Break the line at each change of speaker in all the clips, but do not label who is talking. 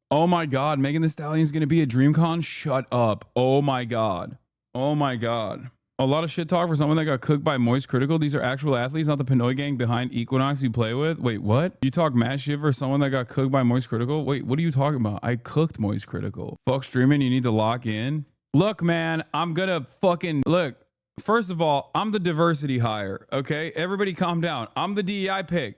Oh my God, Megan Thee Stallion is going to be at DreamCon? Shut up. Oh my God. Oh my God. A lot of shit talk for someone that got cooked by Moist Critical. These are actual athletes, not the Pinoy gang behind Equinox you play with. Wait, what? You talk mad shit for someone that got cooked by Moist Critical? Wait, what are you talking about? I cooked Moist Critical. Fuck streaming, you need to lock in. Look, man, I'm gonna fucking... Look, first of all, I'm the diversity hire, okay? Everybody calm down. I'm the DEI pick.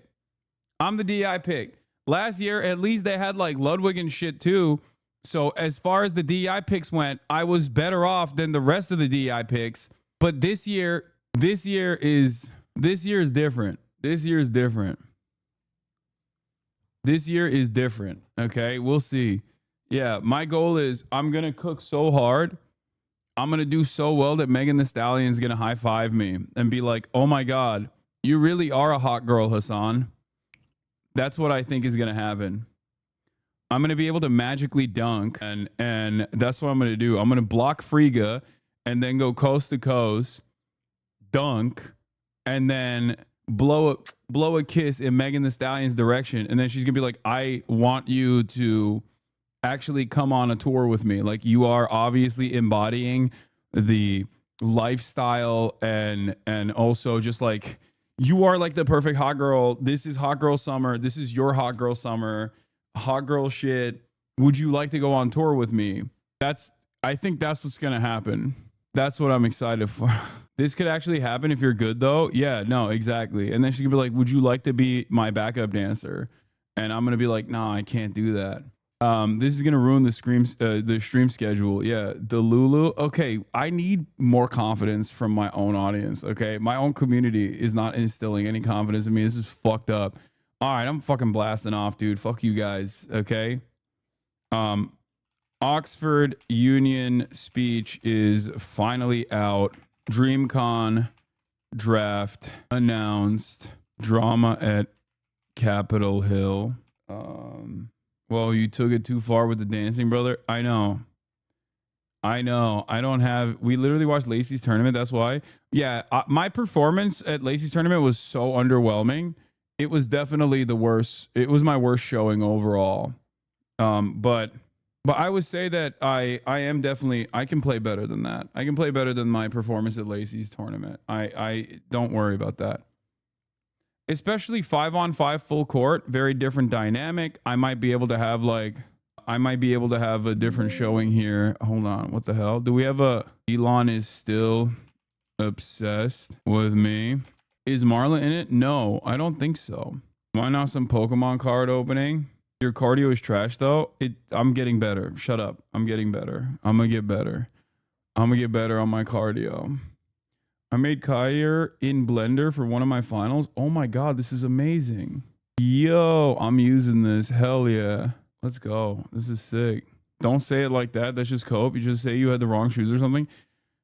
I'm the DEI pick. Last year, at least they had like Ludwig and shit too. So as far as the DEI picks went, I was better off than the rest of the DEI picks. But this year is different. This year is different. This year is different. Okay, we'll see. Yeah, my goal is I'm gonna cook so hard. I'm gonna do so well that Megan Thee Stallion is gonna high five me and be like, "Oh my God, you really are a hot girl, Hassan." That's what I think is gonna happen. I'm gonna be able to magically dunk, and that's what I'm gonna do. I'm gonna block Frigga and then go coast to coast, dunk, and then blow a kiss in Megan Thee Stallion's direction, and then she's gonna be like, "I want you to actually come on a tour with me. Like, you are obviously embodying the lifestyle and also just like you are like the perfect hot girl. This is hot girl summer. This is your hot girl summer. Hot girl shit. Would you like to go on tour with me?" I think that's what's gonna happen. That's what I'm excited for. This could actually happen if you're good though. Yeah, no, exactly. And then she could be like, "Would you like to be my backup dancer?" And I'm gonna be like, "Nah, I can't do that." This is gonna ruin the stream schedule. Yeah, Delulu. Okay, I need more confidence from my own audience. Okay, my own community is not instilling any confidence in me. This is fucked up. All right, I'm fucking blasting off, dude. Fuck you guys. Okay. Oxford Union speech is finally out. DreamCon draft announced. Drama at Capitol Hill. Well, you took it too far with the dancing, brother. I know. I don't have... We literally watched Lacey's tournament. That's why. Yeah, my performance at Lacey's tournament was so underwhelming. It was definitely the worst. It was my worst showing overall. But I would say that I am definitely... I can play better than that. I can play better than my performance at Lacey's tournament. I don't worry about that. Especially 5-on-5 full court, very different dynamic. I might be able to have a different showing here. Hold on, what the hell? Do we have Elon is still obsessed with me. Is Marla in it? No, I don't think so. Why not some Pokemon card opening? Your cardio is trash though. I'm getting better. Shut up. I'm getting better. I'm gonna get better. I'm gonna get better on my cardio. I made Kair in Blender for one of my finals. Oh my God, this is amazing. Yo, I'm using this. Hell yeah. Let's go. This is sick. Don't say it like that. That's just cope. You just say you had the wrong shoes or something.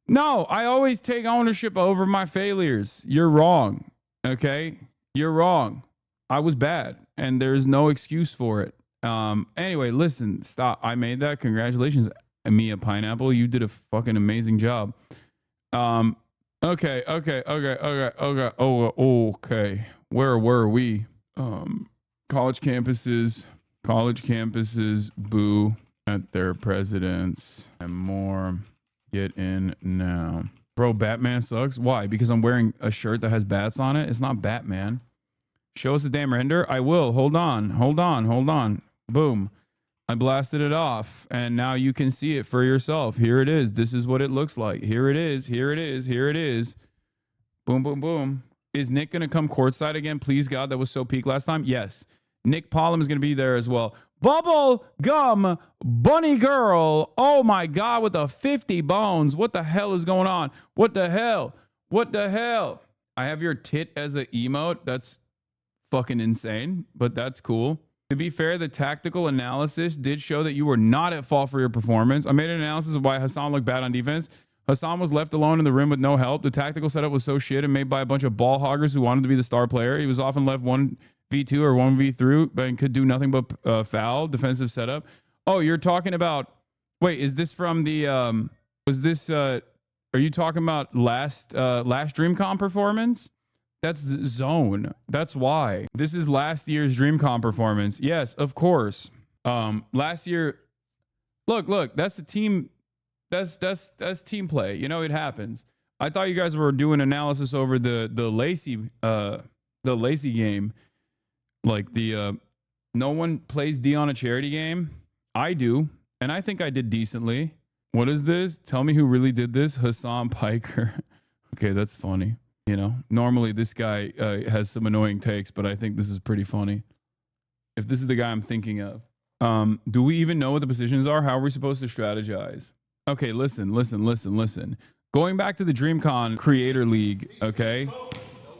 No, I always take ownership over my failures. You're wrong. Okay? You're wrong. I was bad and there's no excuse for it. Anyway, listen, stop. I made that. Congratulations, Mia Pineapple. You did a fucking amazing job. Okay. Oh, okay. Where were we? College campuses boo at their presidents and more. Get in now. Bro, Batman sucks. Why? Because I'm wearing a shirt that has bats on it? It's not Batman. Show us the damn render. I will. Hold on. Boom. I blasted it off and now you can see it for yourself. Here it is. This is what it looks like. Here it is. Boom, boom, boom. Is Nick going to come courtside again? Please, God, that was so peak last time. Yes. Nick Pollum is going to be there as well. Bubble Gum Bunny Girl. Oh my God, with the 50 bones. What the hell is going on? What the hell? I have your tit as an emote. That's fucking insane, but that's cool. To be fair, the tactical analysis did show that you were not at fault for your performance. I made an analysis of why Hassan looked bad on defense. Hassan was left alone in the rim with no help. The tactical setup was so shit and made by a bunch of ball hoggers who wanted to be the star player. He was often left 1v2 or 1v3 and could do nothing but foul defensive setup. Oh, you're talking about... Wait, is this from the... are you talking about last DreamCon performance? That's Zone. That's why. This is last year's DreamCon performance. Yes, of course. Last year, look, that's the team. That's team play. You know, it happens. I thought you guys were doing analysis over the Lacey game, like the no one plays D on a charity game. I do, and I think I did decently. What is this? Tell me who really did this. Hassan Piker. Okay, that's funny. You know, normally this guy has some annoying takes, but I think this is pretty funny. If this is the guy I'm thinking of. Do we even know what the positions are? How are we supposed to strategize? Okay, listen. Going back to the DreamCon Creator League, okay?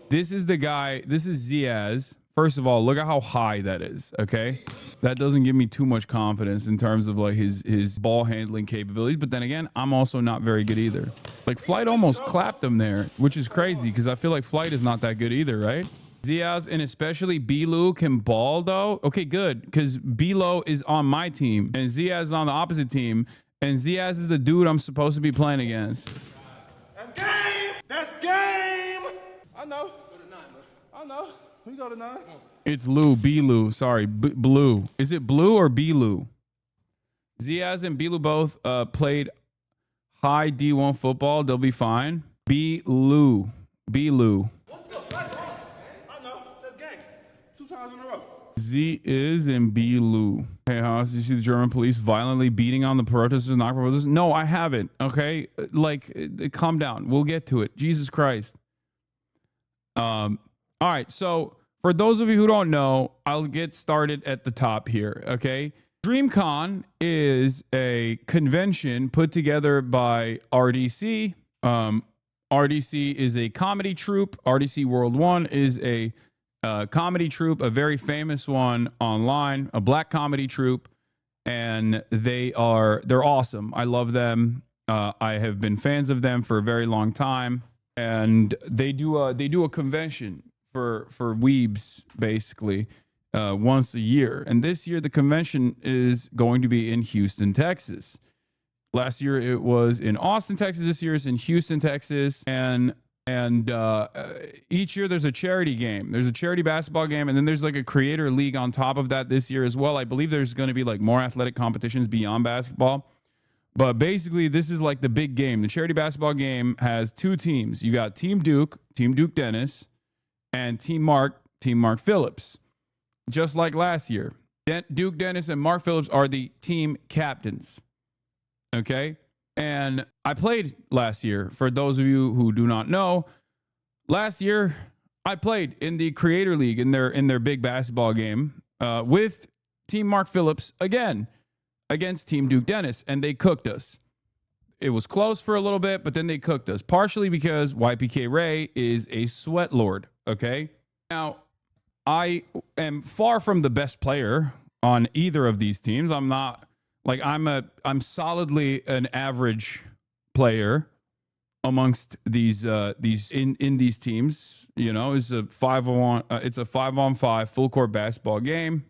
This is the guy, this is Ziaz. First of all, look at how high that is, okay? That doesn't give me too much confidence in terms of like his ball handling capabilities, but then again, I'm also not very good either. Like Flight almost clapped him there, which is crazy because I feel like Flight is not that good either, right? Ziaz and especially Belu can ball though. Okay, good, because Belo is on my team and Ziaz is on the opposite team, and Ziaz is the dude I'm supposed to be playing against.
That's game! That's game! I know. Go to 9, bro. I know. We go to 9.
It's Belu. Sorry, Blue. Is it Blue or Belu? Ziaz and Belu both played high D1 football. They'll be fine. Belu.
I know. That's game. 2 times in a row.
Z is and Belu. Hey, Haas, you see the German police violently beating on the protesters and not protesters? No, I haven't. Okay, like, calm down. We'll get to it. Jesus Christ. All right, so for those of you who don't know, I'll get started at the top here, okay? DreamCon is a convention put together by RDC. RDC is a comedy troupe. RDC World 1 is a comedy troupe, a very famous one online, a black comedy troupe, and they're awesome. I love them. I have been fans of them for a very long time, and they do a convention for weebs basically once a year. And this year the convention is going to be in Houston, Texas. Last year it was in Austin, Texas. This year it's in Houston, Texas. And each year there's a charity game. There's a charity basketball game, and then there's like a creator league on top of that this year as well. I believe there's going to be like more athletic competitions beyond basketball. But basically, this is like the big game. The charity basketball game has 2 teams. You got Team Duke Dennis, and Team Mark Phillips. Just like last year. Duke Dennis and Mark Phillips are the team captains. Okay? And I played last year. For those of you who do not know, last year I played in the Creator League in their big basketball game with Team Mark Phillips again against Team Duke Dennis, and they cooked us. It was close for a little bit, but then they cooked us, partially because YPK Ray is a sweat lord, okay? Now, I am far from the best player on either of these teams. I'm not, like, I'm solidly an average player amongst these in these teams. You know, it's a 5-on-5 full court basketball game.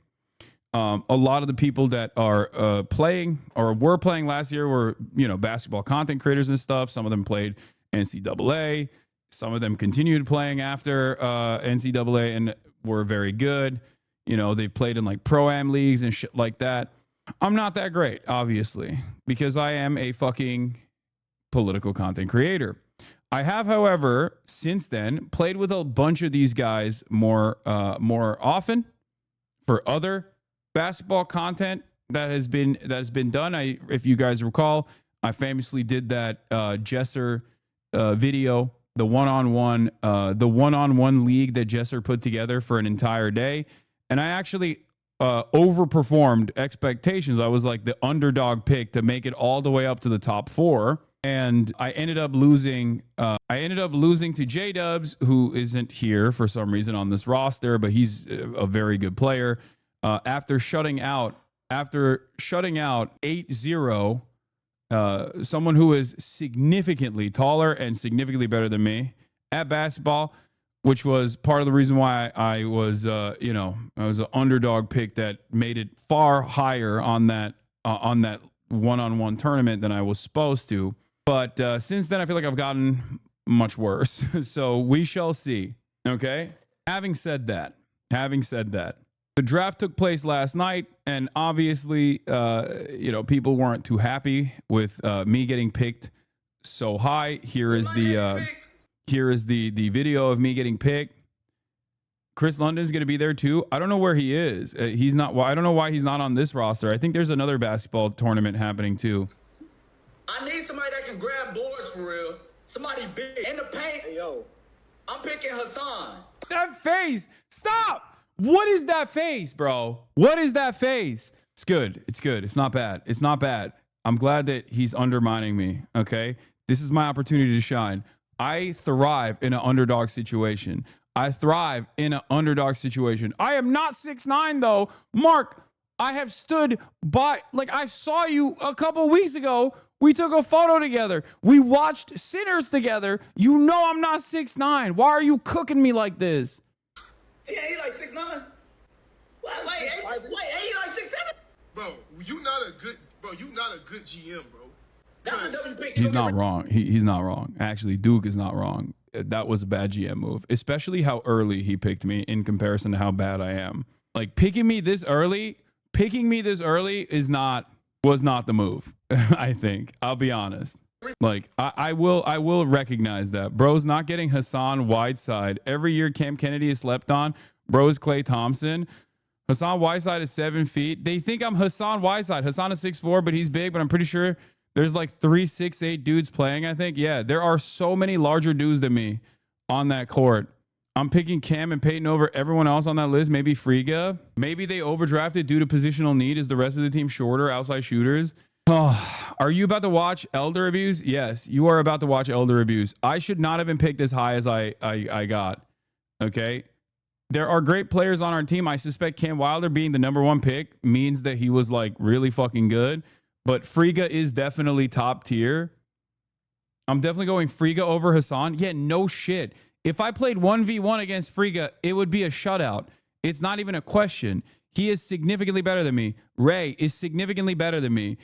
A lot of the people that are playing or were playing last year were, you know, basketball content creators and stuff. Some of them played NCAA. Some of them continued playing after NCAA and were very good. You know, they've played in like pro-am leagues and shit like that. I'm not that great, obviously, because I am a fucking political content creator. I have, however, since then played with a bunch of these guys more often for other basketball content that has been done. If you guys recall, I famously did that Jesser video, the one-on-one league that Jesser put together for an entire day, and I actually overperformed expectations. I was like the underdog pick to make it all the way up to the top 4, and I ended up losing. To J-Dubs, who isn't here for some reason on this roster, but he's a very good player. After shutting out 8-0, someone who is significantly taller and significantly better than me at basketball, which was part of the reason why I was I was an underdog pick that made it far higher on that one-on-one tournament than I was supposed to. But since then, I feel like I've gotten much worse. So we shall see. Okay. Having said that. The draft took place last night, and obviously, people weren't too happy with me getting picked so high. Here is the video of me getting picked. Chris London's going to be there too. I don't know where he is. He's not. Well, I don't know why he's not on this roster. I think there's another basketball tournament happening too.
I need somebody that can grab boards for real. Somebody big in the paint. Hey, yo, I'm picking Hassan.
That face! Stop! What is that face, bro? What is that face? It's good. It's good. It's not bad. It's not bad. I'm glad that he's undermining me, okay? This is my opportunity to shine. I thrive in an underdog situation. I thrive in an underdog situation. I am not 6'9", though. Mark, I have stood by, like I saw you a couple weeks ago. We took a photo together. We watched Sinners together. You know I'm not 6'9". Why are you cooking me like this?
Yeah, he like 6'9". Wait, he like 6'7"?
Bro, you not a good GM, bro.
That's a W pick.
He's not wrong. He's not wrong. Actually, Duke is not wrong. That was a bad GM move, especially how early he picked me in comparison to how bad I am. Like picking me this early was not the move. I think. I'll be honest. Like I will recognize that. Bro's not getting Hassan Whiteside. Every year Cam Kennedy is slept on. Bro's Klay Thompson. Hassan Whiteside is 7 feet. They think I'm Hassan Whiteside. Hassan is 6'4", but he's big, but I'm pretty sure there's like 3 6'8" dudes playing, I think. Yeah, there are so many larger dudes than me on that court. I'm picking Cam and Peyton over everyone else on that list. Maybe Friga. Maybe they overdrafted due to positional need. Is the rest of the team shorter outside shooters? Oh, are you about to watch elder abuse? Yes, you are about to watch elder abuse. I should not have been picked as high as I got. Okay. There are great players on our team. I suspect Cam Wilder being the #1 pick means that he was like really fucking good. But Friga is definitely top tier. I'm definitely going Friga over Hassan. Yeah, no shit. If I played 1v1 against Friga, it would be a shutout. It's not even a question. He is significantly better than me. Ray is significantly better than me.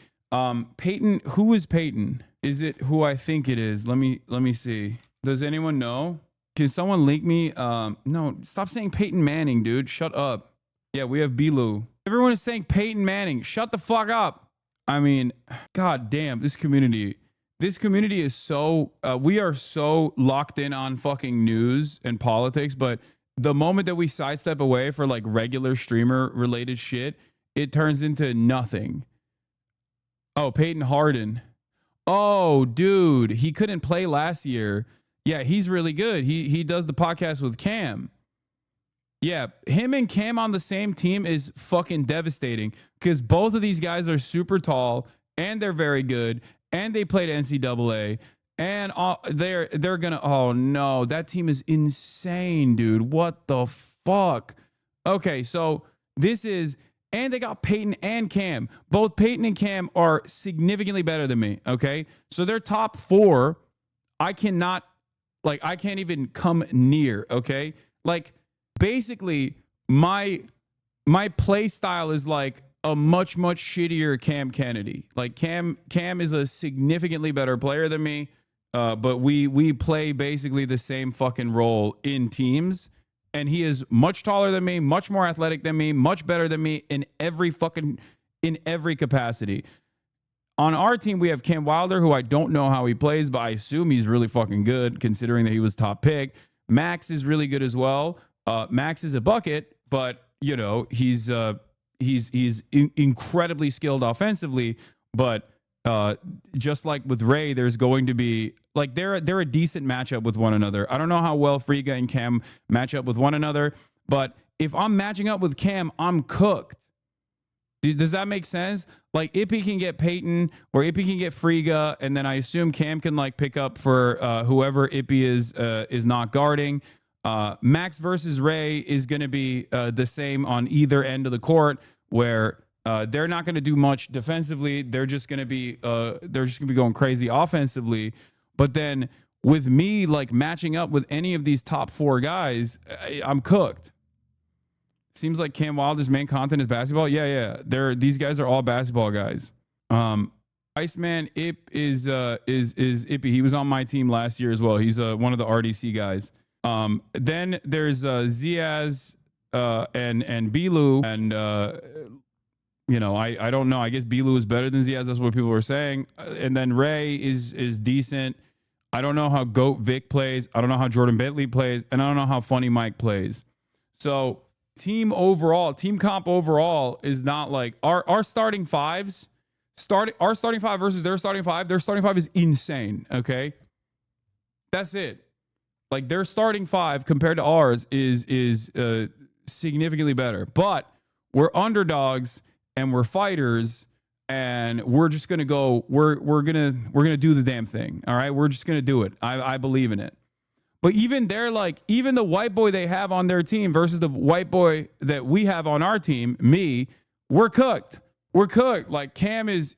Peyton, who is Peyton? Is it who I think it is? Let me see. Does anyone know? Can someone link me? No, stop saying Peyton Manning, dude. Shut up. Yeah, we have Bilu. Everyone is saying Peyton Manning. Shut the fuck up. I mean, god damn, this community is so, we are so locked in on fucking news and politics, but the moment that we sidestep away for like regular streamer related shit, it turns into nothing. Oh, Peyton Harden. Oh, dude, he couldn't play last year. Yeah, he's really good. He does the podcast with Cam. Yeah, him and Cam on the same team is fucking devastating because both of these guys are super tall and they're very good and they played NCAA and they're gonna. Oh no, that team is insane, dude. What the fuck? Okay, so this is. And they got Peyton and Cam. Both Peyton and Cam are significantly better than me, okay? So they're top 4. I can't even come near, okay? Like, basically, my play style is like a much, much shittier Cam Kennedy. Like, Cam is a significantly better player than me, but we play basically the same fucking role in teams. And he is much taller than me, much more athletic than me, much better than me in every capacity. On our team, we have Cam Wilder, who I don't know how he plays, but I assume he's really fucking good considering that he was top pick. Max is really good as well. Max is a bucket, but you know, he's incredibly skilled offensively, but just like with Ray, there's going to be like they're a decent matchup with one another. I don't know how well Friga and Cam match up with one another, but if I'm matching up with Cam, I'm cooked. Does that make sense? Like Ippy can get Peyton or Ippy can get Friga, and then I assume Cam can like pick up for whoever Ippy is not guarding. Max versus Ray is going to be the same on either end of the court, where they're not going to do much defensively. They're just going to be going crazy offensively. But then with me like matching up with any of these top 4 guys, I'm cooked. Seems like Cam Wilder's main content is basketball. Yeah. These guys are all basketball guys. Iceman Ip is Ippy. He was on my team last year as well. He's one of the RDC guys. Then there's Ziaz and Bilu, and you know, I don't know. I guess Bilu is better than Ziaz. That's what people were saying. And then Ray is decent. I don't know how Goat Vic plays. I don't know how Jordan Bentley plays, and I don't know how Funny Mike plays. So team comp overall is not like our starting fives. Our starting five versus their starting five. Their starting five is insane. Okay, that's it. Like their starting five compared to ours is significantly better. But we're underdogs and we're fighters, and we're just gonna go. We're gonna do the damn thing. All right, we're just gonna do it. I believe in it. But even even the white boy they have on their team versus the white boy that we have on our team, me, we're cooked. We're cooked. Like Cam is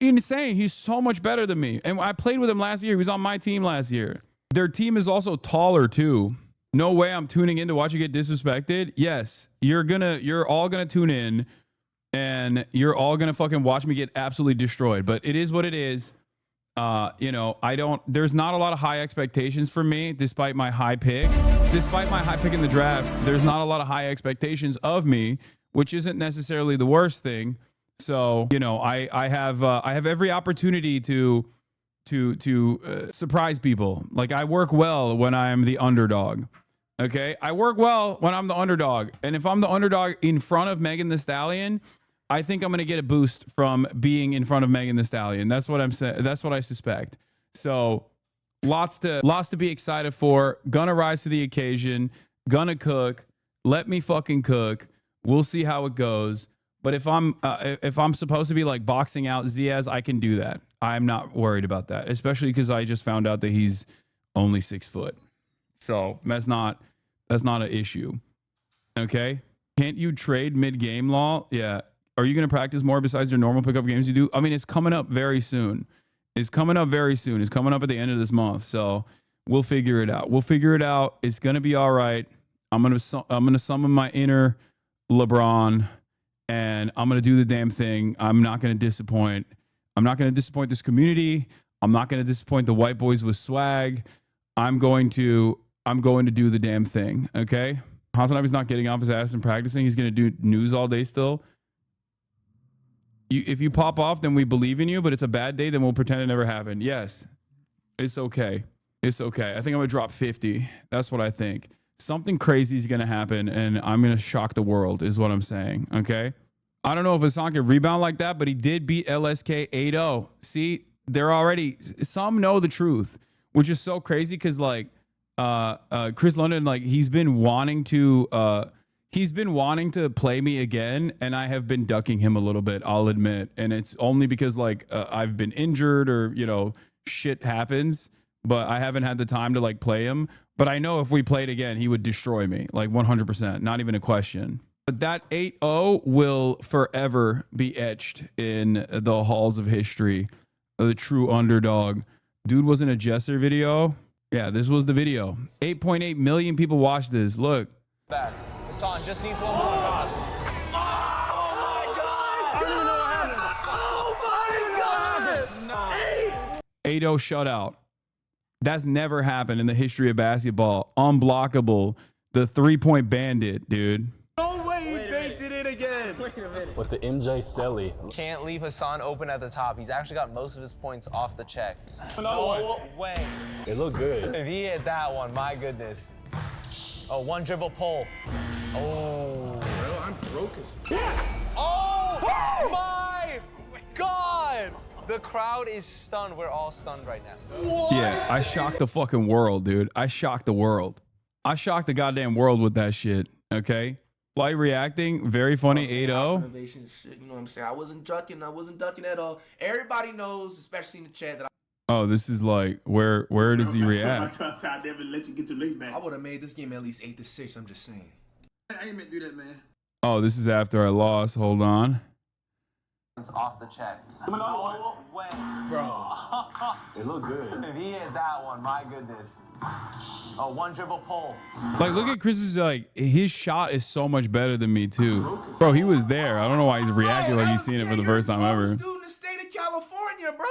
insane. He's so much better than me. And I played with him last year. He was on my team last year. Their team is also taller too. No way I'm tuning in to watch you get disrespected. Yes, you're all gonna tune in and you're all gonna fucking watch me get absolutely destroyed. But it is what it is. You know, there's not a lot of high expectations for me, despite my high pick. Despite my high pick in the draft, there's not a lot of high expectations of me, which isn't necessarily the worst thing. So, you know, I have every opportunity to surprise people. Like I work well when I'm the underdog. Okay, I work well when I'm the underdog, and if I'm the underdog in front of Megan Thee Stallion, I think I'm gonna get a boost from being in front of Megan Thee Stallion. That's what I'm saying. That's what I suspect. So, lots to be excited for. Gonna rise to the occasion. Gonna cook. Let me fucking cook. We'll see how it goes. But if I'm supposed to be like boxing out Ziaz, I can do that. I'm not worried about that, especially because I just found out that he's only 6 foot. So that's not an issue. Okay. Can't you trade mid-game law? Yeah. Are you going to practice more besides your normal pickup games you do? I mean, it's coming up very soon. It's coming up at the end of this month. So we'll figure it out. It's going to be all right. I'm going to summon my inner LeBron and I'm going to do the damn thing. I'm not going to disappoint. I'm not going to disappoint this community. I'm not going to disappoint the white boys with swag. I'm going to do the damn thing. Okay. Hasanabi's not getting off his ass and practicing. He's going to do news all day still. If you pop off, then we believe in you, but it's a bad day, then we'll pretend it never happened. Yes. It's okay. It's okay. I think I'm going to drop 50. That's what I think. Something crazy is going to happen, and I'm going to shock the world is what I'm saying. Okay. I don't know if Hassan can rebound like that, but he did beat LSK 8-0. See, they're already, some know the truth, which is so crazy because like Chris London, like he's been wanting to play me again, and I have been ducking him a little bit, I'll admit. And it's only because like I've been injured or, you know, shit happens, but I haven't had the time to like play him. But I know if we played again, he would destroy me, like 100%, not even a question. But that 8-0 will forever be etched in the halls of history. The true underdog. Dude was in a Jesser video. Yeah, this was the video. 8.8 million people watched this. Look.
Back. Hassan just needs one more. Oh my God! I don't even know what happened.
8-0 shutout. That's never happened in the history of basketball. Unblockable. The 3-point bandit, dude.
No way he fainted it again.
Wait a minute.
With the MJ Selly.
Can't leave Hassan open at the top. He's actually got most of his points off the check.
No
way.
They look good.
If he hit that one, my goodness. Oh, one dribble pull. Oh.
Bro, I'm broke as
Yes! Oh my God! The crowd is stunned. We're all stunned right now.
What?
Yeah, I shocked the fucking world, dude. I shocked the world. I shocked the goddamn world with that shit. Okay? Flight reacting, very funny. 8-0.
You know what I'm saying? I wasn't ducking at all. Everybody knows, especially in the chat, that
Oh, this is like where does he react?
I never let you get your leg back.
I would have made this game at least 8-6. I'm just saying.
I ain't meant to do that, man.
Oh, this is after I lost. Hold on.
It's off the check.
No
way.
Bro.
They look good.
If he hit that one, my goodness. Oh, one dribble pull.
Like, look at Chris's, like, his shot is so much better than me, too. Bro, he was there. I don't know why he's reacting like he's seen it for the first time ever.
Dude in the state of California, bro.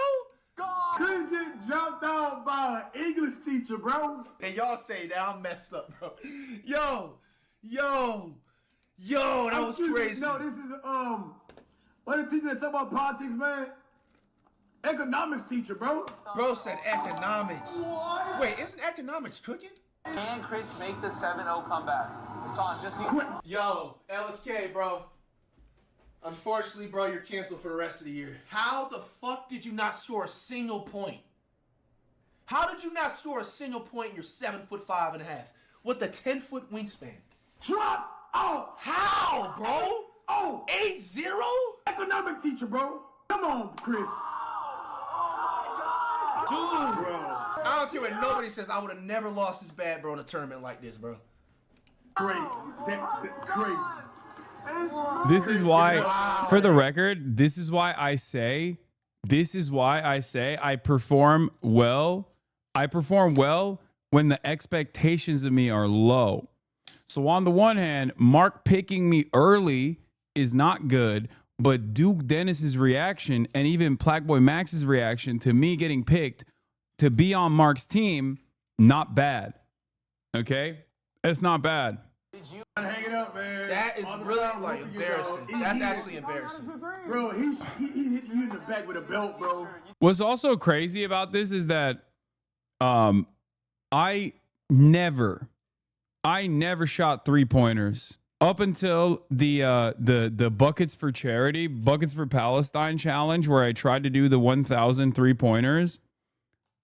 Couldn't get jumped out by an English teacher, bro.
And y'all say that I'm messed up, bro. Yo, Yo, that was crazy.
No, this is what a teacher that talk about politics, man. Economics teacher, bro.
Bro said economics. What? Wait, isn't economics cooking?
Can Chris make the 7-0 comeback? Hassan, just need...
Yo, LSK, bro. Unfortunately, bro, you're canceled for the rest of the year. How the fuck did you not score a single point? How did you not score a single point in your 7'5.5" with a 10-foot wingspan?
Drop off.
How, bro?
Oh,
8-0?
economic teacher, bro. Come on, Chris.
Dude, I don't care what nobody says. I would have never lost this bad, bro, in a tournament like this, bro.
Crazy. Crazy.
This is why, for the record, this is why I say I perform well. I perform well when the expectations of me are low. So on the one hand, Mark picking me early is not good, but Duke Dennis's reaction and even Blackboy Max's reaction to me getting picked to be on Mark's team, not bad. Okay? It's not bad.
Hang it up, man.
That is really like embarrassing. That's actually embarrassing.
Bro, he hit you in the back with a belt, bro.
What's also crazy about this is that I never shot 3-pointers up until the Buckets for Charity, Buckets for Palestine challenge, where I tried to do the 1,000 3-pointers.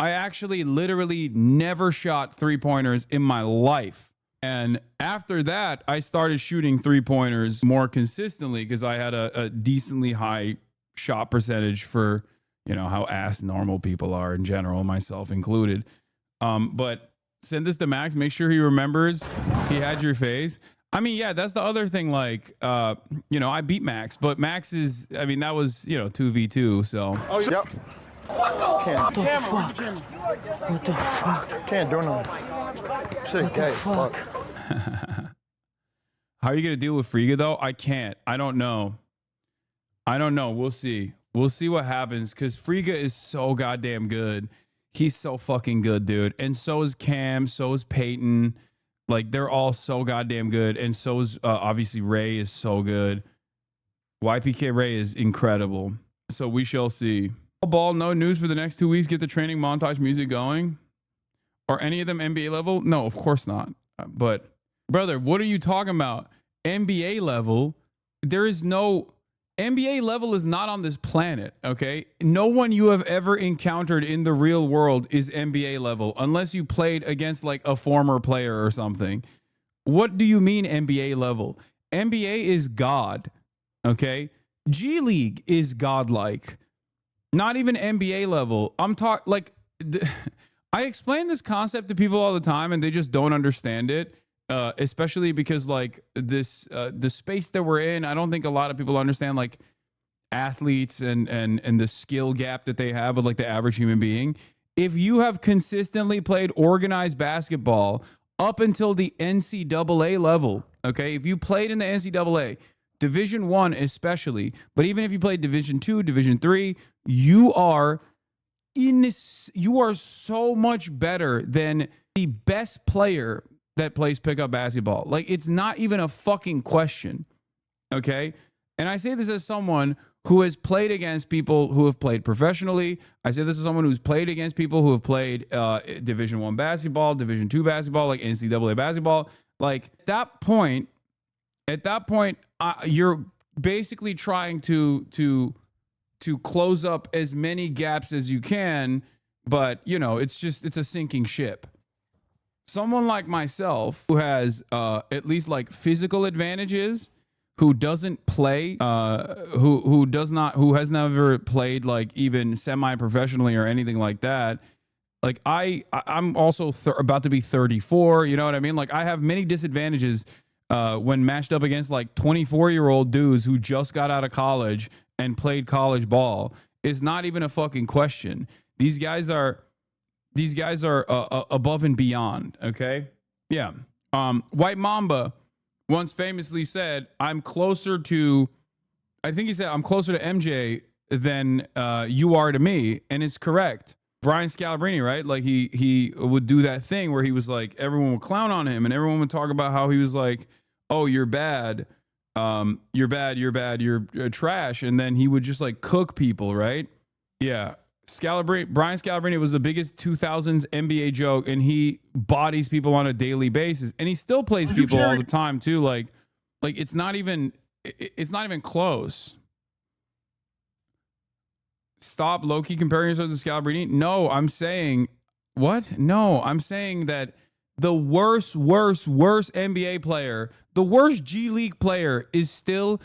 I actually literally never shot 3-pointers in my life. And after that, I started shooting 3-pointers more consistently because I had a decently high shot percentage for, you know, how ass normal people are in general, myself included. But send this to Max. Make sure he remembers he had your face. I mean, yeah, that's the other thing. Like, you know, I beat Max, but Max is, I mean, that was, you know, 2v2. So.
Oh, yep. What the fuck? Can't do nothing. Shit, gay, fuck.
How are you gonna deal with Friga though? I can't. I don't know. We'll see. We'll see what happens because Friga is so goddamn good. He's so fucking good, dude. And so is Cam. So is Peyton. Like they're all so goddamn good. And so is obviously Ray is so good. YPK Ray is incredible. So we shall see. Ball, no news for the next 2 weeks. Get the training montage music going. Are any of them NBA level? No, of course not. But brother, what are you talking about? NBA level? There is no NBA level is not on this planet, okay? No one you have ever encountered in the real world is NBA level unless you played against like a former player or something. What do you mean NBA level? NBA is God, okay? G League is godlike. Not even NBA level. I'm talking like I explain this concept to people all the time and they just don't understand it. Especially because like this, the space that we're in, I don't think a lot of people understand like athletes and the skill gap that they have with like the average human being. If you have consistently played organized basketball up until the NCAA level, okay, if you played in the NCAA, Division I especially, but even if you played Division II, Division III, you are so much better than the best player that plays pickup basketball. Like, it's not even a fucking question, okay? And I say this as someone who has played against people who have played professionally. I say this as someone who's played against people who have played Division I basketball, Division II basketball, like NCAA basketball. Like, at that point, you're basically trying to close up as many gaps as you can, but, you know, it's a sinking ship. Someone like myself who has at least like physical advantages, who doesn't play, who has never played like even semi-professionally or anything like that. Like I'm also about to be 34. You know what I mean? Like I have many disadvantages when matched up against like 24-year-old dudes who just got out of college and played college ball. It's not even a fucking question. These guys are above and beyond, okay? Yeah. White Mamba once famously said, I'm closer to MJ than you are to me, and it's correct. Brian Scalabrine, right? Like he would do that thing where he was like, everyone would clown on him, and everyone would talk about how he was like oh, you're bad. You're bad. You're trash. And then he would just like cook people, right? Yeah. Brian Scalabrine was the biggest 2000s NBA joke, and he bodies people on a daily basis, and he still plays people all the time too. Like it's not even close. Stop low-key comparing yourself to Scalabrine. No, I'm saying what? No, I'm saying that the worst NBA player, the worst G League player is still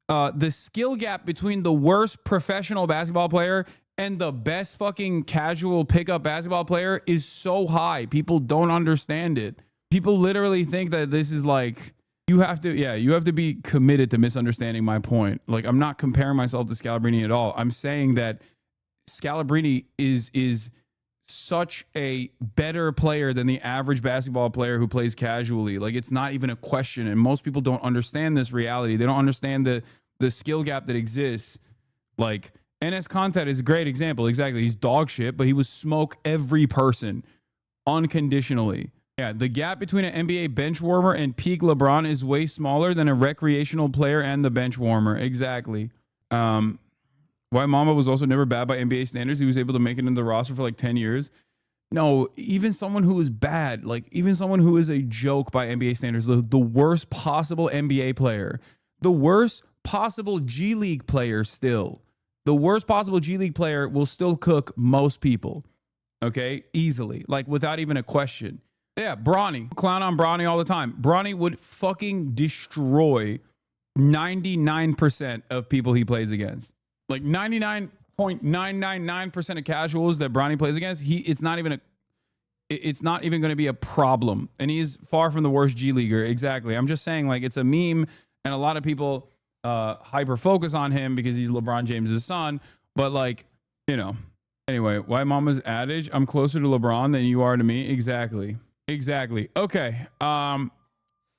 the skill gap between the worst professional basketball player and the best fucking casual pickup basketball player is so high. People don't understand it. People literally think that this is like, you have to be committed to misunderstanding my point. Like, I'm not comparing myself to Scalabrine at all. I'm saying that Scalabrine is such a better player than the average basketball player who plays casually. Like, it's not even a question. And most people don't understand this reality. They don't understand the skill gap that exists. Like, NS Content is a great example. Exactly. He's dog shit, but he would smoke every person unconditionally. Yeah, the gap between an NBA bench warmer and peak LeBron is way smaller than a recreational player and the bench warmer. Exactly. Why Mamba was also never bad by NBA standards. He was able to make it in the roster for like 10 years. No, even someone who is bad, like even someone who is a joke by NBA standards, the worst possible NBA player, the worst possible G League player still. The worst possible G League player will still cook most people, okay? Easily, like without even a question. Yeah, Bronny. Clown on Bronny all the time. Bronny would fucking destroy 99% of people he plays against. Like 99.999% of casuals that Bronny plays against, it's not even going to be a problem. And he's far from the worst G Leaguer. Exactly. I'm just saying, like, it's a meme, and a lot of people hyper focus on him because he's LeBron James's son, but like, you know, anyway, White Mama's adage, I'm closer to LeBron than you are to me. Exactly. Okay.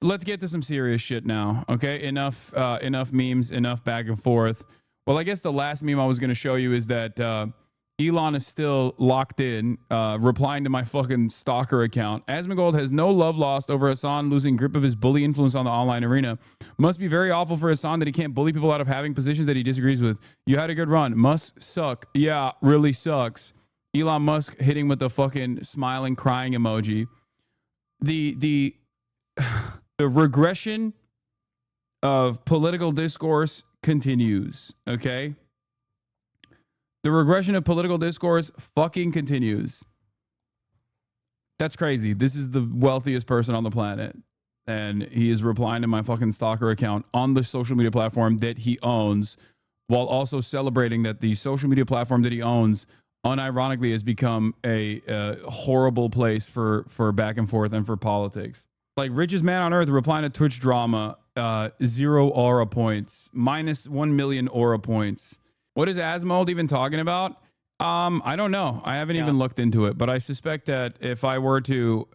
Let's get to some serious shit now. Okay. Enough memes, enough back and forth. Well, I guess the last meme I was going to show you is that, Elon is still locked in, replying to my fucking stalker account. Asmongold has no love lost over Hassan losing grip of his bully influence on the online arena. Must be very awful for Hassan that he can't bully people out of having positions that he disagrees with. You had a good run. Must suck. Yeah, really sucks. Elon Musk hitting with the fucking smiling, crying emoji. The regression of political discourse continues, okay? The regression of political discourse fucking continues. That's crazy. This is the wealthiest person on the planet, and he is replying to my fucking stalker account on the social media platform that he owns, while also celebrating that the social media platform that he owns unironically has become a horrible place for back and forth and for politics. Like, richest man on earth replying to Twitch drama, 0 aura points, minus 1 million aura points. What is Asmongold even talking about? I don't know. I haven't even looked into it, but I suspect that if I were to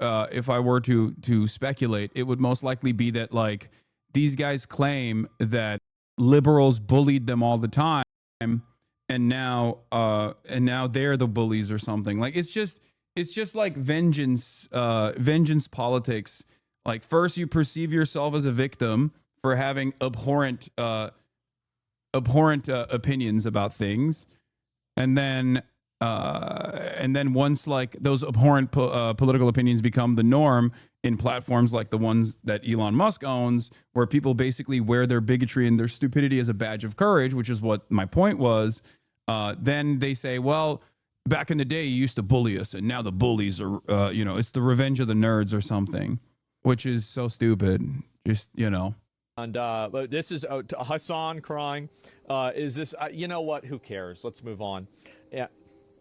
speculate, it would most likely be that, like, these guys claim that liberals bullied them all the time, and now they're the bullies or something. Like, it's just like vengeance politics. Like, first you perceive yourself as a victim for having abhorrent opinions about things, and then once, like, those abhorrent political opinions become the norm in platforms like the ones that Elon Musk owns, where people basically wear their bigotry and their stupidity as a badge of courage, which is what my point was, then they say, well, back in the day you used to bully us, and now the bullies are it's the revenge of the nerds or something, which is so stupid. Just, you know.
And this is Hassan crying. Is this, you know what? Who cares? Let's move on. Yeah.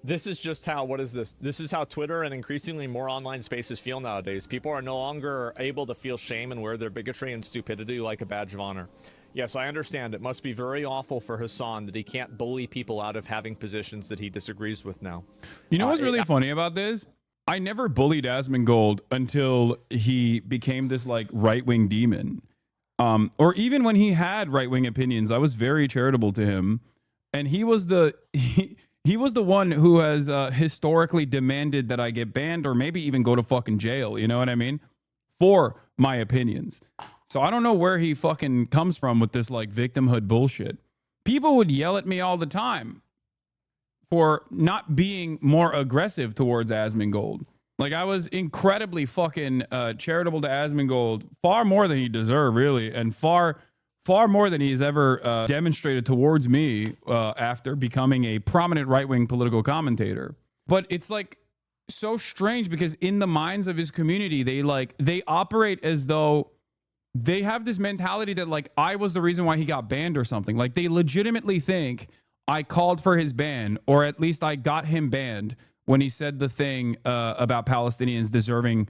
This is just how, what is this? This is how Twitter and increasingly more online spaces feel nowadays. People are no longer able to feel shame and wear their bigotry and stupidity like a badge of honor. Yes, I understand. It must be very awful for Hassan that he can't bully people out of having positions that he disagrees with now.
You know what's really funny about this? I never bullied Asmongold until he became this, like, right-wing demon. Or even when he had right-wing opinions, I was very charitable to him, and he was the one who has historically demanded that I get banned or maybe even go to fucking jail. You know what I mean? For my opinions. So I don't know where he fucking comes from with this like victimhood bullshit. People would yell at me all the time for not being more aggressive towards Asmongold. Like, I was incredibly fucking charitable to Asmongold, far more than he deserved, really, and far more than he's ever demonstrated towards me after becoming a prominent right-wing political commentator. But it's like so strange because in the minds of his community, they operate as though they have this mentality that like I was the reason why he got banned or something. Like, they legitimately think I called for his ban, or at least I got him banned when he said the thing about Palestinians deserving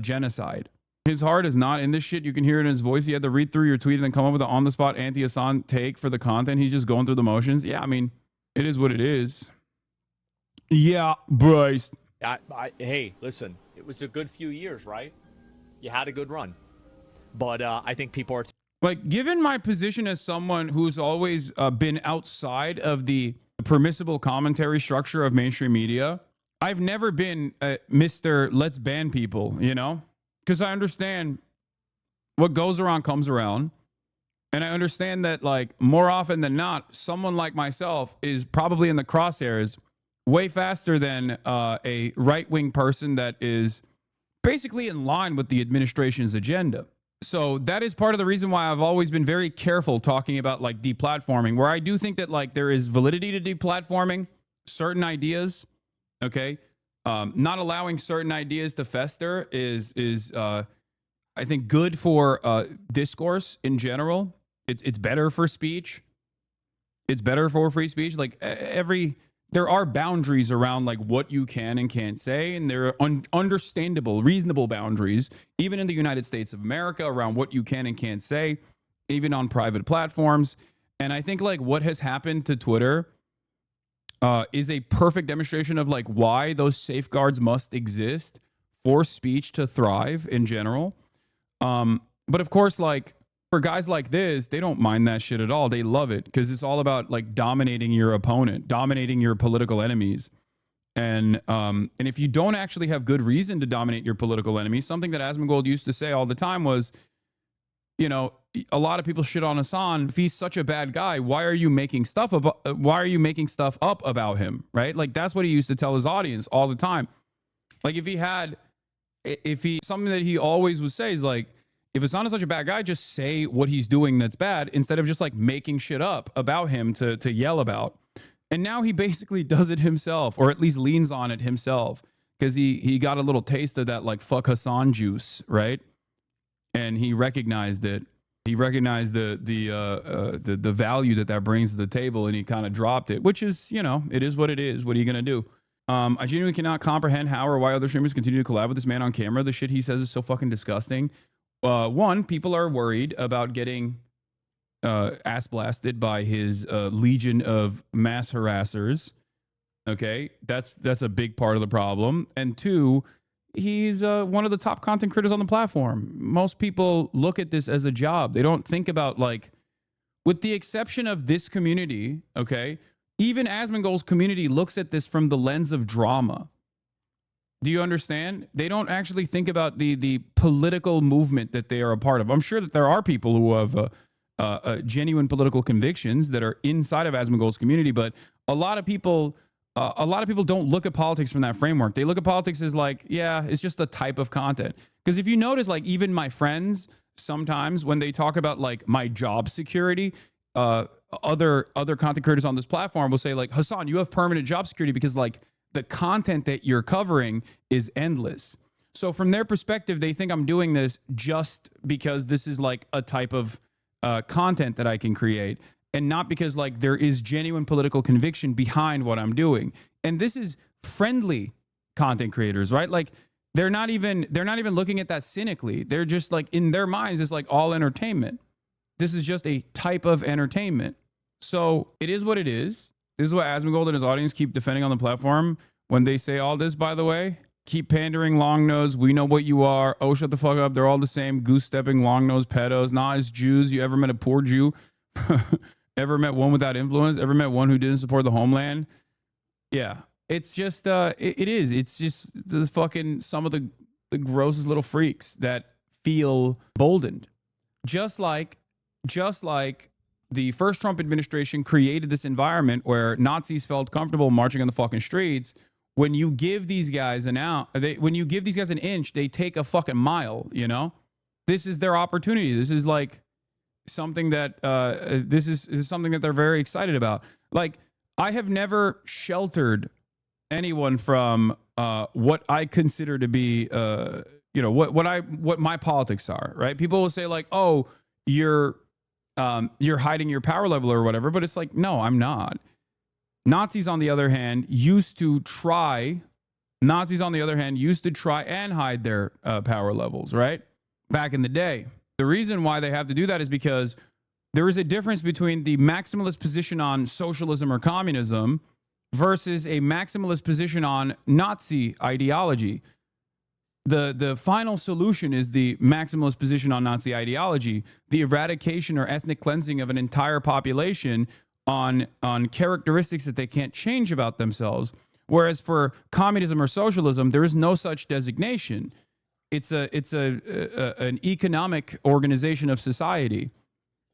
genocide. His heart is not in this shit. You can hear it in his voice. He had to read through your tweet and then come up with an on-the-spot anti-Hassan take for the content. He's just going through the motions. Yeah, I mean, it is what it is. Yeah, Bryce.
Hey, listen, it was a good few years, right? You had a good run. But I think people are...
Like, given my position as someone who's always been outside of the permissible commentary structure of mainstream media, I've never been Mr. Let's ban people, you know? Because I understand what goes around comes around. And I understand that, like, more often than not, someone like myself is probably in the crosshairs way faster than a right-wing person that is basically in line with the administration's agenda. So that is part of the reason why I've always been very careful talking about like deplatforming, where I do think that like there is validity to deplatforming certain ideas. Okay. Not allowing certain ideas to fester is I think good for discourse in general. It's better for speech. It's better for free speech. Like there are boundaries around like what you can and can't say, and there are understandable, reasonable boundaries, even in the United States of America, around what you can and can't say, even on private platforms. And I think like what has happened to Twitter is a perfect demonstration of like why those safeguards must exist for speech to thrive in general. But of course, like for guys like this, they don't mind that shit at all. They love it because it's all about like dominating your opponent, dominating your political enemies. And if you don't actually have good reason to dominate your political enemies, something that Asmongold used to say all the time was, you know, a lot of people shit on Hassan. If he's such a bad guy, why are you making stuff up about him? Right? Like that's what he used to tell his audience all the time. Like something that he always would say is like, if Hassan is such a bad guy, just say what he's doing that's bad instead of just like making shit up about him to yell about. And now he basically does it himself, or at least leans on it himself, because he got a little taste of that like fuck Hassan juice, right? And he recognized it. He recognized the value that brings to the table, and he kind of dropped it, which is, you know, it is what it is. What are you gonna do? I genuinely cannot comprehend how or why other streamers continue to collab with this man on camera. The shit he says is so fucking disgusting. One, people are worried about getting ass blasted by his legion of mass harassers. Okay, that's a big part of the problem. And two, he's one of the top content creators on the platform. Most people look at this as a job. They don't think about, like, with the exception of this community, okay, even Asmongold's community looks at this from the lens of drama. Do you understand? They don't actually think about the political movement that they are a part of. I'm sure that there are people who have genuine political convictions that are inside of Asmongold's community, but a lot of people don't look at politics from that framework. They look at politics as like, yeah, it's just a type of content. Because if you notice, like even my friends, sometimes when they talk about like my job security, other content creators on this platform will say like, Hassan, you have permanent job security because like the content that you're covering is endless. So from their perspective, they think I'm doing this just because this is like a type of content that I can create, and not because like there is genuine political conviction behind what I'm doing. And this is friendly content creators, right? Like they're not even looking at that cynically. They're just like, in their minds, it's like all entertainment. This is just a type of entertainment. So it is what it is. This is what Asmongold and his audience keep defending on the platform when they say all this, by the way. Keep pandering, long nose. We know what you are. Oh, shut the fuck up. They're all the same. Goose stepping, long nose pedos. Nah, it's Jews. You ever met a poor Jew? Ever met one without influence? Ever met one who didn't support the homeland? Yeah. It's just, it is. It's just the fucking, some of the grossest little freaks that feel boldened just like the first Trump administration created this environment where Nazis felt comfortable marching on the fucking streets. When you give these guys an inch, they take a fucking mile, you know? This is their opportunity. This is like something that this is something that they're very excited about. Like, I have never sheltered anyone from what I consider to be what my politics are, right? People will say like, "Oh, you're hiding your power level or whatever," but it's like, no, I'm not. Nazis, on the other hand, used to try and hide their power levels, right? Back in the day. The reason why they have to do that is because there is a difference between the maximalist position on socialism or communism versus a maximalist position on Nazi ideology. The final solution is the maximalist position on Nazi ideology, the eradication or ethnic cleansing of an entire population on characteristics that they can't change about themselves. Whereas for communism or socialism, there is no such designation. It's an economic organization of society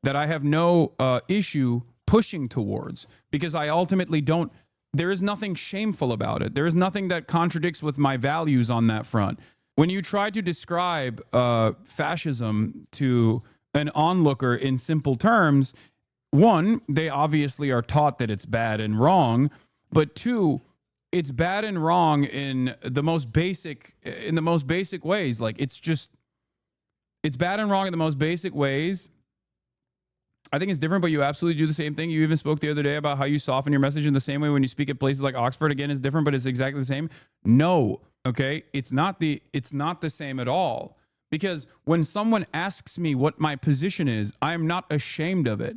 that I have no issue pushing towards, because I ultimately don't. There is nothing shameful about it. There is nothing that contradicts with my values on that front. When you try to describe fascism to an onlooker in simple terms, one, they obviously are taught that it's bad and wrong, but two, it's bad and wrong in the most basic ways. Like, it's bad and wrong in the most basic ways. I think it's different, but you absolutely do the same thing. You even spoke the other day about how you soften your message in the same way when you speak at places like Oxford. Again, it's different, but it's exactly the same. No, okay, it's not the same at all. Because when someone asks me what my position is, I am not ashamed of it.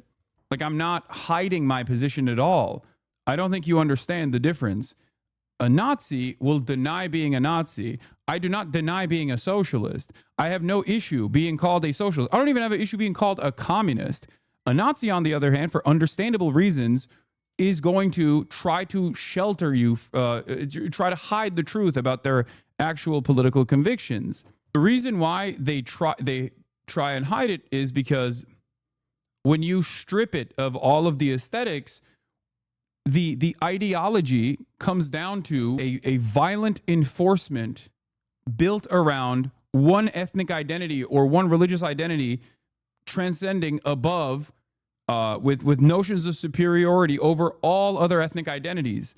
Like, I'm not hiding my position at all. I don't think you understand the difference. A Nazi will deny being a Nazi. I do not deny being a socialist. I have no issue being called a socialist. I don't even have an issue being called a communist. A Nazi, on the other hand, for understandable reasons, is going to try to shelter you, try to hide the truth about their actual political convictions. The reason why they try and hide it is because when you strip it of all of the aesthetics, the ideology comes down to a violent enforcement built around one ethnic identity or one religious identity, transcending above with notions of superiority over all other ethnic identities.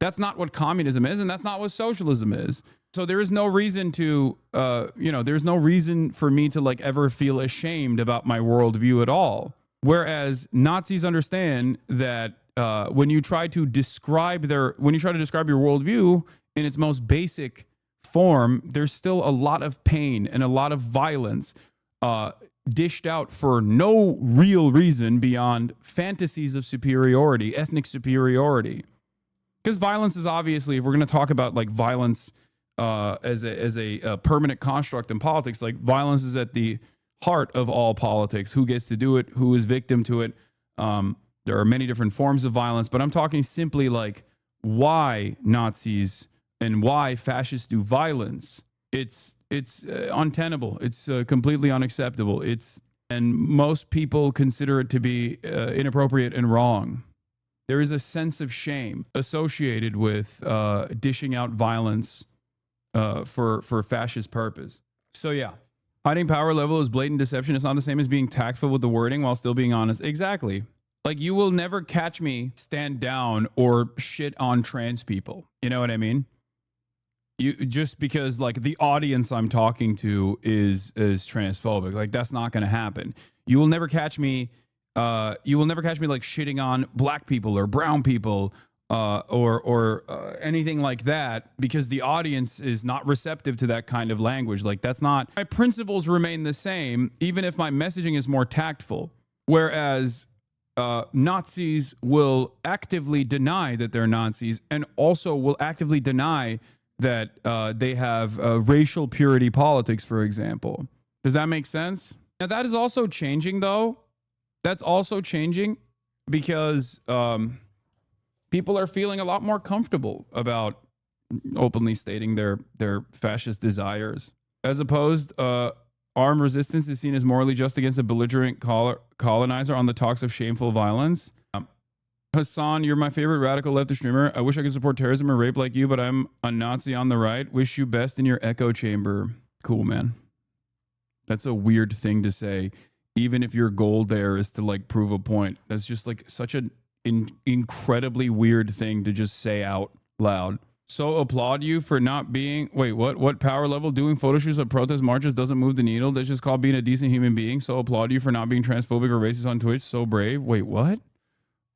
That's not what communism is, and that's not what socialism is. So there is no reason to, there's no reason for me to like ever feel ashamed about my worldview at all. Whereas Nazis understand that when you try to describe your worldview in its most basic form, there's still a lot of pain and a lot of violence dished out for no real reason beyond fantasies of superiority, ethnic superiority. Because violence is obviously, if we're going to talk about like violence as a permanent construct in politics, like violence is at the heart of all politics. Who gets to do it? Who is victim to it? There are many different forms of violence, but I'm talking simply like why Nazis and why fascists do violence. It's untenable. It's completely unacceptable. And most people consider it to be inappropriate and wrong. There is a sense of shame associated with dishing out violence for fascist purpose. So yeah, hiding power level is blatant deception. It's not the same as being tactful with the wording while still being honest. Exactly. Like, you will never catch me stand down or shit on trans people. You know what I mean? Just because like the audience I'm talking to is transphobic. Like, that's not going to happen. You will never catch me like shitting on black people or brown people or anything like that, because the audience is not receptive to that kind of language. Like, that's not, my principles remain the same, even if my messaging is more tactful. Whereas Nazis will actively deny that they're Nazis, and also will actively deny that they have racial purity politics, for example. Does that make sense? Now, that is also changing, though. That's also changing because people are feeling a lot more comfortable about openly stating their fascist desires, as opposed armed resistance is seen as morally just against a belligerent colonizer on the talks of shameful violence. Hassan, you're my favorite radical leftist streamer. I wish I could support terrorism or rape like you, but I'm a Nazi on the right. Wish you best in your echo chamber. Cool, man. That's a weird thing to say, even if your goal there is to like prove a point. That's just like such an incredibly weird thing to just say out loud. So applaud you for not being, wait, what power level? Doing photo shoots at protest marches doesn't move the needle. That's just called being a decent human being. So applaud you for not being transphobic or racist on Twitch. So brave. Wait, what?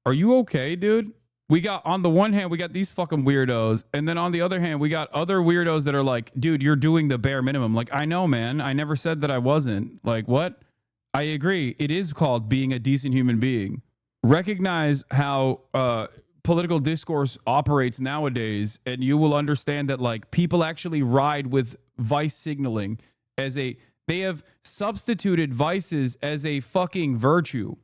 Are you okay, dude? We got, on the one hand, we got these fucking weirdos. And then on the other hand, we got other weirdos that are like, dude, you're doing the bare minimum. Like, I know, man. I never said that I wasn't. Like, what? I agree. It is called being a decent human being. Recognize how political discourse operates nowadays, and you will understand that like people actually ride with vice signaling as a, they have substituted vices as a fucking virtue.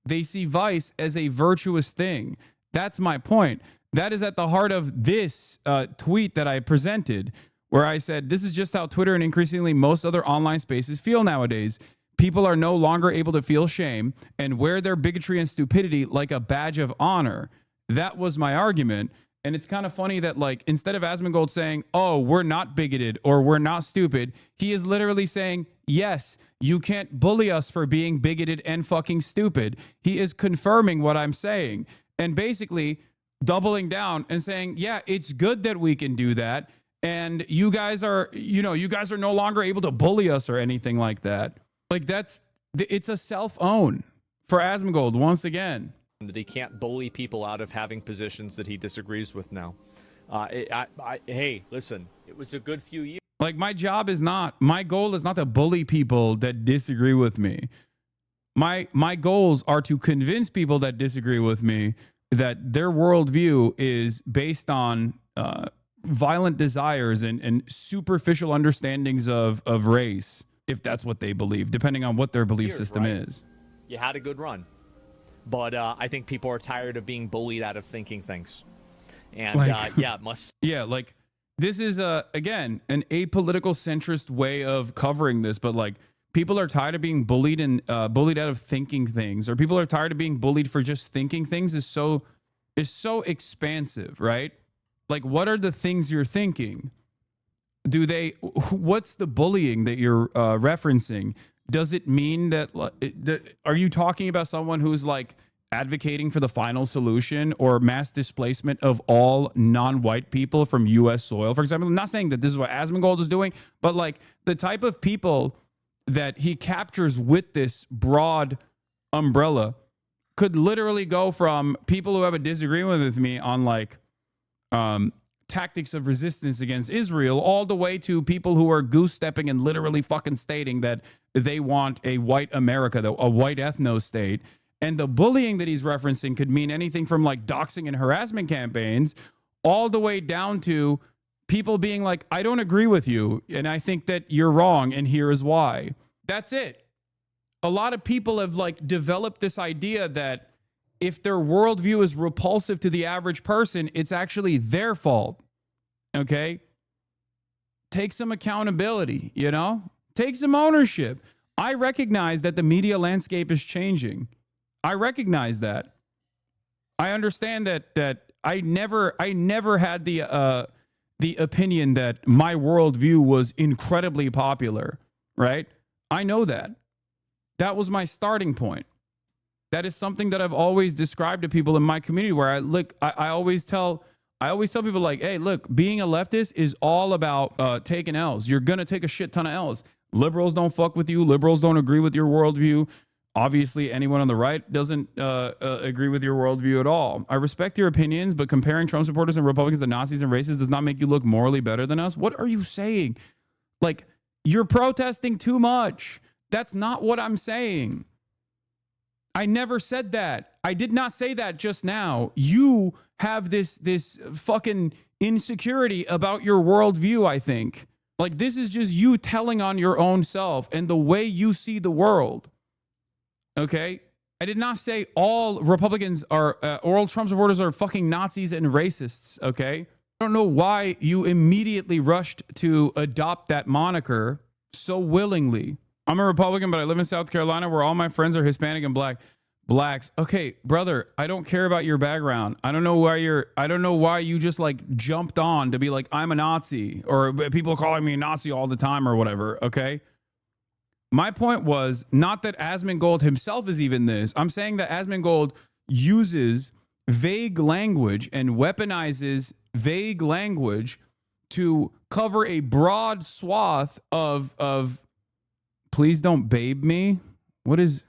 They see vice as a virtuous thing. That's my point. That is at the heart of this tweet that I presented, where I said, this is just how Twitter and increasingly most other online spaces feel nowadays. People are no longer able to feel shame and wear their bigotry and stupidity like a badge of honor. That was my argument. And it's kind of funny that like, instead of Asmongold saying, oh, we're not bigoted or we're not stupid, he is literally saying, yes, you can't bully us for being bigoted and fucking stupid. He is confirming what I'm saying and basically doubling down and saying, yeah, it's good that we can do that. And you guys are, you guys are no longer able to bully us or anything like that. Like it's a self-own for Asmongold once again.
That he can't bully people out of having positions that he disagrees with now. Hey, listen, it was a good few years.
Like my goal is not to bully people that disagree with me. My goals are to convince people that disagree with me that their worldview is based on violent desires and superficial understandings of race, if that's what they believe, depending on what their belief system is.
You had a good run. But I think people are tired of being bullied out of thinking things. And
like,
yeah, it must.
Yeah, like this is, again, an apolitical centrist way of covering this. But like people are tired of being bullied and bullied out of thinking things, or people are tired of being bullied for just thinking things is so expansive, right? Like, what are the things you're thinking? What's the bullying that you're referencing? Does it mean that, are you talking about someone who's like advocating for the final solution or mass displacement of all non-white people from U.S. soil, for example? I'm not saying that this is what Asmongold is doing, but like the type of people that he captures with this broad umbrella could literally go from people who have a disagreement with me on like tactics of resistance against Israel all the way to people who are goose stepping and literally fucking stating that they want a white America, a white ethno state. And the bullying that he's referencing could mean anything from like doxing and harassment campaigns all the way down to people being like, I don't agree with you and I think that you're wrong and here is why. That's it. A lot of people have like developed this idea that if their worldview is repulsive to the average person, it's actually their fault. Okay? Take some accountability, Take some ownership. I recognize that the media landscape is changing. I recognize that. I understand that I never had the opinion that my worldview was incredibly popular, right? I know that. That was my starting point. That is something that I've always described to people in my community where I always tell people like, hey, look, being a leftist is all about taking L's. You're going to take a shit ton of L's. Liberals don't fuck with you. Liberals don't agree with your worldview. Obviously, anyone on the right doesn't agree with your worldview at all. I respect your opinions, but comparing Trump supporters and Republicans to Nazis and racists does not make you look morally better than us. What are you saying? Like, you're protesting too much. That's not what I'm saying. I never said that. I did not say that just now. You have this fucking insecurity about your worldview, I think. Like, this is just you telling on your own self and the way you see the world. Okay? I did not say all Republicans are, or all Trump supporters are fucking Nazis and racists, okay? I don't know why you immediately rushed to adopt that moniker so willingly. I'm a Republican, but I live in South Carolina where all my friends are Hispanic and blacks. Okay, brother, I don't care about your background. I don't know why you just like jumped on to be like, I'm a Nazi, or people calling me a Nazi all the time or whatever. Okay. My point was not that Asmongold himself is even this. I'm saying that Asmongold uses vague language and weaponizes vague language to cover a broad swath of please don't babe me. What is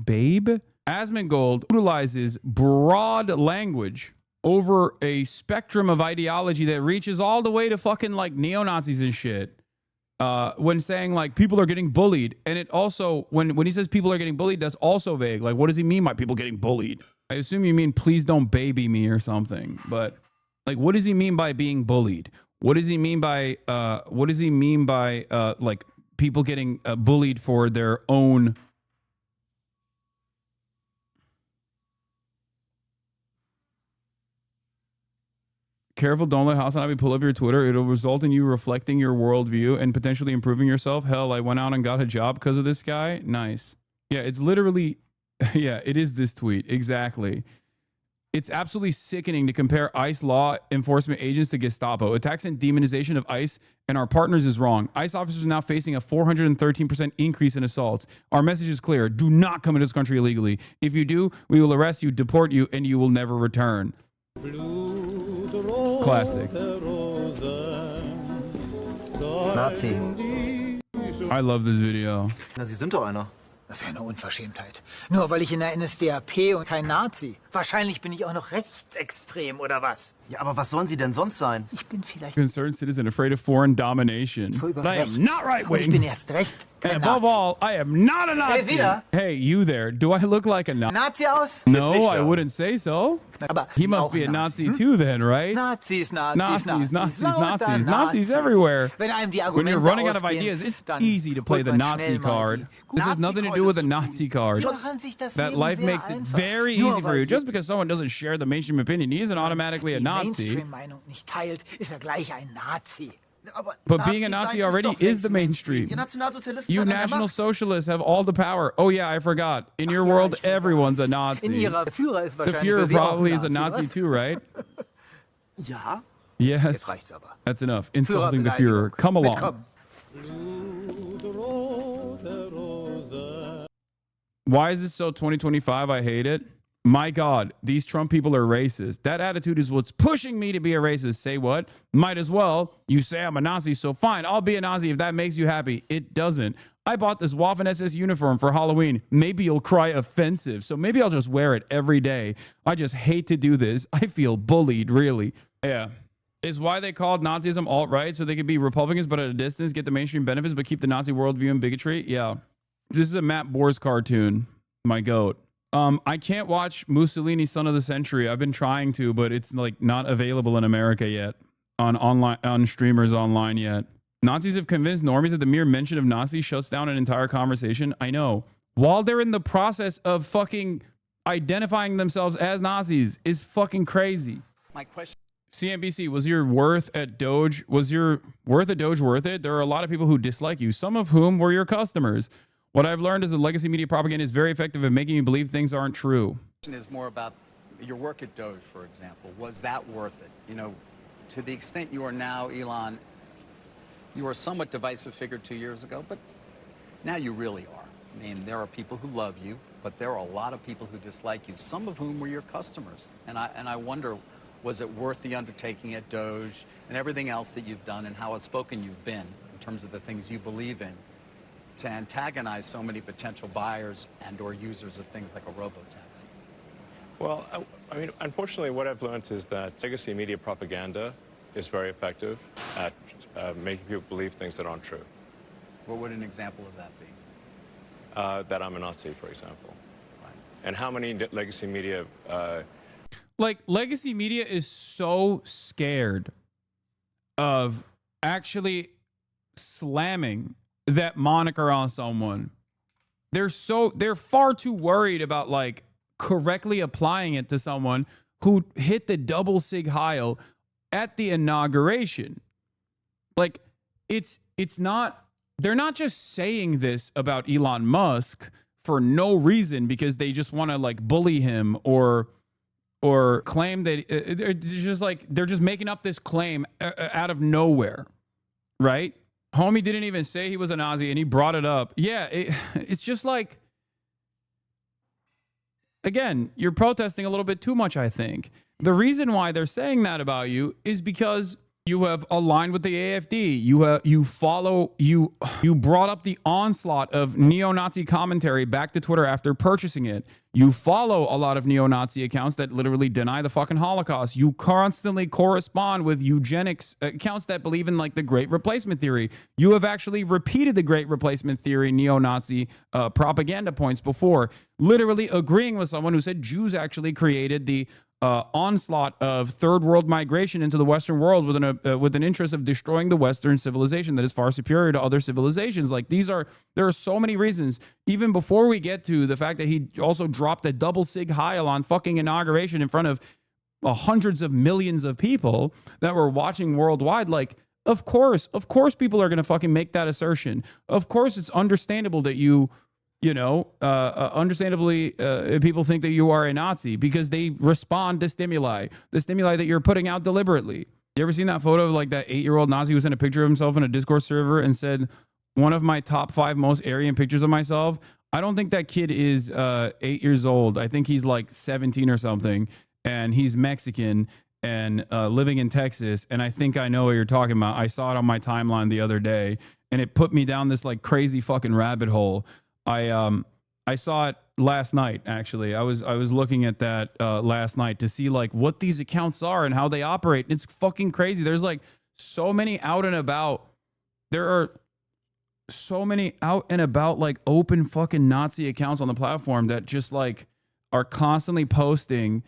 babe? Asmongold utilizes broad language over a spectrum of ideology that reaches all the way to fucking like neo-Nazis and shit. When saying like people are getting bullied, and it also when he says people are getting bullied, that's also vague. Like, what does he mean by people getting bullied? I assume you mean please don't baby me or something. But like, what does he mean by being bullied? What does he mean by like people getting bullied for their own? Careful, don't let Hasanabi pull up your Twitter. It'll result in you reflecting your worldview and potentially improving yourself. Hell, I went out and got a job because of this guy. Nice. Yeah, it's literally, yeah, it is this tweet. Exactly. It's absolutely sickening to compare ICE law enforcement agents to Gestapo. Attacks and demonization of ICE and our partners is wrong. ICE officers are now facing a 413% increase in assaults. Our message is clear. Do not come into this country illegally. If you do, we will arrest you, deport you, and you will never return. Classic.
Nazi.
I love this video.
Na, Sie sind doch einer.
Das ist ja eine Unverschämtheit. Nur weil ich in der NSDAP und kein Nazi. Wahrscheinlich bin ich auch noch rechtsextrem, oder was?
Ja, aber was sollen Sie denn sonst sein?
Ich bin vielleicht
concerned citizen afraid of foreign domination. But I am not right wing.
Ich bin erst recht
and above all, I am not a Nazi. Hey, you there. Do I look like a
Nazi aus?
No, I wouldn't say so.
Aber
he must be a Nazi too then, right?
Nazis
everywhere.
Wenn einem die
When you're
Argumente
running out of
ausgehen,
ideas, it's
dann
easy to play
holt
the
man
Nazi
schnell mal
card.
die
This has nothing to do with the Nazi card.
Die machen sich das
That
Leben
life
sehr
makes it
einfach.
very
Nur
easy for
weil
you. Just because someone doesn't share the mainstream opinion, he isn't automatically a
die
Nazi.
Mainstream-Meinung nicht teilt, ist er gleich ein Nazi.
But being a Nazi already is the mainstream. You National Socialists have all the power. Oh yeah, I forgot. In your world, everyone's a Nazi. The Führer probably is a Nazi too, right?
Ja.
Yes. That's enough. Insulting the Führer. Come along. Why is this so 2025? I hate it. My God, these Trump people are racist. That attitude is what's pushing me to be a racist. Say what? Might as well. You say I'm a Nazi, so fine. I'll be a Nazi if that makes you happy. It doesn't. I bought this Waffen SS uniform for Halloween. Maybe you'll cry offensive, so maybe I'll just wear it every day. I just hate to do this. I feel bullied, really. Yeah. Is why they called Nazism alt-right, so they could be Republicans, but at a distance, get the mainstream benefits, but keep the Nazi worldview and bigotry? Yeah. This is a Matt Boers cartoon. My goat. I can't watch Mussolini Son of the Century. I've been trying to, but it's like not available in America yet on streamers online yet. Nazis have convinced normies that the mere mention of Nazis shuts down an entire conversation. I know. While they're in the process of fucking identifying themselves as Nazis is fucking crazy.
My question.
CNBC, was your worth at Doge worth it? There are a lot of people who dislike you, some of whom were your customers. What I've learned is that legacy media propaganda is very effective at making you believe things aren't true.
Is more about your work at Doge, for example. Was that worth it? You know, to the extent you are now, Elon, you were a somewhat divisive figure 2 years ago, but now you really are. I mean, there are people who love you, but there are a lot of people who dislike you, some of whom were your customers. And I wonder, was it worth the undertaking at Doge and everything else that you've done and how outspoken you've been in terms of the things you believe in, to antagonize so many potential buyers and or users of things like a robo-taxi?
Well, I mean, unfortunately, what I've learned is that legacy media propaganda is very effective at making people believe things that aren't true.
What would an example of that be?
That I'm a Nazi, for example.
Right.
And how many legacy media...
Like, legacy media is so scared of actually slamming that moniker on someone. They're far too worried about like correctly applying it to someone who hit the double sig heil at the inauguration. Like it's not they're not just saying this about Elon Musk for no reason because they just want to like bully him or claim that it's just like they're just making up this claim out of nowhere, right? Homie didn't even say he was a Nazi and he brought it up. Yeah, it's just like, again, you're protesting a little bit too much, I think. The reason why they're saying that about you is because you have aligned with the AfD. You brought up the onslaught of neo-Nazi commentary back to Twitter after purchasing it. You follow a lot of neo-Nazi accounts that literally deny the fucking Holocaust. You constantly correspond with eugenics accounts that believe in like the Great Replacement Theory. You have actually repeated the Great Replacement Theory neo-Nazi propaganda points before, literally agreeing with someone who said Jews actually created the onslaught of third world migration into the Western world with an interest of destroying the Western civilization that is far superior to other civilizations. Like there are so many reasons, even before we get to the fact that he also dropped a double sig Heil on fucking inauguration in front of hundreds of millions of people that were watching worldwide. Like, of course people are going to fucking make that assertion. Of course it's understandable that understandably, people think that you are a Nazi because they respond to stimuli, the stimuli that you're putting out deliberately. You ever seen that photo of like that 8-year-old Nazi who sent a picture of himself in a discourse server and said, one of my top 5 most Aryan pictures of myself? I don't think that kid is 8 years old. I think he's like 17 or something, and he's Mexican and living in Texas. And I think I know what you're talking about. I saw it on my timeline the other day, and it put me down this like crazy fucking rabbit hole. I saw it last night, actually. I was looking at that last night to see like what these accounts are and how they operate. It's fucking crazy. There's like so many out and about. There are so many out and about like open fucking Nazi accounts on the platform that just like are constantly posting.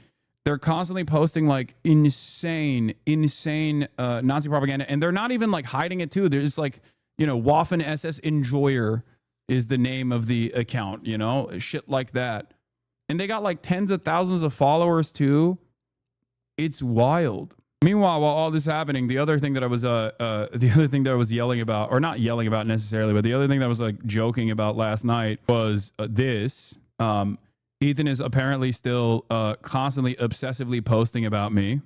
They're constantly posting like insane Nazi propaganda, and they're not even like hiding it too. There's like, Waffen SS Enjoyer is the name of the account, shit like that. And they got like tens of thousands of followers too. It's wild. Meanwhile, while all this happening, the other thing that I was yelling about, or not yelling about necessarily, but the other thing that I was like joking about last night was this. Ethan is apparently still constantly obsessively posting about me.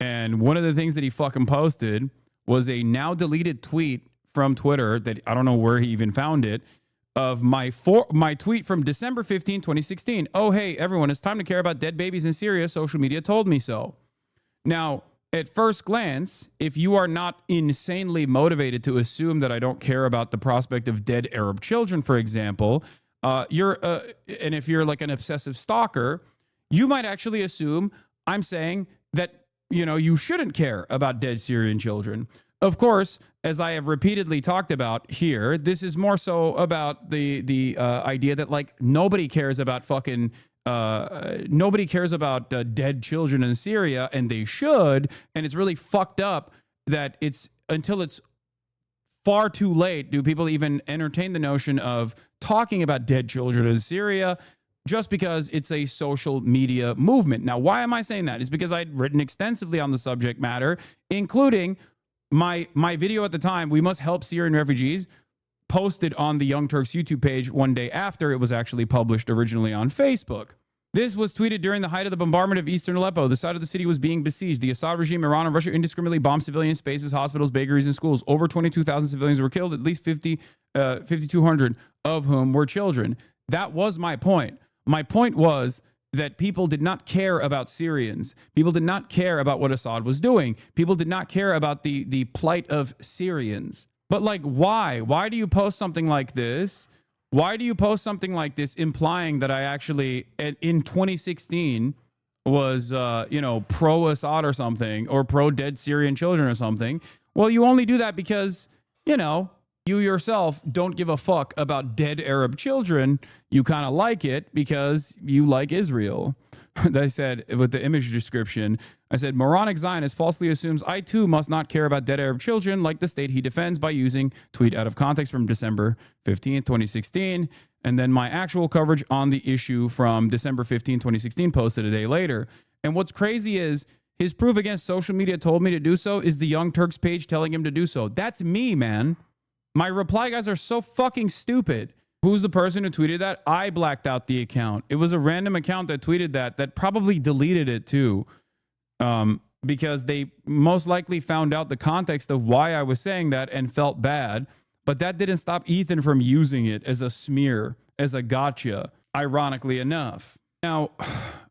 And one of the things that he fucking posted was a now deleted tweet from Twitter that I don't know where he even found it, of my tweet from December 15, 2016. Oh, hey, everyone, it's time to care about dead babies in Syria. Social media told me so. Now, at first glance, if you are not insanely motivated to assume that I don't care about the prospect of dead Arab children, for example, and if you're like an obsessive stalker, you might actually assume I'm saying that, you shouldn't care about dead Syrian children. Of course, as I have repeatedly talked about here, this is more so about the idea that like nobody cares about fucking dead children in Syria, and they should. And it's really fucked up that it's until it's far too late do people even entertain the notion of talking about dead children in Syria just because it's a social media movement. Now, why am I saying that? It's because I'd written extensively on the subject matter, including my video at the time, We Must Help Syrian Refugees, posted on the Young Turks YouTube page one day after it was actually published originally on Facebook. This was tweeted during the height of the bombardment of eastern Aleppo. The site of the city was being besieged. The Assad regime, Iran, and Russia indiscriminately bombed civilian spaces, hospitals, bakeries, and schools. Over 22,000 civilians were killed, at least 5,200 of whom were children. That was my point. My point was that people did not care about Syrians. People did not care about what Assad was doing. People did not care about the plight of Syrians. But like, why? Why do you post something like this? Why do you post something like this implying that I actually, in 2016, was, pro-Assad or something, or pro-dead Syrian children or something? Well, you only do that because, you yourself don't give a fuck about dead Arab children. You kind of like it because you like Israel. I said, with the image description, I said, moronic Zionist falsely assumes I too must not care about dead Arab children like the state he defends by using tweet out of context from December 15th, 2016. And then my actual coverage on the issue from December 15, 2016 posted a day later. And what's crazy is his proof against social media told me to do so is the Young Turks page telling him to do so. That's me, man. My reply guys are so fucking stupid. Who's the person who tweeted that? I blacked out the account. It was a random account that tweeted that probably deleted it too. Because they most likely found out the context of why I was saying that and felt bad. But that didn't stop Ethan from using it as a smear, as a gotcha, ironically enough. Now,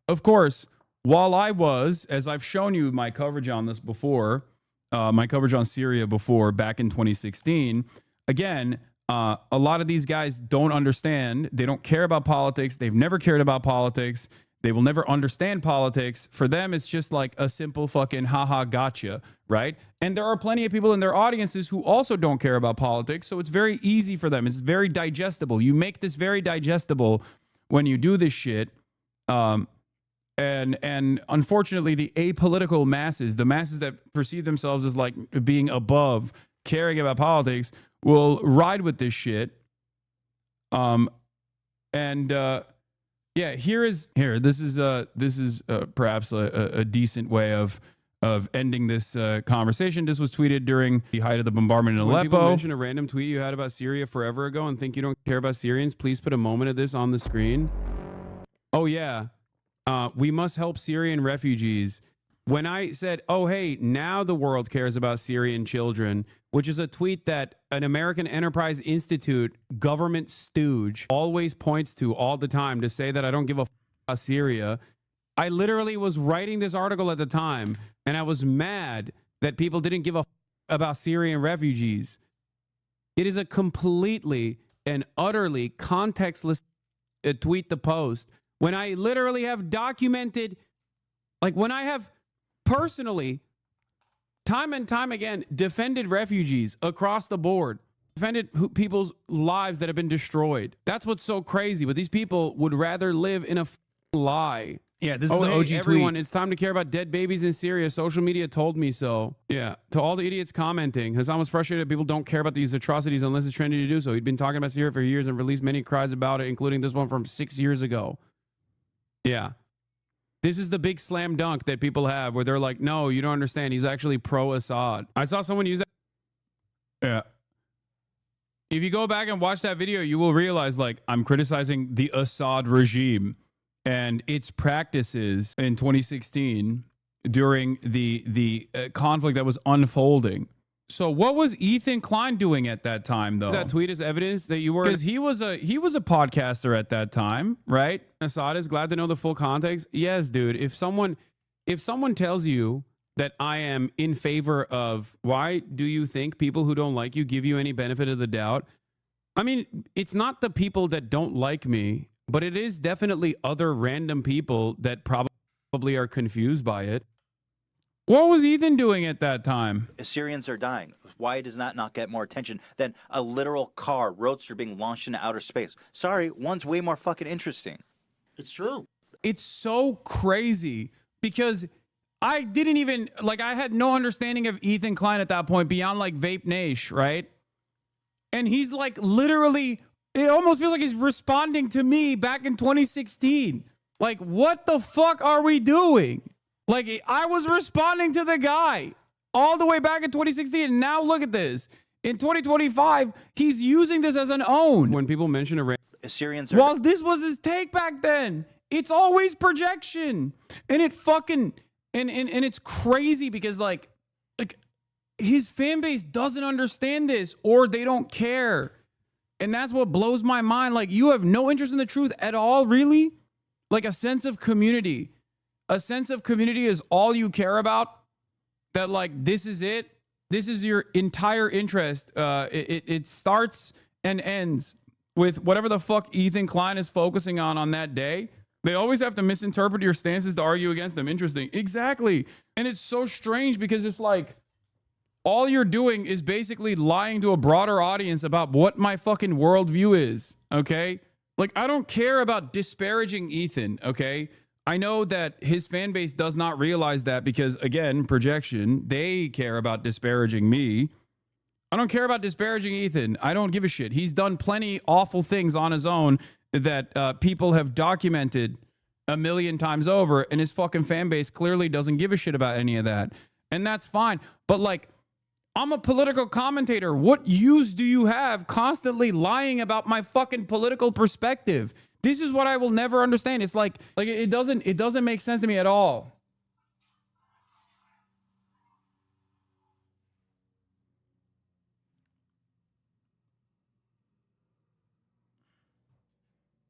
of course, while I was, as I've shown you my coverage on this before, my coverage on Syria before, back in 2016, again, a lot of these guys don't understand. They don't care about politics. They've never cared about politics. They will never understand politics. For them, it's just like a simple fucking haha gotcha, right? And there are plenty of people in their audiences who also don't care about politics. So it's very easy for them. It's very digestible. You make this very digestible when you do this shit. And unfortunately, the apolitical masses, the masses that perceive themselves as like being above caring about politics, will ride with this shit. Yeah, this is perhaps a decent way of ending this conversation. This was tweeted during the height of the bombardment in Aleppo. When people mention a random tweet you had about Syria forever ago and think you don't care about Syrians, please put a moment of this on the screen. Oh yeah, we must help Syrian refugees. When I said, oh hey, now the world cares about Syrian children, which is a tweet that an American Enterprise Institute government stooge always points to all the time to say that I don't give a f about Syria. I literally was writing this article at the time, and I was mad that people didn't give a f about Syrian refugees. It is a completely and utterly contextless tweet to post when I literally have documented, like when I have personally, time and time again, defended refugees across the board, defended people's lives that have been destroyed. That's what's so crazy. But these people would rather live in a lie. Yeah, this is the OG everyone, tweet. It's time to care about dead babies in Syria. Social media told me so. Yeah, to all the idiots commenting, Hassan was frustrated people don't care about these atrocities unless it's trendy to do so. He'd been talking about Syria for years and released many cries about it, including this one from 6 years ago. Yeah. This is the big slam dunk that people have where they're like, no, you don't understand. He's actually pro-Assad. I saw someone use that. Yeah. If you go back and watch that video, you will realize, like, I'm criticizing the Assad regime and its practices in 2016 during the conflict that was unfolding. So what was Ethan Klein doing at that time, though? That tweet is evidence that you were, because he was a podcaster at that time, right? Assad is glad to know the full context. Yes, dude. If someone tells you that I am in favor of, why do you think people who don't like you give you any benefit of the doubt? I mean, it's not the people that don't like me, but it is definitely other random people that probably are confused by it. What was Ethan doing at that time?
Syrians are dying. Why does that not get more attention than a literal car, roadster being launched into outer space? Sorry, one's way more fucking interesting.
It's true.
It's so crazy because I didn't even, like, I had no understanding of Ethan Klein at that point beyond, like, Vape Nash, right? And he's, like, literally, it almost feels like he's responding to me back in 2016. Like, what the fuck are we doing? Like, I was responding to the guy all the way back in 2016. And now look at this. In 2025, he's using this as an own. When people mention
Syrians are...
Well, this was his take back then. It's always projection. And it fucking... And it's crazy because, like his fan base doesn't understand this or they don't care. And that's what blows my mind. Like, you have no interest in the truth at all, really? Like, a sense of community. A sense of community is all you care about? That, like, this is it? This is your entire interest. It starts and ends with whatever the fuck Ethan Klein is focusing on that day. They always have to misinterpret your stances to argue against them. Interesting. Exactly. And it's so strange because it's like, all you're doing is basically lying to a broader audience about what my fucking worldview is. Okay? Like, I don't care about disparaging Ethan. Okay? I know that his fan base does not realize that because, again, projection, they care about disparaging me. I don't care about disparaging Ethan. I don't give a shit. He's done plenty awful things on his own that people have documented a million times over, and his fucking fan base clearly doesn't give a shit about any of that. And that's fine. But, like, I'm a political commentator. What use do you have constantly lying about my fucking political perspective? This is what I will never understand. It's like it doesn't make sense to me at all.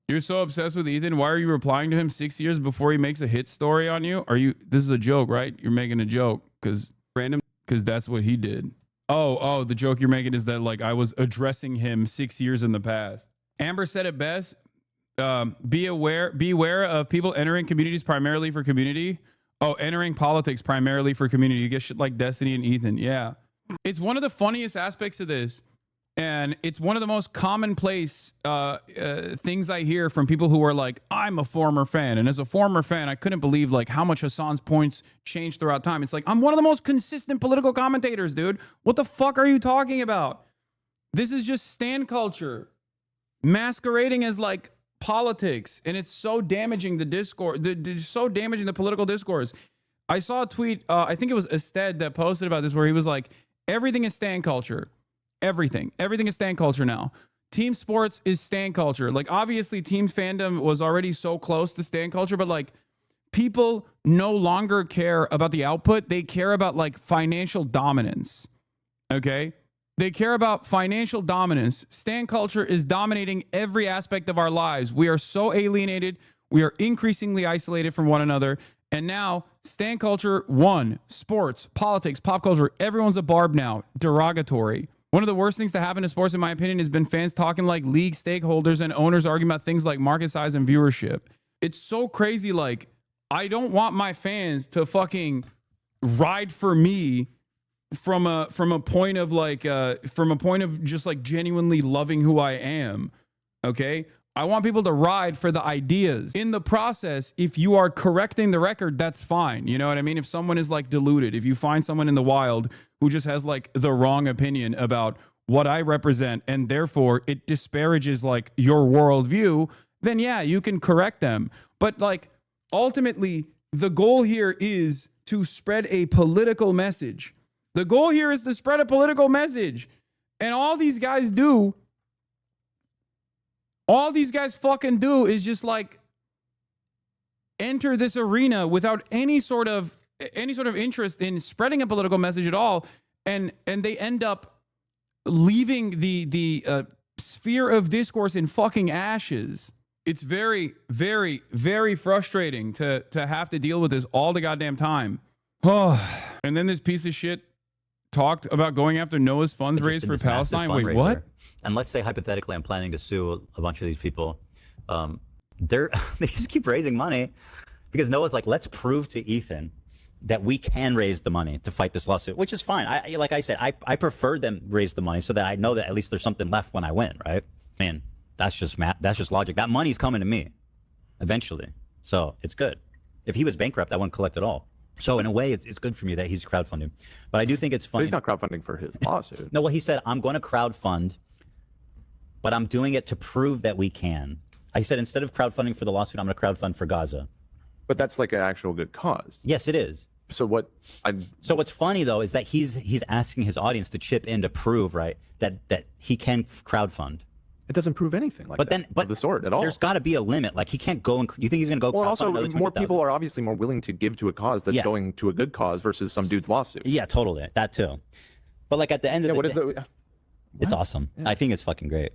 You're so obsessed with Ethan. Why are you replying to him 6 years before he makes a hit story on you? This is a joke, right? You're making a joke because that's what he did. Oh, the joke you're making is that like I was addressing him 6 years in the past. Amber said it best. Beware of people entering communities primarily for community. Oh, entering politics primarily for community. You get shit like Destiny and Ethan. Yeah. It's one of the funniest aspects of this. And it's one of the most commonplace things I hear from people who are like, I'm a former fan. And as a former fan, I couldn't believe like how much Hassan's points changed throughout time. It's like, I'm one of the most consistent political commentators, dude. What the fuck are you talking about? This is just stan culture masquerading as like politics. And it's so damaging the discourse, so damaging the political discourse. I saw a tweet, I think it was Ested that posted about this, where he was like, everything is stan culture. Everything is stan culture now. Team sports is stan culture. Like, obviously team fandom was already so close to stan culture, but like people no longer care about the output. They care about like financial dominance. Okay. They care about financial dominance. Stan culture is dominating every aspect of our lives. We are so alienated. We are increasingly isolated from one another. And now stan culture, sports, politics, pop culture, everyone's a barb now. Derogatory. One of the worst things to happen to sports, in my opinion, has been fans talking like league stakeholders and owners arguing about things like market size and viewership. It's so crazy. Like, I don't want my fans to fucking ride for me from a point of like just like genuinely loving who I am. Okay. I want people to ride for the ideas. In the process, if you are correcting the record, that's fine. You know what I mean? If someone is like deluded, if you find someone in the wild who just has like the wrong opinion about what I represent, and therefore it disparages like your worldview, then yeah, you can correct them. But like ultimately, the goal here is to spread a political message. The goal here is to spread a political message. And all these guys fucking do is just like enter this arena without any sort of interest in spreading a political message at all, and they end up leaving the sphere of discourse in fucking ashes. It's very, very, very frustrating to have to deal with this all the goddamn time. And then this piece of shit talked about going after Noah's funds raised for Palestine. Wait, what?
And let's say hypothetically I'm planning to sue a bunch of these people. They just keep raising money because Noah's like, let's prove to Ethan that we can raise the money to fight this lawsuit, which is fine. Like I said, I prefer them raise the money so that I know that at least there's something left when I win, right? Man, that's just math. That's just logic. That money's coming to me eventually. So it's good. If he was bankrupt, I wouldn't collect at all. So in a way, it's good for me that he's crowdfunding. But I do think it's funny.
But he's not crowdfunding for his lawsuit.
No, well, he said, I'm going to crowdfund, but I'm doing it to prove that we can. I said, instead of crowdfunding for the lawsuit, I'm going to crowdfund for Gaza.
But that's like an actual good cause.
Yes, it is.
So
what's funny though is that he's asking his audience to chip in to prove, right, that he can crowdfund.
It doesn't prove anything like
but
the sort at all.
There's got to be a limit. Like he can't go and you think he's going to go?
Well, also more people are obviously more willing to give to a cause that's going to a good cause versus some dude's lawsuit.
Yeah, totally. That too. But like at the end of the day, it's awesome. Yeah. I think it's fucking great.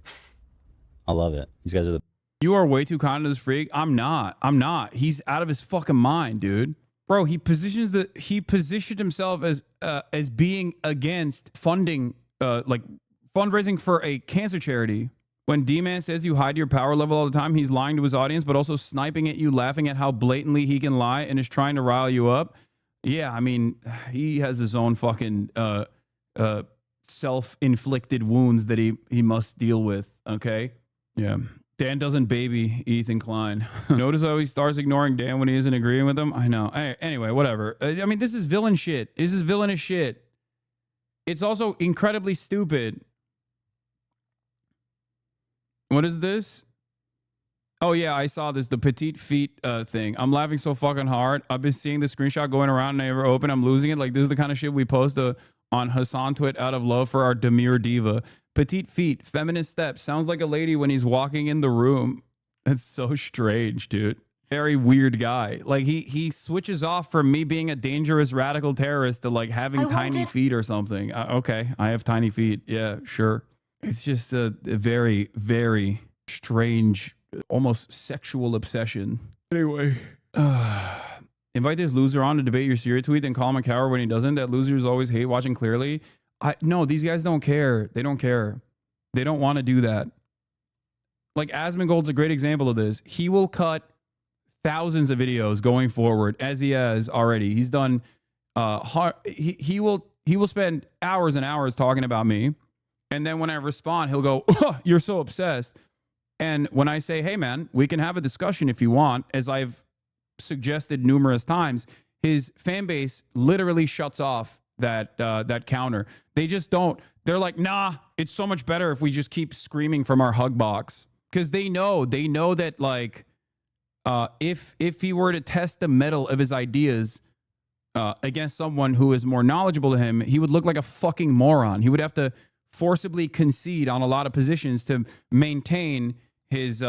I love it. These guys are the.
You are way too kind to this freak. I'm not. He's out of his fucking mind, dude. Bro, he positioned himself as being against funding, like fundraising for a cancer charity. When D-Man says you hide your power level all the time, he's lying to his audience, but also sniping at you, laughing at how blatantly he can lie, and is trying to rile you up. Yeah, I mean, he has his own fucking self-inflicted wounds that he must deal with. Okay, yeah. Dan doesn't baby Ethan Klein. Notice how he starts ignoring Dan when he isn't agreeing with him? I know. Anyway, whatever. I mean, this is villain shit. This is villainous shit. It's also incredibly stupid. What is this? Oh, yeah, I saw this. The petite feet thing. I'm laughing so fucking hard. I've been seeing the screenshot going around and I never open. I'm losing it. Like, this is the kind of shit we post to on Hassan Twit out of love for our demure diva. Petite feet, feminist steps. Sounds like a lady when he's walking in the room. That's so strange, dude. Very weird guy. Like he switches off from me being a dangerous radical terrorist to like having tiny feet or something. Okay, I have tiny feet. Yeah, sure. It's just a very, very strange, almost sexual obsession. Anyway, invite this loser on to debate your Syria tweet, then call him a coward when he doesn't. That losers always hate watching clearly. No, these guys don't care. They don't care. They don't want to do that. Like Asmongold's a great example of this. He will cut thousands of videos going forward, as he has already. He's done. He will spend hours and hours talking about me, and then when I respond, he'll go, oh, "You're so obsessed." And when I say, "Hey, man, we can have a discussion if you want," as I've suggested numerous times, his fan base literally shuts off that counter. They just don't. They're like, "Nah, it's so much better if we just keep screaming from our hug box," because they know that like. If he were to test the metal of his ideas against someone who is more knowledgeable than him, he would look like a fucking moron. He would have to forcibly concede on a lot of positions to maintain his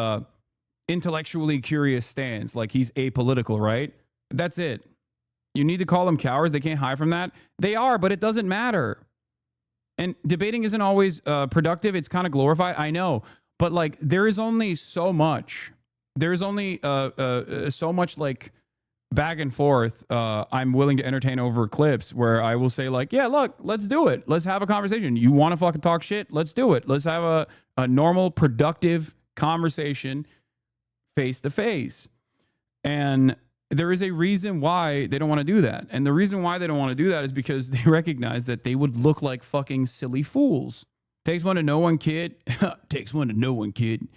intellectually curious stance. Like he's apolitical, right? That's it. You need to call them cowards. They can't hide from that. They are, but it doesn't matter. And debating isn't always productive. It's kind of glorified. I know. But like there is only so much. There's only so much like back and forth I'm willing to entertain over clips where I will say like, yeah, look, let's do it. Let's have a conversation. You want to fucking talk shit? Let's do it. Let's have a normal, productive conversation face to face. And there is a reason why they don't want to do that. And the reason why they don't want to do that is because they recognize that they would look like fucking silly fools. Takes one to know one, kid. Takes one to know one, kid.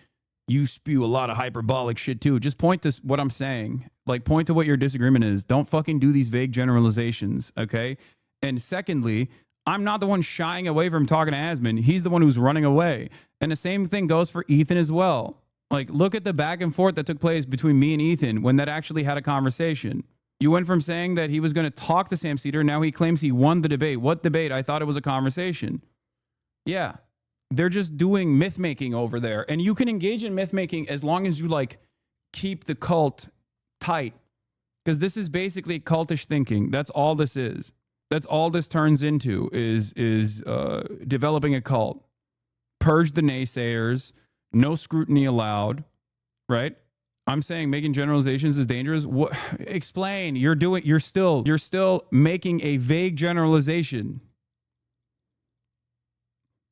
You spew a lot of hyperbolic shit too. Just point to what I'm saying. Like point to what your disagreement is. Don't fucking do these vague generalizations, okay? And secondly, I'm not the one shying away from talking to Asmon. He's the one who's running away. And the same thing goes for Ethan as well. Like look at the back and forth that took place between me and Ethan when that actually had a conversation. You went from saying that he was going to talk to Sam Cedar. Now he claims he won the debate. What debate? I thought it was a conversation. Yeah. They're just doing myth making over there. And you can engage in myth making as long as you like keep the cult tight. Because this is basically cultish thinking. That's all this is. That's all this turns into is developing a cult. Purge the naysayers. No scrutiny allowed. Right? I'm saying making generalizations is dangerous. What? Explain. You're still making a vague generalization.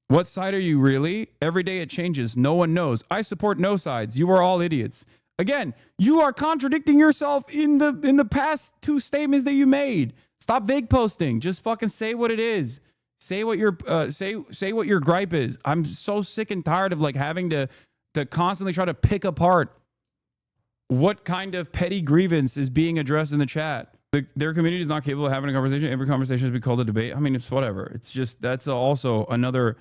What side are you really? Every day it changes. No one knows. I support no sides. You are all idiots. Again, you are contradicting yourself in the past two statements that you made. Stop vague posting. Just fucking say what it is. Say what your say what your gripe is. I'm so sick and tired of like having to constantly try to pick apart what kind of petty grievance is being addressed in the chat. Their community is not capable of having a conversation. Every conversation has been called a debate. I mean, it's whatever. It's just that's also another.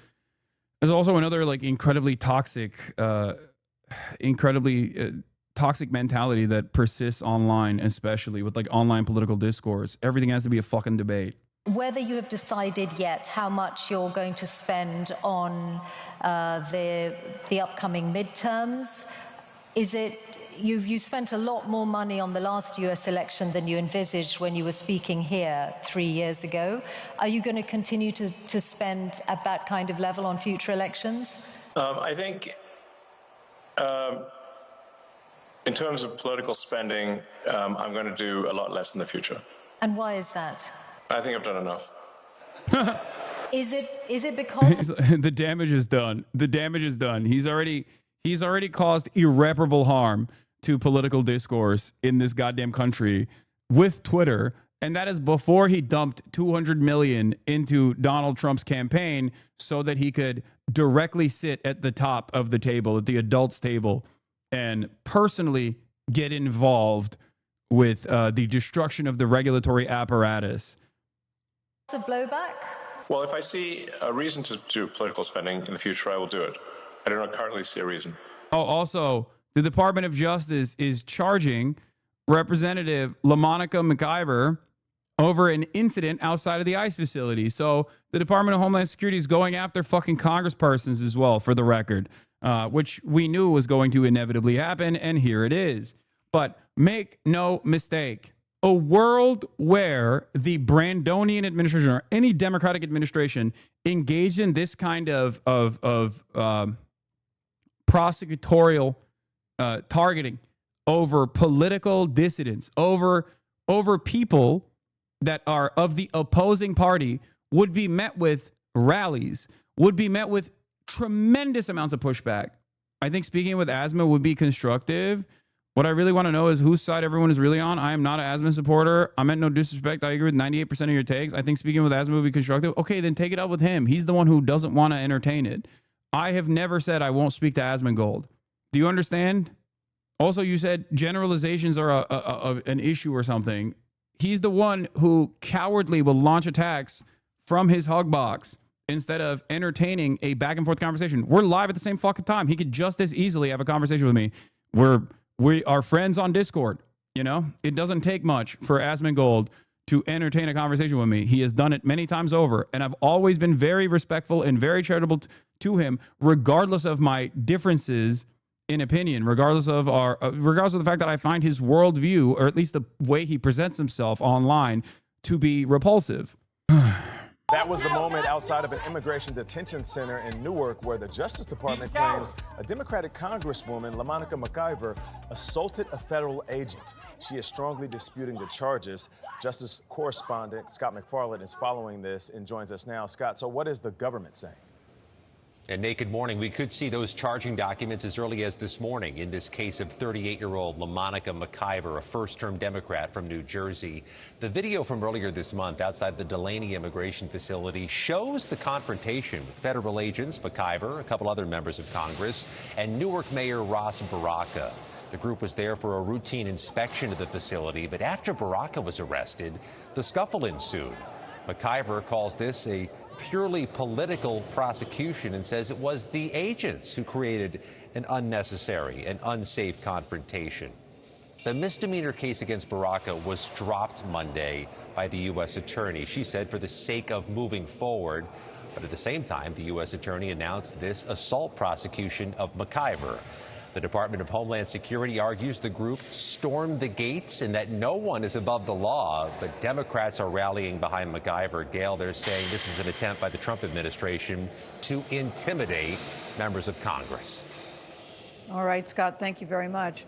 There's also another like incredibly toxic mentality that persists online, especially with like online political discourse. Everything has to be a fucking debate.
Whether you have decided yet how much you're going to spend on the upcoming midterms, is it you spent a lot more money on the last US election than you envisaged when you were speaking here 3 years ago. Are you going to continue to spend at that kind of level on future elections?
I think in terms of political spending, I'm going to do a lot less in the future.
And why is that?
I think I've done enough.
Is it because
the damage is done? The damage is done. He's already caused irreparable harm to political discourse in this goddamn country with Twitter. And that is before he dumped $200 million into Donald Trump's campaign so that he could directly sit at the top of the table, at the adults table, and personally get involved with the destruction of the regulatory apparatus.
of blowback?
Well, if I see a reason to do political spending in the future, I will do it. I do not currently see a reason.
Oh, also, the Department of Justice is charging Representative LaMonica McIver over an incident outside of the ICE facility. So the Department of Homeland Security is going after fucking congresspersons as well, for the record, which we knew was going to inevitably happen, and here it is. But make no mistake, a world where the Brandonian administration or any Democratic administration engaged in this kind of prosecutorial targeting over political dissidents, over people that are of the opposing party, would be met with rallies, would be met with tremendous amounts of pushback. I think speaking with Asma would be constructive. What I really want to know is whose side everyone is really on. I am not an Asma supporter. I meant no disrespect. I agree with 98% of your takes. I think speaking with Asma would be constructive. Okay, then take it up with him. He's the one who doesn't want to entertain it. I have never said I won't speak to Asmongold. Do you understand? Also, you said generalizations are an issue or something. He's the one who cowardly will launch attacks from his hug box instead of entertaining a back and forth conversation. We're live at the same fucking time. He could just as easily have a conversation with me. We are friends on Discord. You know, it doesn't take much for Asmongold to entertain a conversation with me. He has done it many times over, and I've always been very respectful and very charitable to him, regardless of my differences in opinion, regardless of the fact that I find his worldview, or at least the way he presents himself online, to be repulsive.
That was the moment outside of an immigration detention center in Newark where the Justice Department claims a Democratic Congresswoman, LaMonica McIver, assaulted a federal agent. She is strongly disputing the charges. Justice correspondent Scott McFarland is following this and joins us now. Scott, so what is the government saying?
And Naked Morning, we could see those charging documents as early as this morning in this case of 38-year-old LaMonica McIver, a first-term Democrat from New Jersey. The video from earlier this month outside the Delaney immigration facility shows the confrontation with federal agents, McIver, a couple other members of Congress, and Newark Mayor Ross Baraka. The group was there for a routine inspection of the facility, but after Baraka was arrested, the scuffle ensued. McIver calls this a purely political prosecution and says it was the agents who created an unnecessary and unsafe confrontation. The misdemeanor case against Baraka was dropped Monday by the U.S. attorney. She said for the sake of moving forward, but at the same time, the U.S. attorney announced this assault prosecution of McIver. The Department of Homeland Security argues the group stormed the gates and that no one is above the law, but Democrats are rallying behind McIver. Gail, they're saying this is an attempt by the Trump administration to intimidate members of Congress.
All right, Scott, thank you very much.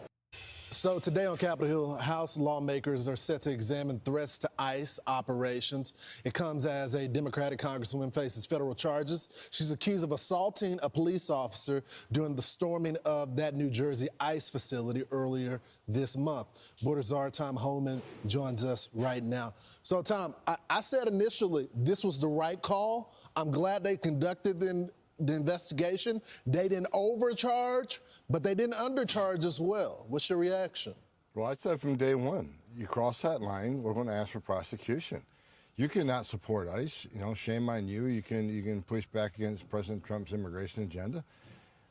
So today on Capitol Hill, House lawmakers are set to examine threats to ICE operations. It comes as a Democratic congresswoman faces federal charges. She's accused of assaulting a police officer during the storming of that New Jersey ICE facility earlier this month. Border Czar Tom Homan joins us right now. So, Tom, I said initially this was the right call. I'm glad they conducted the investigation. They didn't overcharge, but they didn't undercharge as well. What's your reaction?
Well, I said from day one, you cross that line, we're going to ask for prosecution. You cannot support ICE. You know, shame on you. You can push back against President Trump's immigration agenda.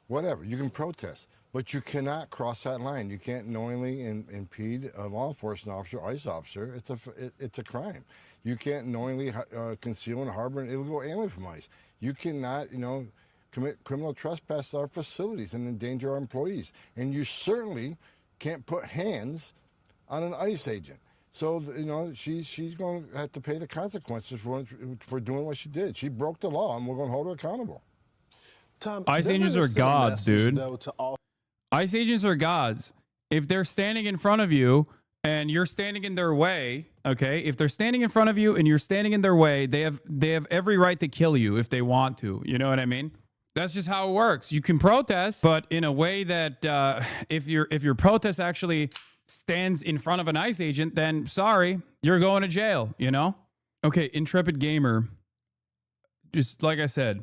Whatever. You can protest, but you cannot cross that line. You can't knowingly impede a law enforcement officer, ICE officer. It's a crime. You can't knowingly conceal and harbor an illegal alien from ICE. You cannot, commit criminal trespass at our facilities and endanger our employees. And you certainly can't put hands on an ICE agent. So, she's going to have to pay the consequences for doing what she did. She broke the law, and we're going to hold her accountable.
Tom,
ICE agents are gods, dude. ICE agents are gods. If they're standing in front of you and you're standing in their way, okay? If they're standing in front of you and you're standing in their way, they have every right to kill you if they want to. You know what I mean? That's just how it works. You can protest, but in a way that if your protest actually stands in front of an ICE agent, then sorry, you're going to jail, Okay, Intrepid Gamer, just like I said,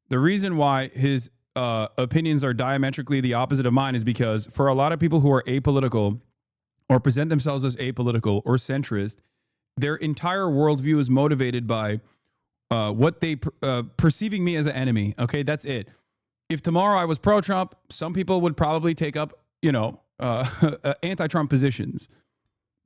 the reason why his opinions are diametrically the opposite of mine is because for a lot of people who are apolitical or present themselves as apolitical or centrist, their entire worldview is motivated by what they perceiving me as an enemy. Okay, that's it. If tomorrow I was pro-Trump, some people would probably take up, anti-Trump positions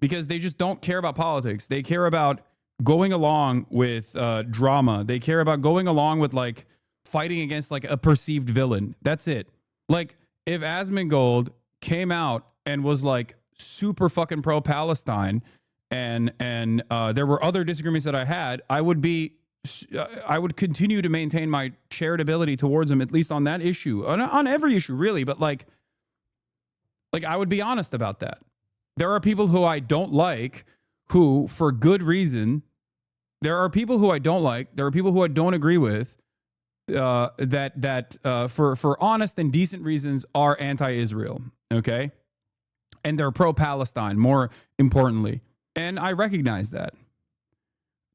because they just don't care about politics. They care about going along with drama. They care about going along with like fighting against like a perceived villain. That's it. Like if Asmongold came out and was like super fucking pro-Palestine and there were other disagreements that I had, I would continue to maintain my charitability towards him, at least on that issue, on every issue really. But like I would be honest about that. There are people who I don't like who, for good reason, there are people who I don't like. There are people who I don't agree with that for honest and decent reasons are anti-Israel. Okay. And they're pro-Palestine, more importantly. And I recognize that.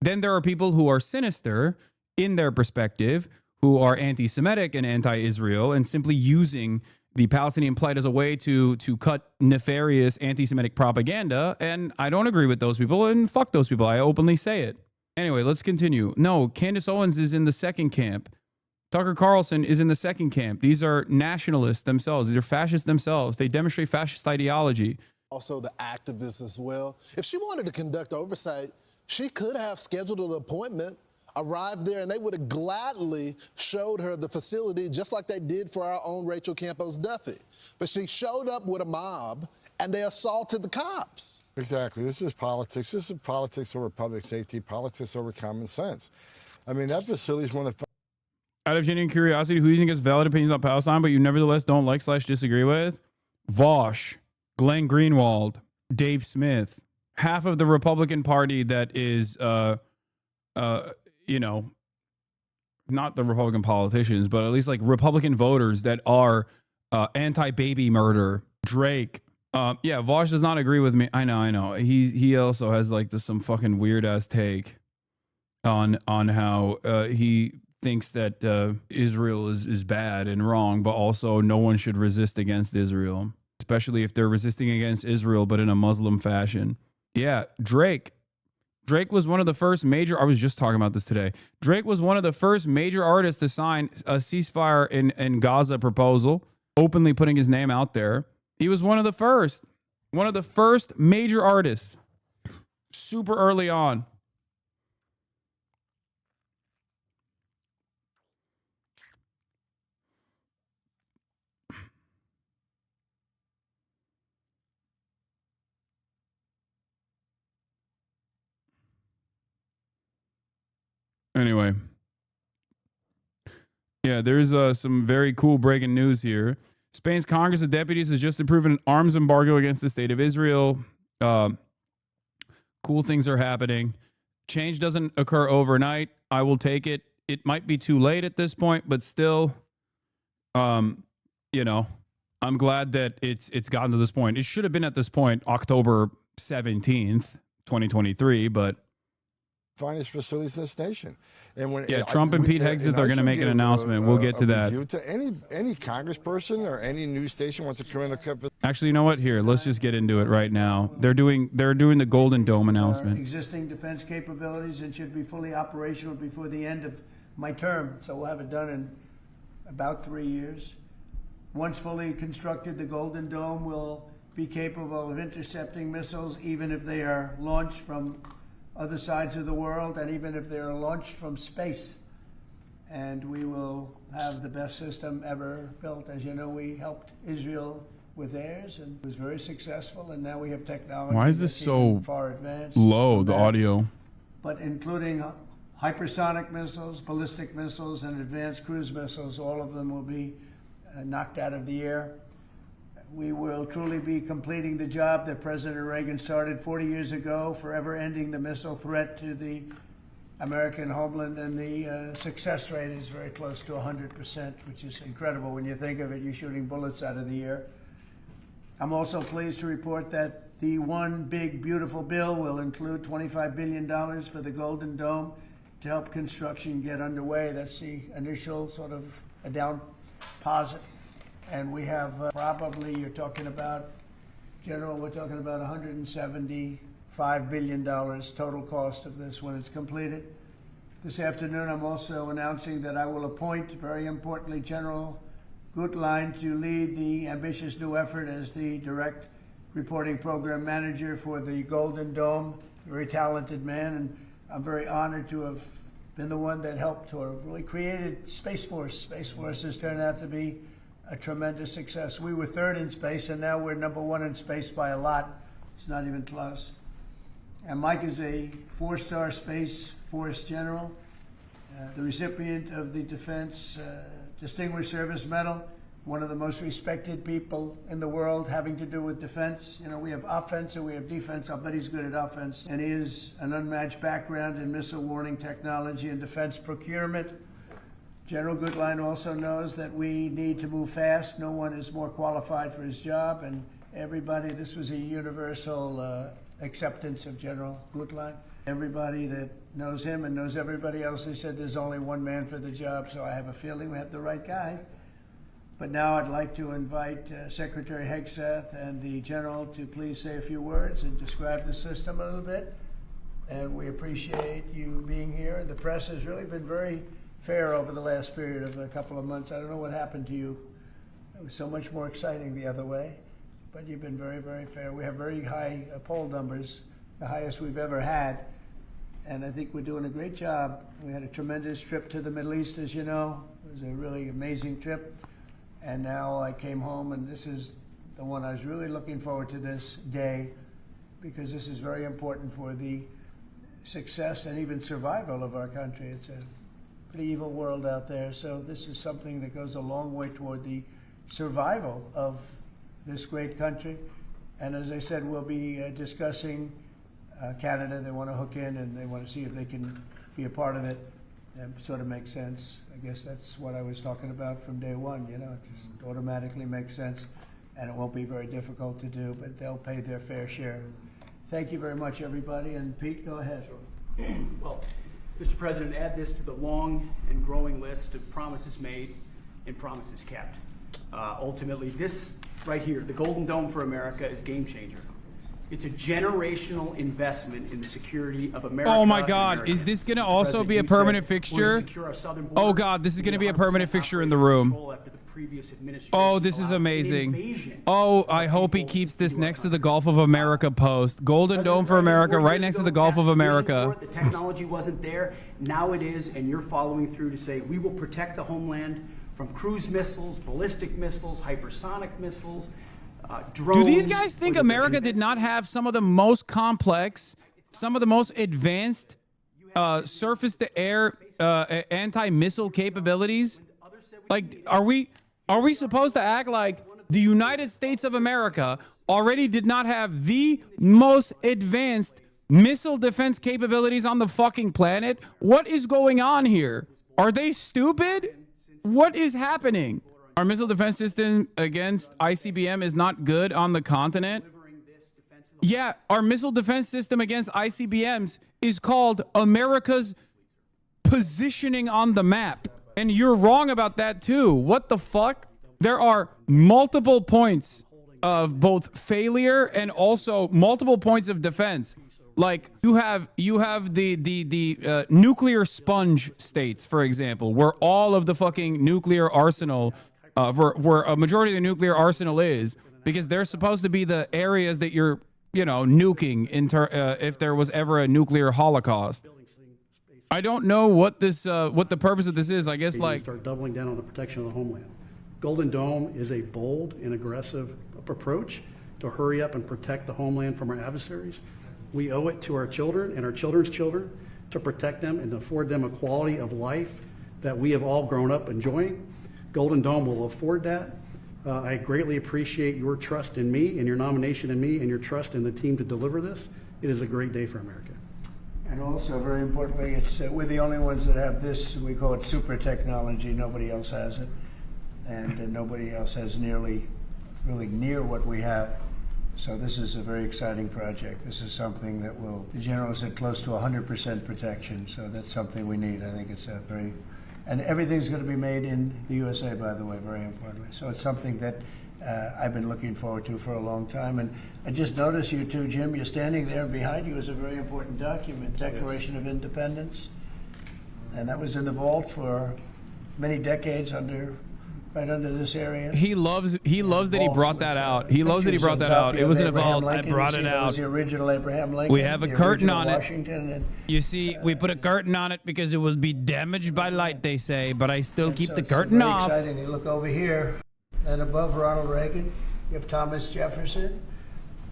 Then there are people who are sinister in their perspective, who are anti-Semitic and anti-Israel and simply using the Palestinian plight as a way to cut nefarious anti-Semitic propaganda. And I don't agree with those people, and fuck those people. I openly say it. Anyway, let's continue. No, Candace Owens is in the second camp. Tucker Carlson is in the second camp. These are nationalists themselves. These are fascists themselves. They demonstrate fascist ideology.
Also the activists as well. If she wanted to conduct oversight, she could have scheduled an appointment, arrived there, and they would have gladly showed her the facility just like they did for our own Rachel Campos Duffy. But she showed up with a mob and they assaulted the cops.
Exactly. This is politics. This is politics over public safety, politics over common sense. I mean, that facility is one of...
Out of genuine curiosity, who do you think has valid opinions on Palestine, but you nevertheless don't like / disagree with? Vosh, Glenn Greenwald, Dave Smith, half of the Republican Party that is, you know, not the Republican politicians, but at least like Republican voters that are anti-baby murder. Drake. Yeah, Vosh does not agree with me. I know. He also has like some fucking weird ass take on how he thinks that Israel is bad and wrong, but also no one should resist against Israel, especially if they're resisting against Israel, but in a Muslim fashion. Yeah, Drake was one of the first major, I was just talking about this today. Drake was one of the first major artists to sign a ceasefire in Gaza proposal, openly putting his name out there. He was one of the first major artists, super early on. Anyway, yeah, there's some very cool breaking news here. Spain's Congress of Deputies has just approved an arms embargo against the state of Israel. Cool things are happening. Change doesn't occur overnight. I will take it. It might be too late at this point, but still, you know, I'm glad that it's gotten to this point. It should have been at this point, October 17th, 2023, but
finest facilities in this nation. And when
Trump and Pete Hegseth are going to make an announcement. We'll get to that.
To any congressperson or any news station wants to come in.
Actually, you know what? Here, let's just get into it right now. They're doing the Golden Dome announcement.
Existing defense capabilities and should be fully operational before the end of my term. So we'll have it done in about 3 years. Once fully constructed, the Golden Dome will be capable of intercepting missiles, even if they are launched from other sides of the world, and even if they're launched from space. And we will have the best system ever built. As you know, we helped Israel with theirs, and it was very successful, and now we have technology.
Why is this so
far advanced
low, the audio?
But including hypersonic missiles, ballistic missiles, and advanced cruise missiles, all of them will be knocked out of the air. We will truly be completing the job that President Reagan started 40 years ago, forever ending the missile threat to the American homeland, and the success rate is very close to 100%, which is incredible when you think of it. You're shooting bullets out of the air. I'm also pleased to report that the one big, beautiful bill will include $25 billion for the Golden Dome to help construction get underway. That's the initial sort of a down deposit. And we have probably, you're talking about, General, we're talking about $175 billion total cost of this when it's completed. This afternoon, I'm also announcing that I will appoint, very importantly, General Gutlein to lead the ambitious new effort as the direct reporting program manager for the Golden Dome, a very talented man, and I'm very honored to have been the one that helped to have really created Space Force. Space Force has turned out to be a tremendous success. We were third in space, and now we're #1 in space by a lot. It's not even close. And Mike is a 4-star Space Force general, the recipient of the Defense Distinguished Service Medal, one of the most respected people in the world having to do with defense. You know, we have offense and we have defense. I'll bet he's good at offense. And he has an unmatched background in missile warning technology and defense procurement. General Goodline also knows that we need to move fast. No one is more qualified for his job. And everybody, this was a universal acceptance of General Goodline. Everybody that knows him and knows everybody else, they said there's only one man for the job. So I have a feeling we have the right guy. But now I'd like to invite Secretary Hegseth and the General to please say a few words and describe the system a little bit. And we appreciate you being here. The press has really been very fair over the last period of a couple of months. I don't know what happened to you. It was so much more exciting the other way. But you've been very, very fair. We have very high poll numbers, the highest we've ever had. And I think we're doing a great job. We had a tremendous trip to the Middle East, as you know. It was a really amazing trip. And now I came home, and this is the one I was really looking forward to this day, because this is very important for the success and even survival of our country. It's a pretty evil world out there, so this is something that goes a long way toward the survival of this great country. And as I said, we'll be discussing Canada. They want to hook in, and they want to see if they can be a part of it. It sort of makes sense. I guess that's what I was talking about from day one. You know, it just automatically makes sense, and it won't be very difficult to do, but they'll pay their fair share. Thank you very much, everybody. And Pete, go ahead.
Sure. Well, Mr. President, add this to the long and growing list of promises made and promises kept. Ultimately, this right here, the Golden Dome for America, is game changer. It's a generational investment in the security of America.
Oh my God, is this going to also be a permanent fixture? Oh God, this is going to be a permanent fixture in the room. Oh, this is amazing. Oh, I hope he keeps this next to the Gulf of America post. Golden Dome for America, right next to the Gulf of America.
The technology wasn't there, now it is, and you're following through to say we will protect the homeland from cruise missiles, ballistic missiles, hypersonic missiles, drones.
Do these guys think America did not have some of the most complex, some of the most advanced surface-to-air anti-missile capabilities? Like, are we supposed to act like the United States of America already did not have the most advanced missile defense capabilities on the fucking planet? What is going on here? Are they stupid? What is happening? Our missile defense system against ICBM is not good on the continent. Yeah, our missile defense system against ICBMs is called America's positioning on the map. And you're wrong about that too. What the fuck? There are multiple points of both failure and also multiple points of defense. Like you have the nuclear sponge states, for example, where all of the fucking nuclear arsenal where a majority of the nuclear arsenal is, because they're supposed to be the areas that you're, you know, nuking if there was ever a nuclear holocaust. I don't know what this, what the purpose of this is. I guess like
start doubling down on the protection of the homeland. Golden Dome is a bold and aggressive approach to hurry up and protect the homeland from our adversaries. We owe it to our children and our children's children to protect them and to afford them a quality of life that we have all grown up enjoying. Golden Dome will afford that. I greatly appreciate your trust in me and your nomination in me and your trust in the team to deliver this. It is a great day for America.
And also, very importantly, it's we're the only ones that have this. We call it super technology. Nobody else has it. And nobody else has really near what we have. So this is a very exciting project. This is something that will, the general said, close to 100% protection. So that's something we need. I think it's a very, and everything's going to be made in the USA, by the way, very importantly. So it's something that I've been looking forward to for a long time. And I just noticed you too, Jim, you're standing there, and behind you is a very important document, Declaration of Independence. And that was in the vault for many decades under right under this area.
He loves that he brought that out. He loves that he brought that out. It wasn't involved. I brought it
That was
out.
the original Abraham Lincoln.
We have a
the
curtain
original
on it.
Washington, and
You see, we put a curtain on it because it will be damaged by light, they say, but I still keep
so
the
it's
curtain
very
off.
Exciting. You look over here, and above Ronald Reagan, you have Thomas Jefferson.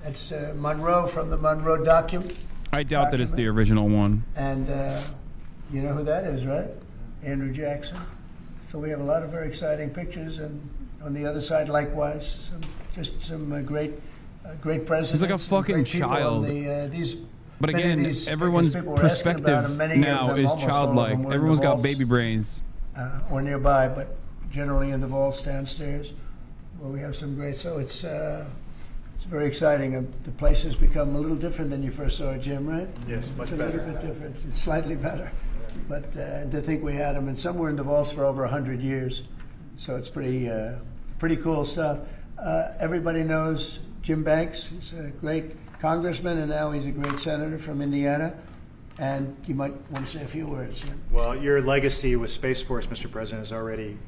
That's Monroe from the Monroe document.
I doubt that it's the original one.
And you know who that is, right? Andrew Jackson. So we have a lot of very exciting pictures, and on the other side, likewise, some great presidents.
He's like a fucking child. But again, everyone's perspective now is childlike. Everyone's got baby brains.
Or nearby, but generally in the vaults downstairs, where we have some great. So it's very exciting. The place has become a little different than you first saw it, Jim, right?
Yes, much
it's
better.
A little bit different. It's slightly better. But to think we had them, and some were in the vaults for over 100 years. So it's pretty cool stuff. Everybody knows Jim Banks. He's a great congressman, and now he's a great senator from Indiana. And you might want to say a few words, Jim.
Well, your legacy with Space Force, Mr. President, is already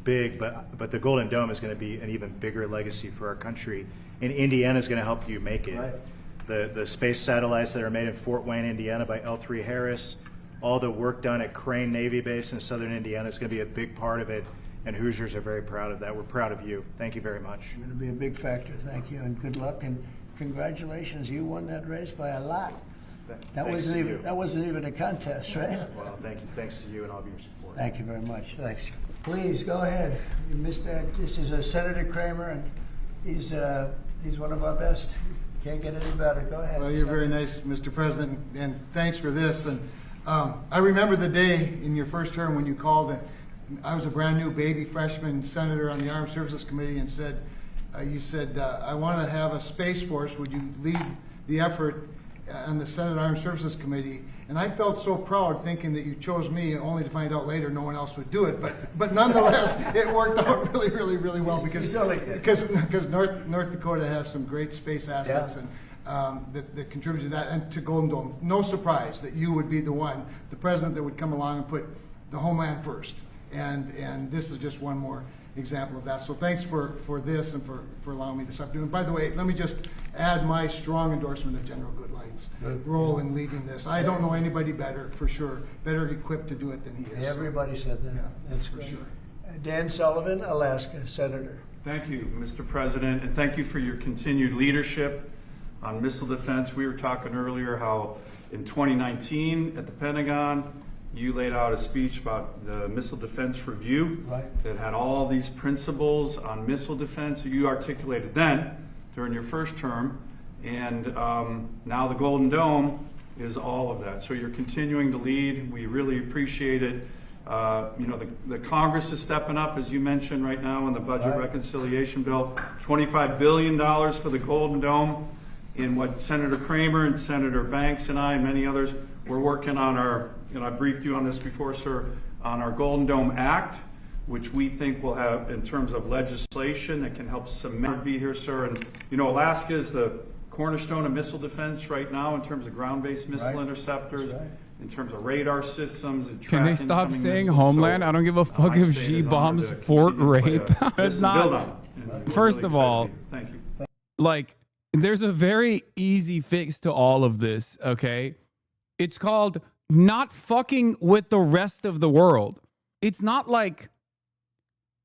big, but the Golden Dome is going to be an even bigger legacy for our country. And Indiana is going to help you make it. Right. The space satellites that are made in Fort Wayne, Indiana by L3 Harris, all the work done at Crane Navy Base in southern Indiana is going to be a big part of it. And Hoosiers are very proud of that. We're proud of you. Thank you very much.
You're going to be a big factor. Thank you, and good luck, and congratulations. You won that race by a lot. That wasn't even a contest, right?
Well, thank you. Thanks to you and all of your support.
Thank you very much. Thanks. Please go ahead. You missed that. This is Senator Kramer, and he's one of our best. Can't get any better. Go ahead.
Well, you're very nice, Mr. President, and thanks for this. And I remember the day in your first term when you called it. I was a brand new baby freshman senator on the Armed Services Committee, and you said, I want to have a space force. Would you lead the effort on the Senate Armed Services Committee? And I felt so proud thinking that you chose me, only to find out later no one else would do it. But nonetheless, it worked out really, really, really well because North Dakota has some great space assets, and that contribute to that and to Golden Dome. No surprise that you would be the president that would come along and put the homeland first. And this is just one more example of that. So thanks for this and for allowing me this afternoon. And by the way, let me just add my strong endorsement of General Goodline's role in leading this. I don't know anybody better, for sure, better equipped to do it than he is.
Everybody said that. That's
for
great.
sure.
Dan Sullivan, Alaska, Senator.
Thank you, Mr. President, and thank you for your continued leadership on missile defense. We were talking earlier how in 2019 at the Pentagon, you laid out a speech about the Missile Defense Review that had all these principles on missile defense that you articulated then during your first term, and now the Golden Dome is all of that. So you're continuing to lead. We really appreciate it. The Congress is stepping up, as you mentioned right now in the budget reconciliation bill, $25 billion for the Golden Dome. In what Senator Kramer and Senator Banks and I and many others, we're working on our, I briefed you on this before, sir, on our Golden Dome Act, which we think will have, in terms of legislation that can help cement, be here, sir. And, Alaska is the cornerstone of missile defense right now in terms of ground-based missile interceptors, in terms of radar systems. And
Can they stop saying
missiles.
homeland? I don't give a fuck if she bombs Fort Rape. It's not. First of all,
thank you.
There's a very easy fix to all of this, okay? It's called not fucking with the rest of the world. It's not like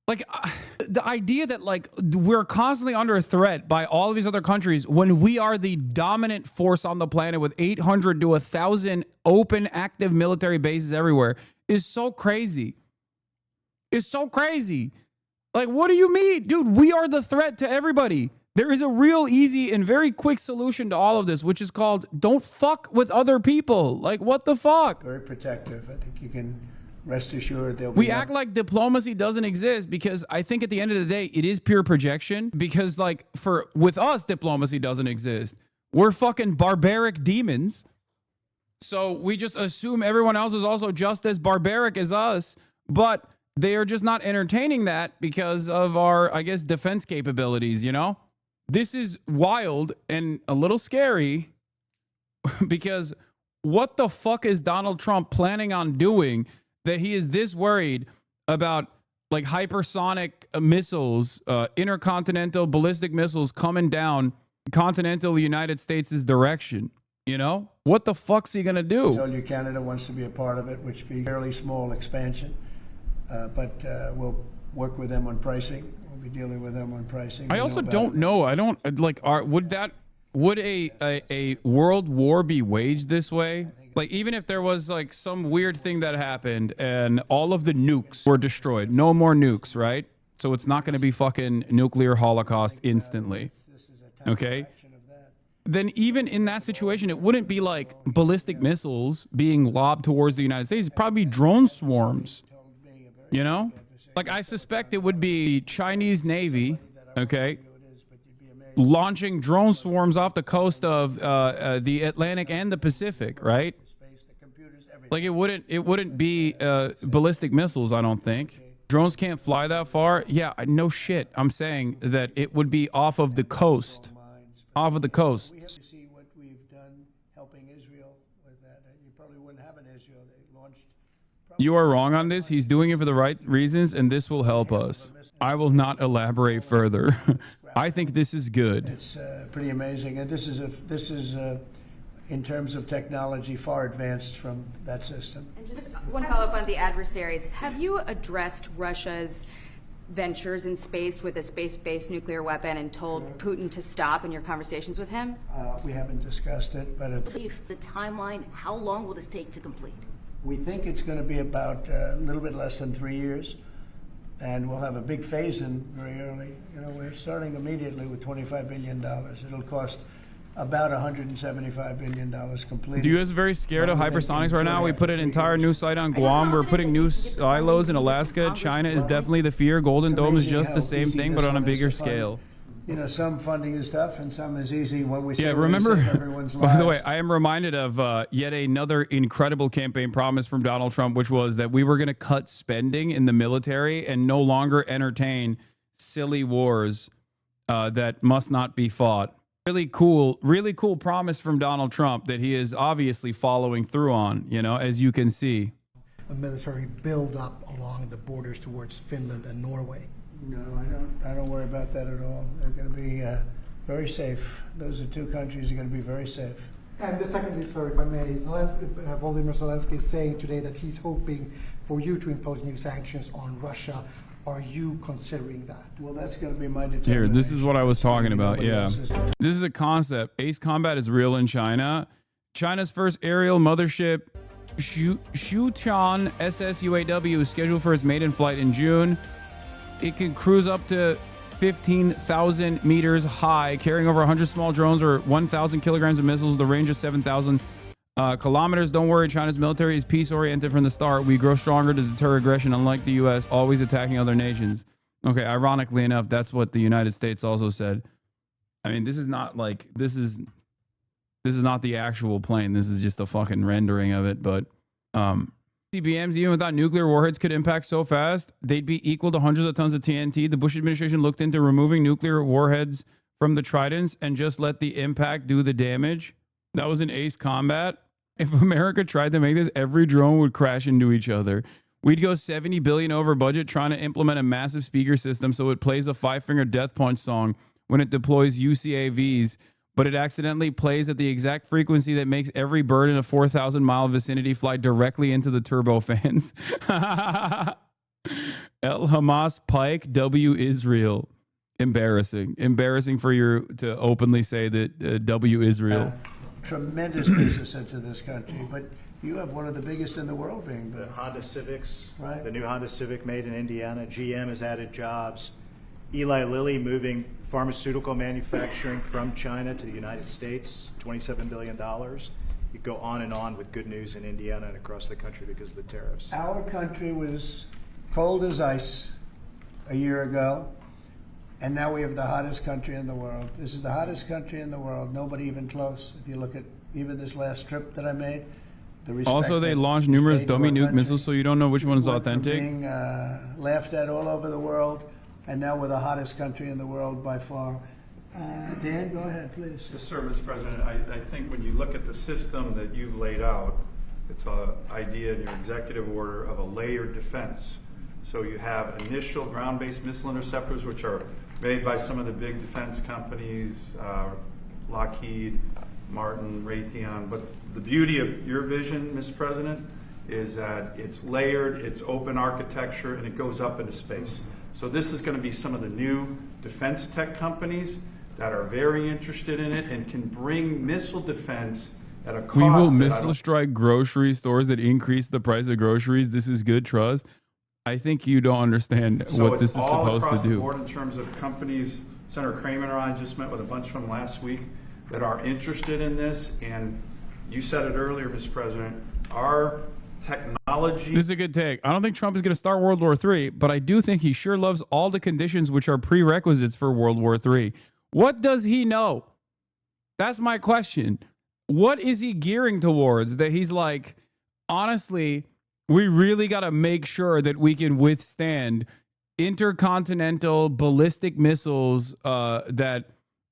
the idea that we're constantly under a threat by all of these other countries when we are the dominant force on the planet with 800 to 1,000 open active military bases everywhere is so crazy. It's so crazy. What do you mean? Dude, we are the threat to everybody. There is a real easy and very quick solution to all of this, which is called don't fuck with other people. What the fuck?
Very protective. I think you can rest assured they'll be.
We act like diplomacy doesn't exist because I think at the end of the day, it is pure projection because with us, diplomacy doesn't exist. We're fucking barbaric demons. So we just assume everyone else is also just as barbaric as us, but they are just not entertaining that because of our, defense capabilities, This is wild and a little scary because what the fuck is Donald Trump planning on doing that he is this worried about like hypersonic missiles, intercontinental ballistic missiles coming down continental United States' direction. You know, what the fuck's he gonna do?
I told you Canada wants to be a part of it, which would be a fairly small expansion, but we'll work with them on pricing. We'll be dealing with them on pricing.
I also don't know. I don't like. Would a world war be waged this way? Like, even if there was like some weird thing that happened and all of the nukes were destroyed, no more nukes, right? So it's not going to be fucking nuclear holocaust instantly. Okay. Then even in that situation, it wouldn't be like ballistic missiles being lobbed towards the United States. It'd probably be drone swarms, you know? Like, I suspect it would be Chinese Navy, okay, launching drone swarms off the coast of the Atlantic and the Pacific, right? Like, it wouldn't be ballistic missiles, I don't think. Drones can't fly that far. Yeah, no shit. I'm saying that it would be off of the coast. Off of the coast.
We have to see what we've done helping Israel with that. You probably wouldn't have an Israel. They launched.
You are wrong on this. He's doing it for the right reasons, and this will help us. I will not elaborate further. I think this is good.
It's pretty amazing, and this is in terms of technology far advanced from that system.
And just one follow-up on the adversaries. Have you addressed Russia's ventures in space with a space-based nuclear weapon and told Putin to stop in your conversations with him?
We haven't discussed it, but
The timeline, how long will this take to complete?
we think it's going to be about a little bit less than 3 years, and we'll have a big phase-in very early. You know, we're starting immediately with $25 billion. It'll cost about $175 billion completed.
The U.S. is very scared of hypersonics right now. We put an entire new site on Guam. We're putting new silos in Alaska. China is definitely the fear. Golden Dome is just the same thing, but on a bigger scale.
You know, some funding is tough and some is easy. When we
yeah, remember, by the way, I am reminded of yet another incredible campaign promise from Donald Trump, which was that we were going to cut spending in the military and no longer entertain silly wars that must not be fought. Really cool promise from Donald Trump that he is obviously following through on, you know, as you can see.
A military build-up along the borders towards Finland and Norway.
No, I don't worry about that at all. They're going to be very safe. Those are two countries that are going to be very safe.
And the secondly, sorry if I may, Volodymyr Zelensky is saying today that he's hoping for you to impose new sanctions on Russia. Are you considering that?
Well, that's going to be my determination.
Here, this is what I was talking about. Yeah, this is a concept. Ace combat is real in China. China's first aerial mothership, Shuchan SS UAW, is scheduled for its maiden flight in June. It can cruise up to 15,000 meters high, carrying over 100 small drones or 1,000 kilograms of missiles with a range of 7,000 kilometers. Don't worry, China's military is peace-oriented from the start. We grow stronger to deter aggression, unlike the U.S., always attacking other nations. Okay, ironically enough, that's what the United States also said. I mean, this is not like, this is not the actual plane. This is just a fucking rendering of it, but CBMs, even without nuclear warheads, could impact so fast they'd be equal to hundreds of tons of TNT. The Bush administration looked into removing nuclear warheads from the Tridents and just let the impact do the damage. That was in Ace Combat. If America tried to make this, every drone would crash into each other. We'd go $70 billion over budget trying to implement a massive speaker system so it plays a Five-Finger Death Punch song when it deploys UCAVs, but it accidentally plays at the exact frequency that makes every bird in a 4,000-mile vicinity fly directly into the turbofans. El Hamas Pike W Israel. Embarrassing for you to openly say that W Israel.
Tremendous business into this country, but you have one of the biggest in the world being built.
The Honda Civics,
right?
The new Honda Civic made in Indiana. GM has added jobs. Eli Lilly moving pharmaceutical manufacturing from China to the United States, $27 billion. You go on and on with good news in Indiana and across the country because of the tariffs.
Our country was cold as ice a year ago, and now we have the hottest country in the world. This is the hottest country in the world, nobody even close. If you look at even this last trip that I made,
also, they launched numerous dummy nuke missiles, so you don't know which one is authentic.
Being laughed at all over the world, and now we're the hottest country in the world by far. Dan, go ahead, please.
Yes, sir, Mr. President. I think when you look at the system that you've laid out, it's an idea in your executive order of a layered defense. So you have initial ground-based missile interceptors, which are made by some of the big defense companies, Lockheed, Martin, Raytheon. But the beauty of your vision, Mr. President, is that it's layered, it's open architecture, and it goes up into space. So this is going to be some of the new defense tech companies that are very interested in it and can bring missile defense at a cost.
We will missile strike grocery stores that increase the price of groceries. This is good trust. I think you don't understand what this is supposed to do.
The board in terms of companies. Senator Kramer and I just met with a bunch of them last week that are interested in this. And you said it earlier, Mr. President, our technology.
This is a good take. I don't think Trump is going to start World War III, but I do think he sure loves all the conditions which are prerequisites for World War III. What does he know? That's my question. What is he gearing towards that he's like, honestly, we really got to make sure that we can withstand intercontinental ballistic missiles that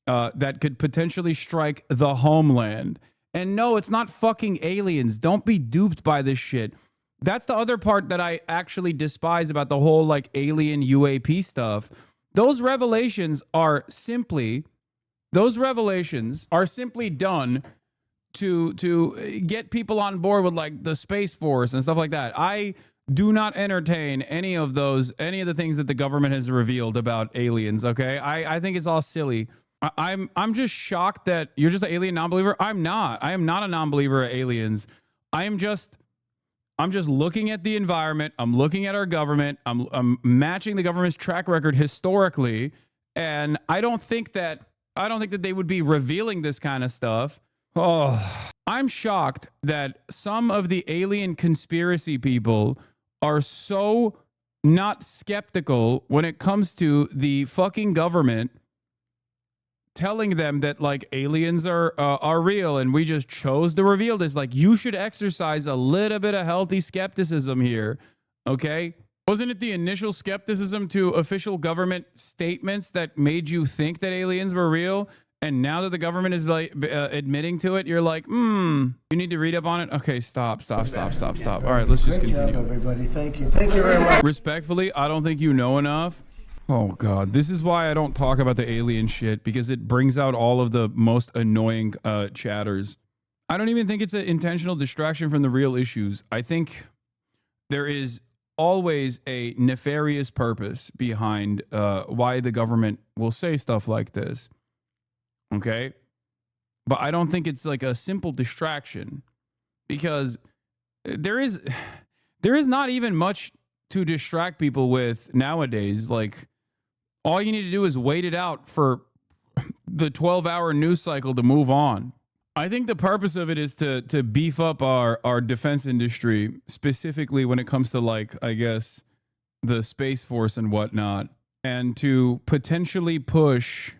could potentially strike the homeland. And no, it's not fucking aliens. Don't be duped by this shit. That's the other part that I actually despise about the whole like alien UAP stuff. Those revelations are simply done to get people on board with like the Space Force and stuff like that. I do not entertain any of the things that the government has revealed about aliens. Okay, I think it's all silly. I'm just shocked that you're just an alien non-believer. I'm not. I am not a non-believer of aliens. I'm just looking at the environment. I'm looking at our government. I'm matching the government's track record historically, and I don't think that they would be revealing this kind of stuff. Oh, I'm shocked that some of the alien conspiracy people are so not skeptical when it comes to the fucking government telling them that like aliens are real and we just chose to reveal this. Like, you should exercise a little bit of healthy skepticism here, okay? Wasn't it the initial skepticism to official government statements that made you think that aliens were real? And now that the government is like admitting to it, you're like, you need to read up on it. Okay, stop. All right, let's just continue.
Great job, everybody. Thank you very much.
Respectfully, I don't think you know enough. Oh God, this is why I don't talk about the alien shit, because it brings out all of the most annoying chatters. I don't even think it's an intentional distraction from the real issues. I think there is always a nefarious purpose behind why the government will say stuff like this. Okay? But I don't think it's like a simple distraction, because there is not even much to distract people with nowadays. Like, all you need to do is wait it out for the 12-hour news cycle to move on. I think the purpose of it is to beef up our defense industry, specifically when it comes to, like, I guess, the Space Force and whatnot, and to potentially push,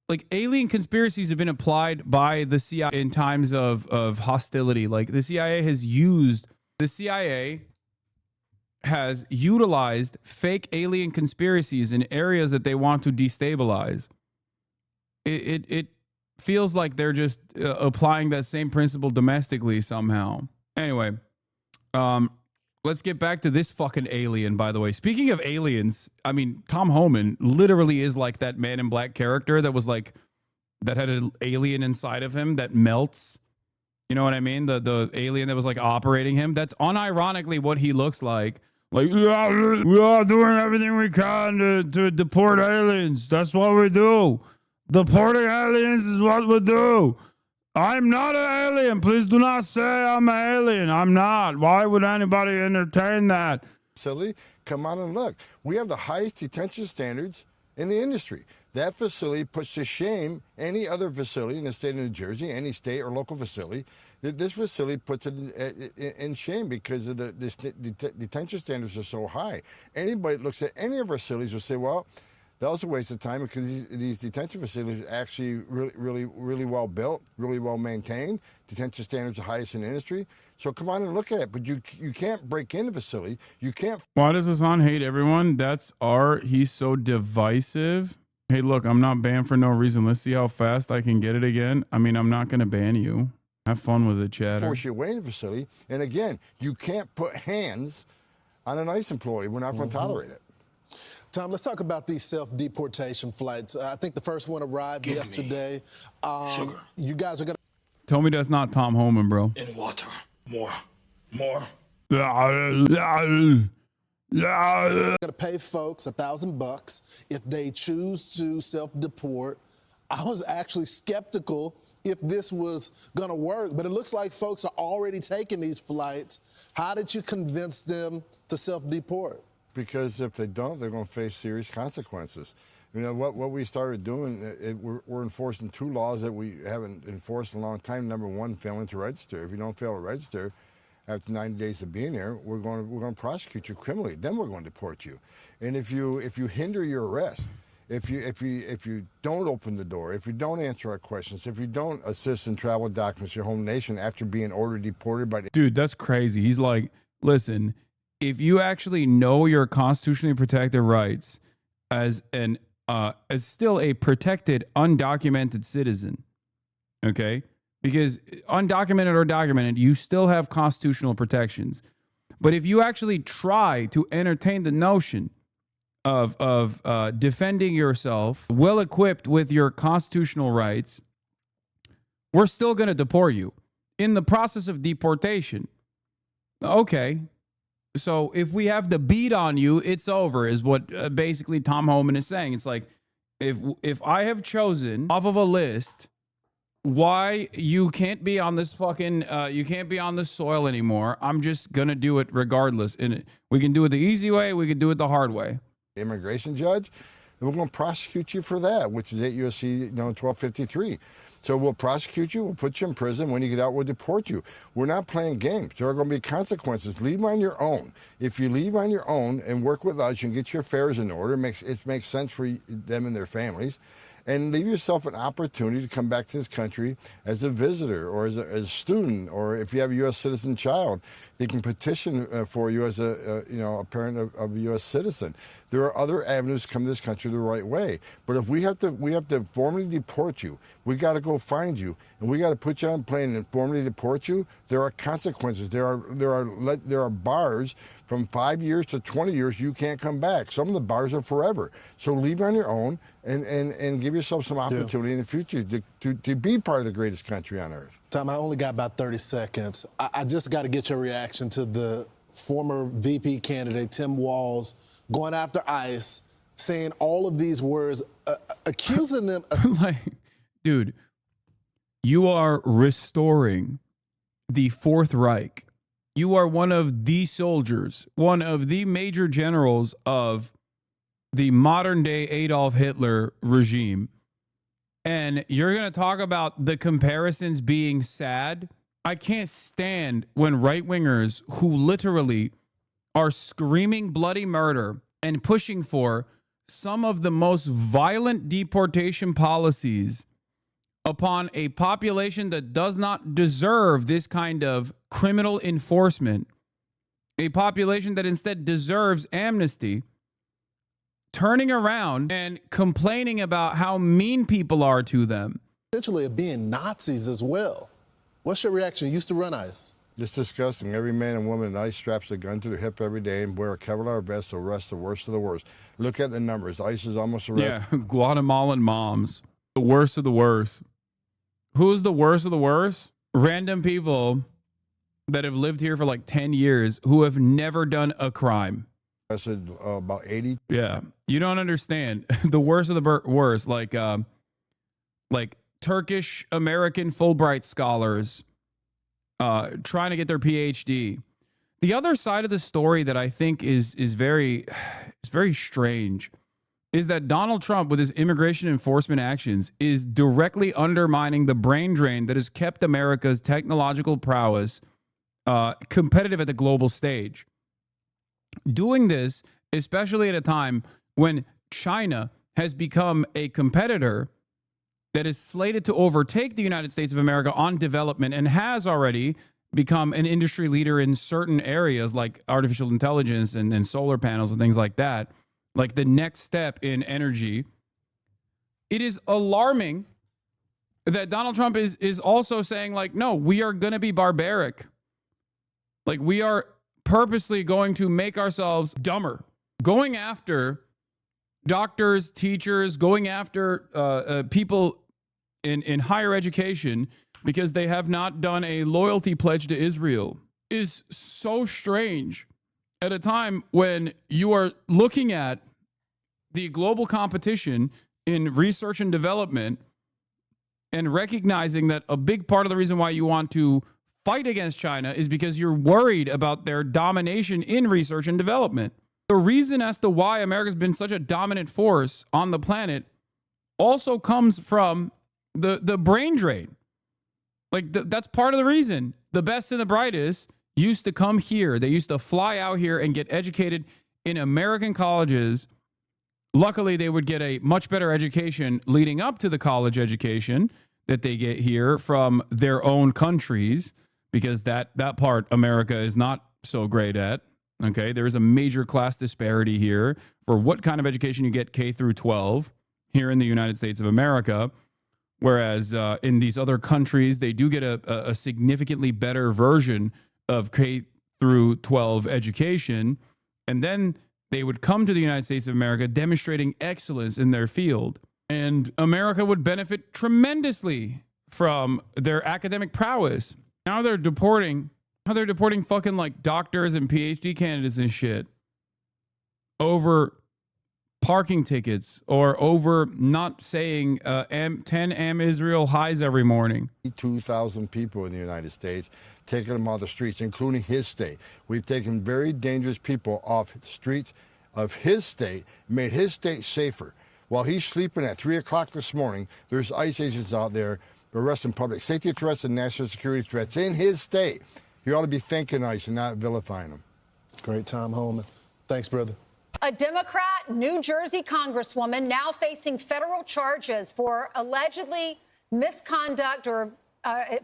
like, alien conspiracies have been applied by the CIA in times of hostility. Like, the CIA has utilized fake alien conspiracies in areas that they want to destabilize. It feels like they're just applying that same principle domestically somehow. Anyway, let's get back to this fucking alien, by the way. Speaking of aliens, I mean, Tom Homan literally is like that Man in Black character that was like, that had an alien inside of him that melts. You know what I mean? The alien that was like operating him. That's unironically what he looks like. Like, we are doing everything we can to deport aliens. That's what we do. Deporting aliens is what we do. I'm not an alien. Please do not say I'm an alien. I'm not. Why would anybody entertain that?
Facility, come on and look. We have the highest detention standards in the industry. That facility puts to shame any other facility in the state of New Jersey, any state or local facility. This facility puts it in shame because of the detention standards are so high. Anybody that looks at any of our facilities will say, well, that was a waste of time, because these detention facilities are actually really well built, really well maintained. Detention standards are highest in the industry. So come on and look at it. But you can't break into the facility. You can't.
Why does Hassan hate everyone? That's he's so divisive. Hey, look, I'm not banned for no reason. Let's see how fast I can get it again. I mean, I'm not going to ban you. Have fun with it, chatter.
Force you away in the facility. And again, you can't put hands on an ICE employee. We're not going to tolerate it.
Tom, let's talk about these self-deportation flights. I think the first one arrived yesterday.
Sugar.
You guys are going to...
Tell me that's not Tom Homan, bro.
In water. More.
Going to pay folks $1,000 if they choose to self-deport. I was actually skeptical if this was going to work, but it looks like folks are already taking these flights. How did you convince them to self-deport?
Because if they don't, they're going to face serious consequences. You know, what we started doing, we're enforcing 2 laws that we haven't enforced in a long time. Number 1, failing to register. If you don't fail to register after 90 days of being here, we're going to prosecute you criminally. Then we're going to deport you. And if you hinder your arrest, if you don't open the door, if you don't answer our questions, if you don't assist in travel documents to your home nation after being ordered deported by the...
Dude, that's crazy. He's like, listen, if you actually know your constitutionally protected rights as still a protected, undocumented citizen, okay? Because undocumented or documented, you still have constitutional protections. But if you actually try to entertain the notion of defending yourself, well equipped with your constitutional rights, we're still going to deport you in the process of deportation. Okay. So if we have the beat on you, it's over, is what basically Tom Homan is saying. It's like, if I have chosen off of a list why you can't be on this fucking, you can't be on this soil anymore, I'm just going to do it regardless. And we can do it the easy way, we can do it the hard way.
Immigration judge, and we're going to prosecute you for that, which is 8 U.S.C. 1253. So we'll prosecute you, we'll put you in prison. When you get out, we'll deport you. We're not playing games. There are going to be consequences. Leave on your own. If you leave on your own and work with us, you can get your affairs in order. It makes sense for them and their families. And leave yourself an opportunity to come back to this country as a visitor or as a student, or if you have a U.S. citizen child, they can petition for you as a parent of a U.S. citizen. There are other avenues to come to this country the right way. But if we have to formally deport you, we got to go find you, and we got to put you on a plane and formally deport you. There are consequences. There are bars from 5 years to 20 years. You can't come back. Some of the bars are forever. So leave on your own and give yourself some opportunity in the future to be part of the greatest country on earth.
Tom, I only got about 30 seconds. I just got to get your reaction to the former VP candidate, Tim Walz, going after ICE, saying all of these words, accusing them of...
Like, dude, you are restoring the Fourth Reich. You are one of the soldiers, one of the major generals of the modern day Adolf Hitler regime. And you're going to talk about the comparisons being sad. I can't stand when right-wingers who literally are screaming bloody murder and pushing for some of the most violent deportation policies upon a population that does not deserve this kind of criminal enforcement, a population that instead deserves amnesty, turning around and complaining about how mean people are to them.
Essentially of being Nazis as well. What's your reaction? You used to run ICE.
It's disgusting. Every man and woman in ICE straps a gun to their hip every day and wear a Kevlar vest to arrest the worst of the worst. Look at the numbers. ICE is almost arrested.
Yeah, Guatemalan moms. The worst of the worst. Who's the worst of the worst? Random people that have lived here for like 10 years who have never done a crime.
I said about 80.
Yeah, you don't understand. The worst of the worst, like Turkish American Fulbright scholars trying to get their PhD. The other side of the story that I think is very strange is that Donald Trump, with his immigration enforcement actions, is directly undermining the brain drain that has kept America's technological prowess competitive at the global stage. Doing this, especially at a time when China has become a competitor that is slated to overtake the United States of America on development and has already become an industry leader in certain areas like artificial intelligence and solar panels and things like that, like the next step in energy. It is alarming that Donald Trump is also saying, like, no, we are going to be barbaric. Like, we are purposely going to make ourselves dumber, going after doctors, teachers, going after people in higher education because they have not done a loyalty pledge to Israel is so strange at a time when you are looking at the global competition in research and development and recognizing that a big part of the reason why you want to fight against China is because you're worried about their domination in research and development. The reason as to why America's been such a dominant force on the planet also comes from the brain drain. Like, that's part of the reason. The best and the brightest used to come here. They used to fly out here and get educated in American colleges. Luckily, they would get a much better education leading up to the college education that they get here from their own countries, because that part America is not so great at. Okay, there is a major class disparity here for what kind of education you get K through 12 here in the United States of America. Whereas in these other countries, they do get a significantly better version of K through 12 education. And then they would come to the United States of America demonstrating excellence in their field. And America would benefit tremendously from their academic prowess. Now they're deporting fucking like doctors and PhD candidates and shit over parking tickets or over not saying 10 Am Israel highs every morning.
2,000 people in the United States, taking them off the streets, including his state. We've taken very dangerous people off the streets of his state, made his state safer. While he's sleeping at 3 o'clock this morning, there's ICE agents out there arresting public safety threats and national security threats in his state. You ought to be thanking ICE and not vilifying them.
Great, Tom Holman. Thanks, brother.
A Democrat New Jersey congresswoman now facing federal charges for allegedly misconduct or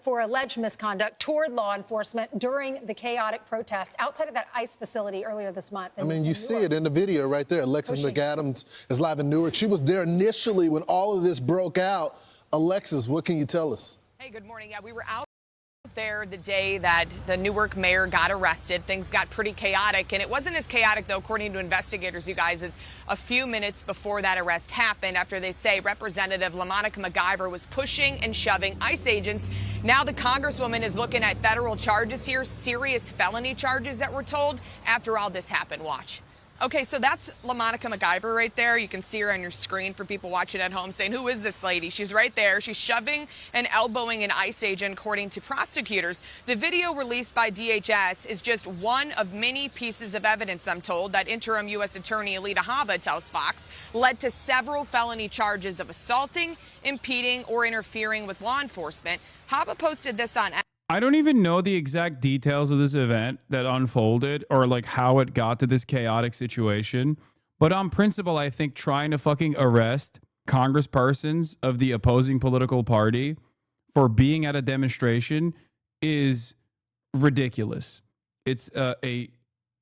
for alleged misconduct toward law enforcement during the chaotic protest outside of that ICE facility earlier this month.
I mean, you see it in the video right there. Alexis McAdams is live in Newark. She was there initially when all of this broke out. Alexis, what can you tell us?
Hey, good morning. Yeah, we were out there the day that the Newark mayor got arrested. Things got pretty chaotic, and it wasn't as chaotic, though, according to investigators, you guys, as a few minutes before that arrest happened, after they say Representative LaMonica McIver was pushing and shoving ICE agents. Now the congresswoman is looking at federal charges here, serious felony charges that we're told, after all this happened. Watch. Okay, so that's LaMonica McIver right there. You can see her on your screen for people watching at home saying, who is this lady? She's right there. She's shoving and elbowing an ICE agent, according to prosecutors. The video released by DHS is just one of many pieces of evidence, I'm told, that interim U.S. Attorney Alita Habba tells Fox led to several felony charges of assaulting, impeding, or interfering with law enforcement. Habba posted this on...
I don't even know the exact details of this event that unfolded or like how it got to this chaotic situation. But on principle, I think trying to fucking arrest congresspersons of the opposing political party for being at a demonstration is ridiculous. It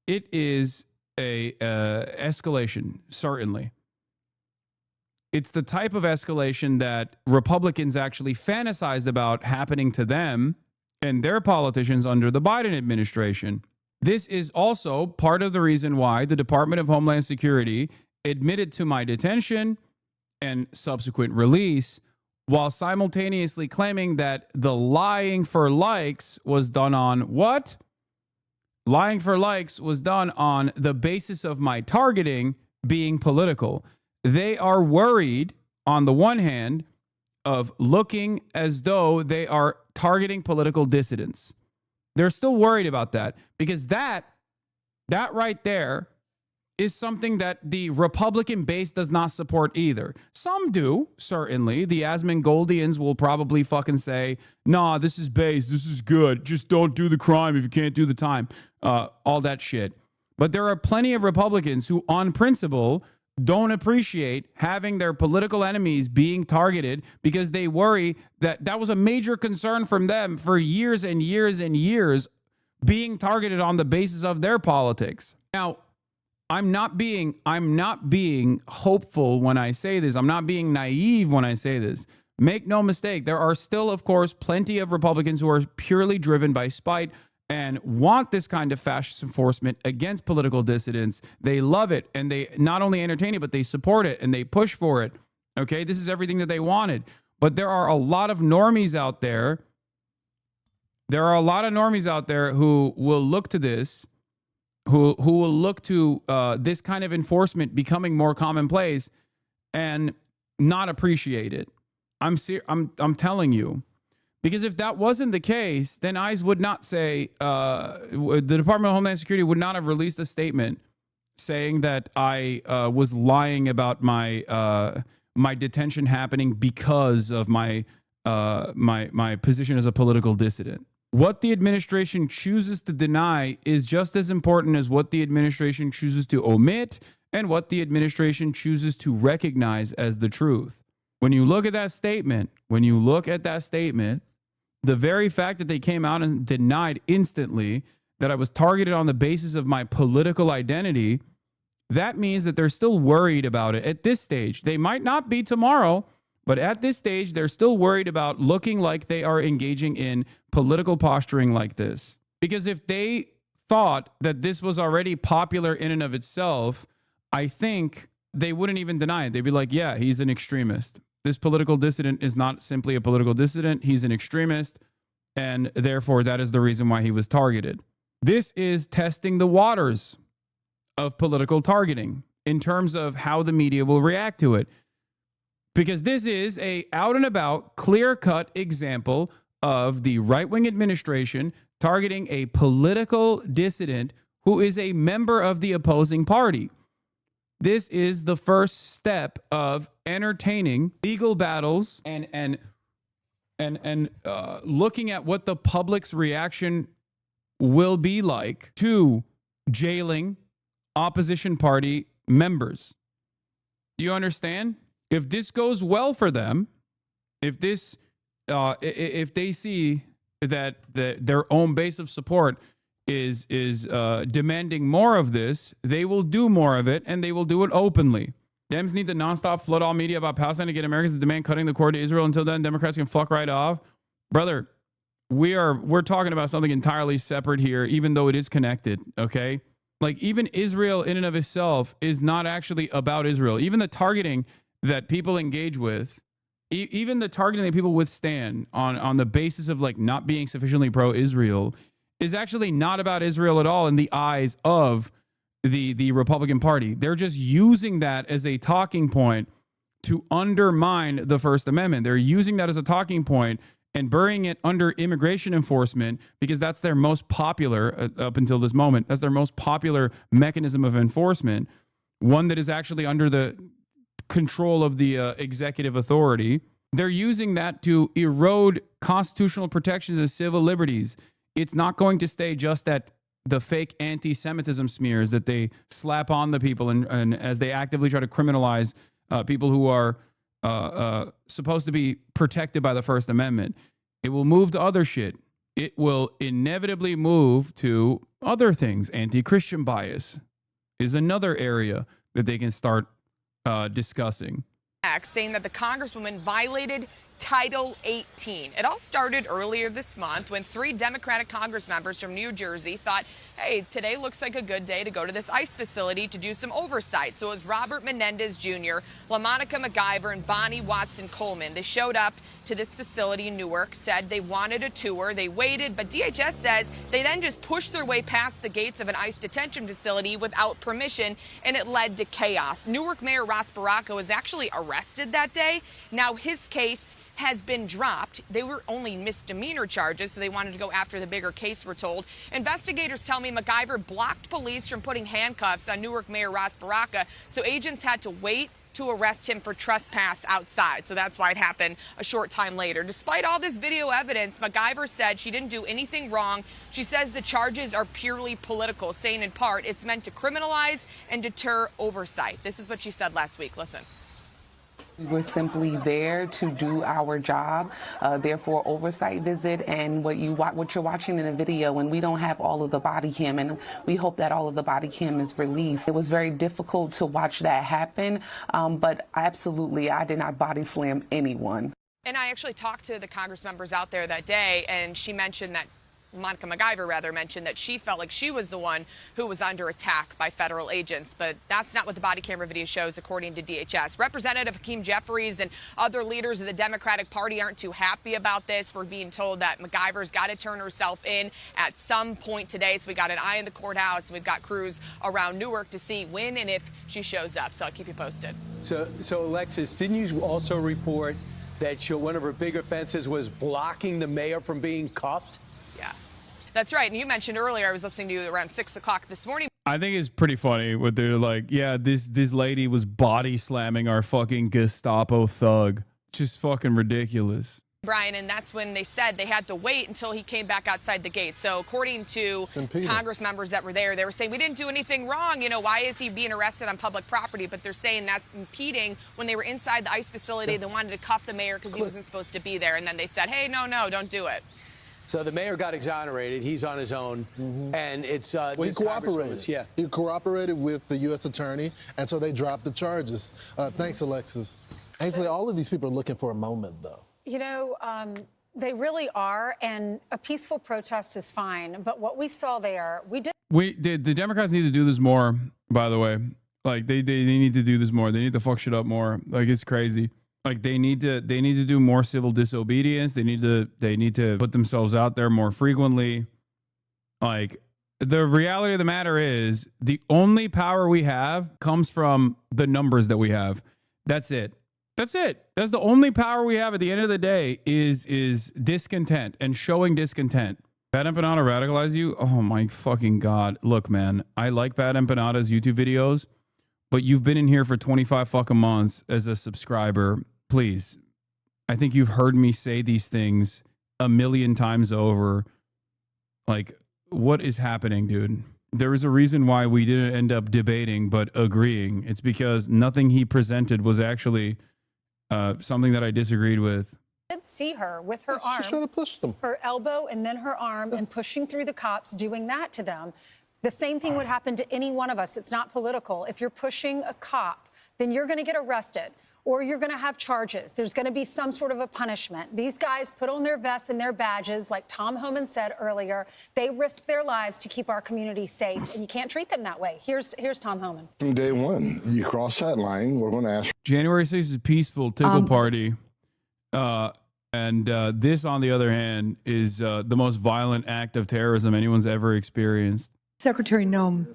is a escalation, certainly. It's the type of escalation that Republicans actually fantasized about happening to them and their politicians under the Biden administration. This is also part of the reason why the Department of Homeland Security admitted to my detention and subsequent release, while simultaneously claiming that the lying for likes was done on what? Lying for likes was done on the basis of my targeting being political. They are worried, on the one hand, of looking as though they are targeting political dissidents. They're still worried about that, because that right there is something that the Republican base does not support either. Some do, certainly. The Asmongoldians will probably fucking say, nah, this is base, this is good, just don't do the crime if you can't do the time. All that shit. But there are plenty of Republicans who, on principle, don't appreciate having their political enemies being targeted, because they worry that that was a major concern from them for years and years and years, being targeted on the basis of their politics. Now, I'm not being hopeful when I say this. I'm not being naive when I say this. Make no mistake, there are still, of course, plenty of Republicans who are purely driven by spite and want this kind of fascist enforcement against political dissidents. They love it, and they not only entertain it, but they support it and they push for it. Okay, this is everything that they wanted. But there are a lot of normies out there. There are a lot of normies out there who will look to this, who will look to this kind of enforcement becoming more commonplace and not appreciate it. I'm telling you. Because if that wasn't the case, then ICE would not say, the Department of Homeland Security would not have released a statement saying that I was lying about my my detention happening because of my position as a political dissident. What the administration chooses to deny is just as important as what the administration chooses to omit and what the administration chooses to recognize as the truth. When you look at that statement, the very fact that they came out and denied instantly that I was targeted on the basis of my political identity, that means that they're still worried about it at this stage. They might not be tomorrow, but at this stage, they're still worried about looking like they are engaging in political posturing like this. Because if they thought that this was already popular in and of itself, I think they wouldn't even deny it. They'd be like, yeah, he's an extremist. This political dissident is not simply a political dissident. He's an extremist, and therefore that is the reason why he was targeted. This is testing the waters of political targeting in terms of how the media will react to it. Because this is a out and about, clear-cut example of the right-wing administration targeting a political dissident who is a member of the opposing party. This is the first step of entertaining legal battles and looking at what the public's reaction will be like to jailing opposition party members. Do you understand? If this goes well for them, if they see that their own base of support is demanding more of this, they will do more of it, and they will do it openly. Dems need to nonstop flood all media about Palestine to get Americans to demand cutting the cord to Israel. Until then, Democrats can fuck right off. Brother, we're talking about something entirely separate here, even though it is connected, okay? Like, even Israel in and of itself is not actually about Israel. Even the targeting that people engage with, even the targeting that people withstand on the basis of like not being sufficiently pro-Israel is actually not about Israel at all in the eyes of the Republican Party. They're just using that as a talking point to undermine the First Amendment. They're using that as a talking point and burying it under immigration enforcement because that's their most popular, up until this moment, that's their most popular mechanism of enforcement, one that is actually under the control of the executive authority. They're using that to erode constitutional protections and civil liberties. It's not going to stay just at the fake anti-Semitism smears that they slap on the people and as they actively try to criminalize people who are supposed to be protected by the First Amendment. It will move to other shit. It will inevitably move to other things. Anti-Christian bias is another area that they can start discussing.
Saying that the Congresswoman violated Title 18. It all started earlier this month when 3 Democratic Congress members from New Jersey thought, hey, today looks like a good day to go to this ICE facility to do some oversight. So it was Robert Menendez Jr., LaMonica MacGyver, and Bonnie Watson Coleman. They showed up to this facility in Newark, said they wanted a tour. They waited, but DHS says they then just pushed their way past the gates of an ICE detention facility without permission, and it led to chaos. Newark Mayor Ross Baraka was actually arrested that day. Now his case has been dropped. They were only misdemeanor charges, so they wanted to go after the bigger case, we're told. Investigators tell me MacGyver blocked police from putting handcuffs on Newark Mayor Ross Baraka, so agents had to wait to arrest him for trespass outside. So that's why it happened a short time later. Despite all this video evidence, MacGyver said she didn't do anything wrong. She says the charges are purely political, saying in part it's meant to criminalize and deter oversight. This is what she said last week. Listen.
We were simply there to do our job, therefore oversight visit, and what you're watching in the video, and we don't have all of the body cam, and we hope that all of the body cam is released. It was very difficult to watch that happen, but absolutely, I did not body slam anyone.
And I actually talked to the Congress members out there that day, and she mentioned that Monica MacGyver rather, mentioned that she felt like she was the one who was under attack by federal agents, but that's not what the body camera video shows, according to DHS. Representative Hakeem Jeffries and other leaders of the Democratic Party aren't too happy about this. We're being told that MacGyver's got to turn herself in at some point today, so we got an eye in the courthouse. We've got crews around Newark to see when and if she shows up, so I'll keep you posted.
So Alexis, didn't you also report that one of her big offenses was blocking the mayor from being cuffed?
Yeah, that's right. And you mentioned earlier, I was listening to you around 6 o'clock this morning.
I think it's pretty funny what they're like, yeah, this lady was body slamming our fucking Gestapo thug. Just fucking ridiculous.
Brian, and that's when they said they had to wait until he came back outside the gate. So according to Congress members that were there, they were saying, we didn't do anything wrong. You know, why is he being arrested on public property? But they're saying that's impeding when they were inside the ICE facility. They wanted to cuff the mayor because he wasn't supposed to be there. And then they said, hey, no, don't do it.
So the mayor got exonerated. He's on his own. And it's
he cooperated.
Yeah.
He cooperated with the U.S. attorney, and so they dropped the charges. Thanks, Alexis. Ainsley, all of these people are looking for a moment, though.
You know, they really are, and a peaceful protest is fine. But what we saw there,
The Democrats need to do this more, by the way. Like, they need to do this more. They need to fuck shit up more. Like, it's crazy. Like, they need to do more civil disobedience. They need to put themselves out there more frequently. Like, the reality of the matter is, the only power we have comes from the numbers that we have. That's it. That's it. That's the only power we have at the end of the day is discontent and showing discontent. Pat Empanada radicalize you? Oh my fucking God. Look, man, I like Pat Empanada's YouTube videos, but you've been in here for 25 fucking months as a subscriber. Please. I think you've heard me say these things a million times over. Like, what is happening, dude? There is a reason why we didn't end up debating, but agreeing. It's because nothing he presented was actually something that I disagreed with.
did see her with her arm.
She's trying to push them.
Her elbow and then her arm and pushing through the cops, doing that to them. The same thing would happen to any one of us. It's not political. If you're pushing a cop, then you're going to get arrested or you're going to have charges. There's going to be some sort of a punishment. These guys put on their vests and their badges, like Tom Homan said earlier. They risk their lives to keep our community safe, and you can't treat them that way. Here's Tom Homan.
From day one, you cross that line, we're going to ask.
January 6th is peaceful, tickle party. And this, on the other hand, is the most violent act of terrorism anyone's ever experienced.
Secretary Noem,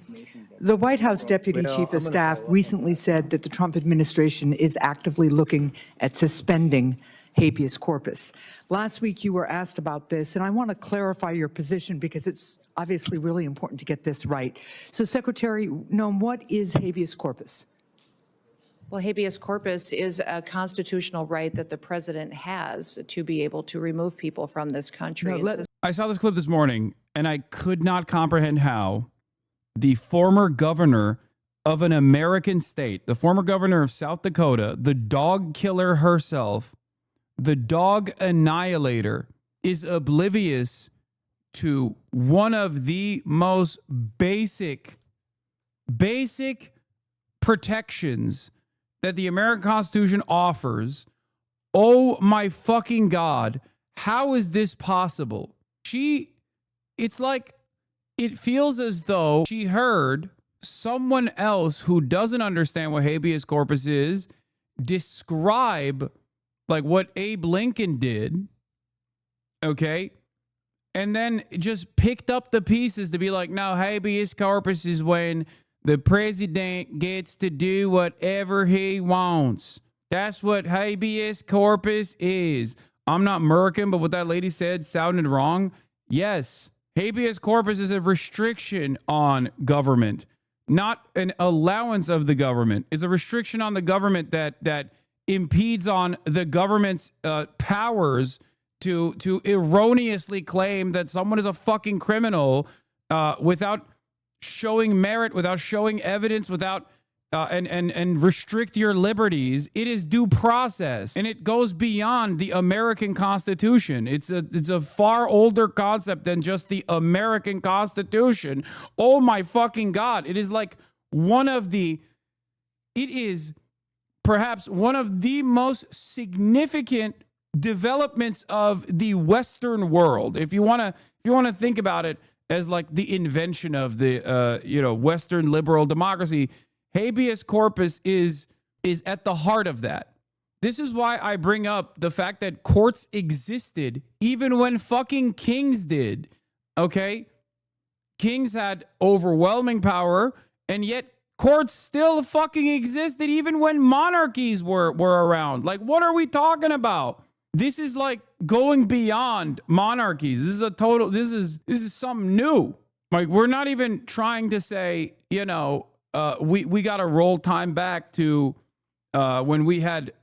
the White House Deputy Chief of Staff recently said that the Trump administration is actively looking at suspending habeas corpus. Last week, you were asked about this, and I want to clarify your position because it's obviously really important to get this right. So, Secretary Noem, what is habeas corpus?
Well, habeas corpus is a constitutional right that the president has to be able to remove people from this country.
I saw this clip this morning, and I could not comprehend how the former governor of an American state, the former governor of South Dakota, the dog killer herself, the dog annihilator, is oblivious to one of the most basic protections that the American Constitution offers. Oh my fucking God. How is this possible? It's like, it feels as though she heard someone else who doesn't understand what habeas corpus is describe like what Abe Lincoln did. Okay. And then just picked up the pieces to be like, no, habeas corpus is when the president gets to do whatever he wants. That's what habeas corpus is. I'm not American, but what that lady said sounded wrong. Yes, habeas corpus is a restriction on government, not an allowance of the government. It's a restriction on the government that impedes on the government's powers to erroneously claim that someone is a fucking criminal without showing merit, without showing evidence, without and restrict your liberties. It is due process, and it goes beyond the American Constitution. It's a far older concept than just the American Constitution. Oh my fucking God. It is like it is perhaps one of the most significant developments of the Western world. If you want you want to think about it as like the invention of the, Western liberal democracy, habeas corpus is at the heart of that. This is why I bring up the fact that courts existed even when fucking kings did. Okay? Kings had overwhelming power, and yet courts still fucking existed even when monarchies were around. Like, what are we talking about? This is like going beyond monarchies. This is something new. Like, we're not even trying to say, we got to roll time back to when we had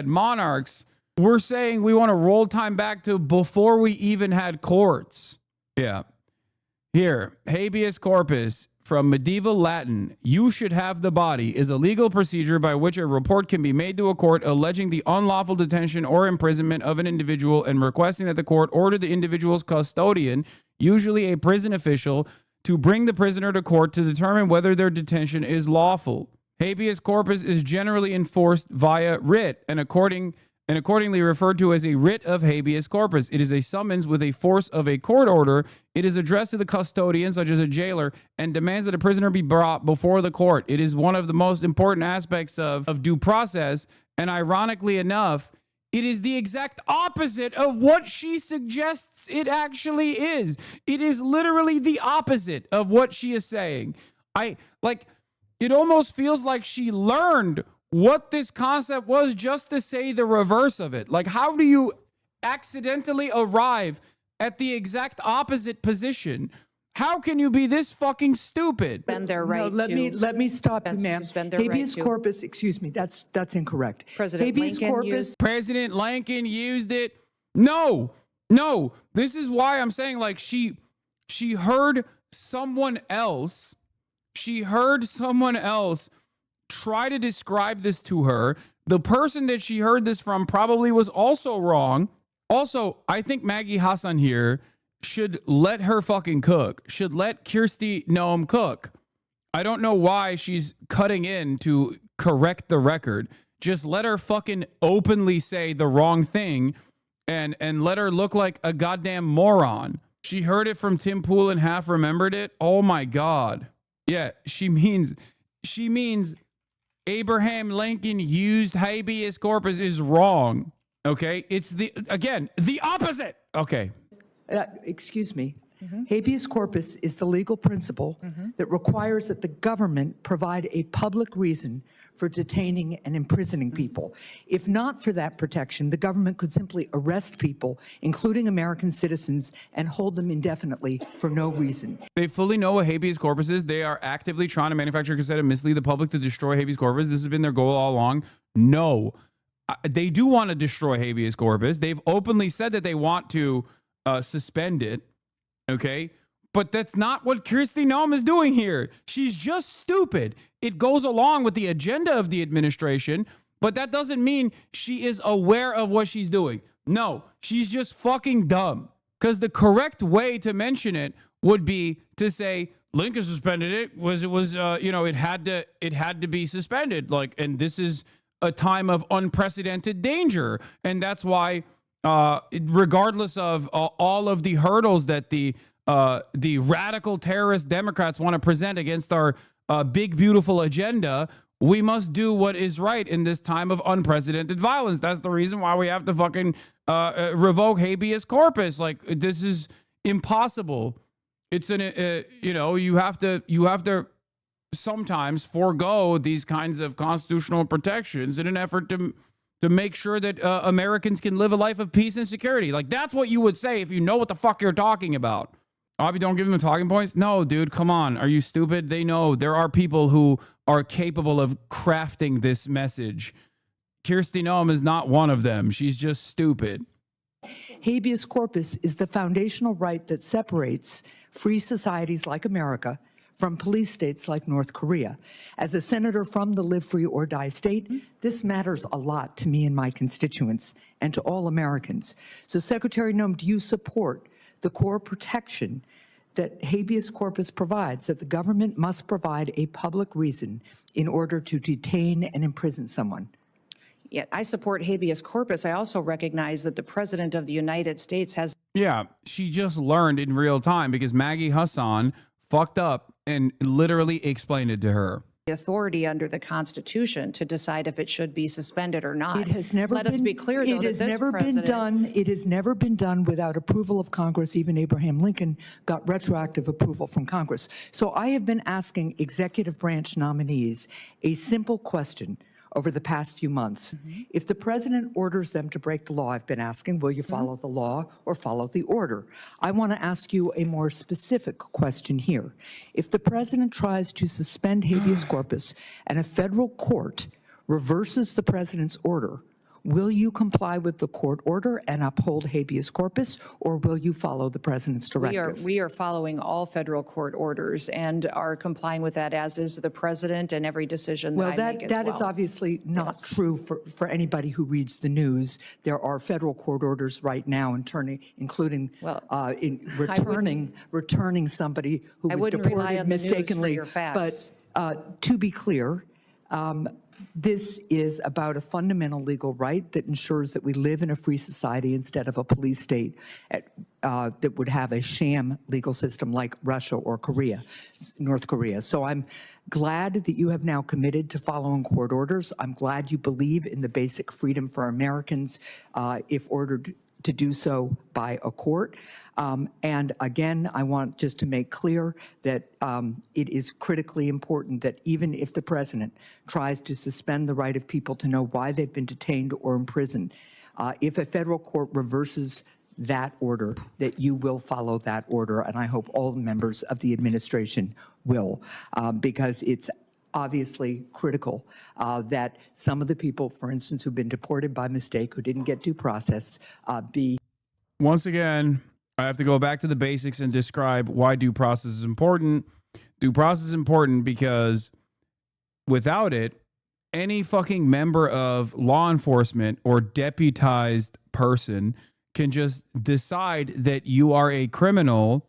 monarchs. We're saying we want to roll time back to before we even had courts. Yeah. Here, habeas corpus, from medieval Latin, you should have the body, is a legal procedure by which a report can be made to a court alleging the unlawful detention or imprisonment of an individual and requesting that the court order the individual's custodian, usually a prison official, to bring the prisoner to court to determine whether their detention is lawful. Habeas corpus is generally enforced via writ and accordingly referred to as a writ of habeas corpus. It is a summons with a force of a court order. It is addressed to the custodian, such as a jailer, and demands that a prisoner be brought before the court. It is one of the most important aspects of due process, and ironically enough, it is the exact opposite of what she suggests it actually is. It is literally the opposite of what she is saying. It almost feels like she learned what this concept was just to say the reverse of it. Like, how do you accidentally arrive at the exact opposite position? How can you be this fucking stupid?
Suspend their right
let me stop you, ma'am. Habeas corpus, excuse me, that's incorrect.
President
Lincoln used it. No. This is why I'm saying, like, she heard someone else. She heard someone else try to describe this to her. The person that she heard this from probably was also wrong. Also, I think Maggie Hassan here should let her fucking cook. Should let Kristi Noem cook. I don't know why she's cutting in to correct the record. Just let her fucking openly say the wrong thing and let her look like a goddamn moron. She heard it from Tim Pool and half remembered it. Oh my God. Yeah, she means Abraham Lincoln used habeas corpus is wrong. Okay? It's the opposite. Okay.
Excuse me. Habeas corpus is the legal principle that requires that the government provide a public reason for detaining and imprisoning people. If not for that protection, the government could simply arrest people, including American citizens, and hold them indefinitely for no reason.
They fully know what habeas corpus is. They are actively trying to manufacture cassette and mislead the public to destroy habeas corpus. This has been their goal all along. No. They do want to destroy habeas corpus. They've openly said that they want to suspend it. Okay? But that's not what Kristi Noem is doing here. She's just stupid. It goes along with the agenda of the administration, but that doesn't mean she is aware of what she's doing. No, she's just fucking dumb. Because the correct way to mention it would be to say Lincoln suspended it. It had to be suspended. Like, and this is a time of unprecedented danger, and that's why, regardless of all of the hurdles that the radical terrorist Democrats want to present against our big, beautiful agenda, we must do what is right in this time of unprecedented violence. That's the reason why we have to fucking revoke habeas corpus. Like, this is impossible. It's you have to sometimes forego these kinds of constitutional protections in an effort to make sure that Americans can live a life of peace and security. Like, that's what you would say if you know what the fuck you're talking about. Bobby, don't give them the talking points? No, dude, come on. Are you stupid? They know there are people who are capable of crafting this message. Kristi Noem is not one of them. She's just stupid.
Habeas corpus is the foundational right that separates free societies like America from police states like North Korea. As a senator from the live free or die state, this matters a lot to me and my constituents and to all Americans. So, Secretary Noem, do you support the core protection that habeas corpus provides, that the government must provide a public reason in order to detain and imprison someone?
Yeah, I support habeas corpus. I also recognize that the President of the United States has
Yeah, she just learned in real time because Maggie Hassan fucked up and literally explained it to her.
Authority under the Constitution to decide if it should be suspended or not.
It has never
Let
been,
us be clear, though,
it
that
has
this
never
president,
been done. It has never been done without approval of Congress. Even Abraham Lincoln got retroactive approval from Congress. So I have been asking executive branch nominees a simple question over the past few months. If the president orders them to break the law, I've been asking, will you follow the law or follow the order? I want to ask you a more specific question here. If the president tries to suspend habeas corpus and a federal court reverses the president's order, will you comply with the court order and uphold habeas corpus, or will you follow the president's directive?
we are following all federal court orders and are complying with that, as is the president, and every decision that I make as well.
That is obviously not true for anybody who reads the news. There are federal court orders right now, including returning somebody who was deported mistakenly. But to be clear, this is about a fundamental legal right that ensures that we live in a free society instead of a police state that would have a sham legal system like Russia or North Korea. So I'm glad that you have now committed to following court orders. I'm glad you believe in the basic freedom for Americans if ordered to do so by a court. And again, I want just to make clear that it is critically important that even if the president tries to suspend the right of people to know why they've been detained or imprisoned, if a federal court reverses that order, that you will follow that order. And I hope all members of the administration will, because it's obviously critical that some of the people, for instance, who've been deported by mistake, who didn't get due process, be.
Once again, I have to go back to the basics and describe why due process is important. Due process is important because without it, any fucking member of law enforcement or deputized person can just decide that you are a criminal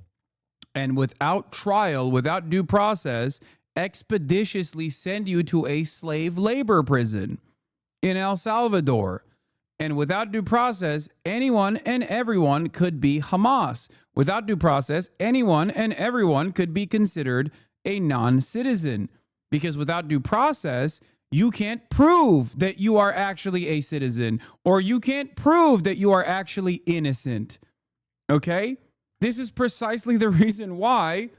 and without trial, without due process, expeditiously send you to a slave labor prison in El Salvador. And without due process, anyone and everyone could be Hamas. Without due process, anyone and everyone could be considered a non-citizen. Because without due process, you can't prove that you are actually a citizen, or you can't prove that you are actually innocent. Okay? This is precisely the reason why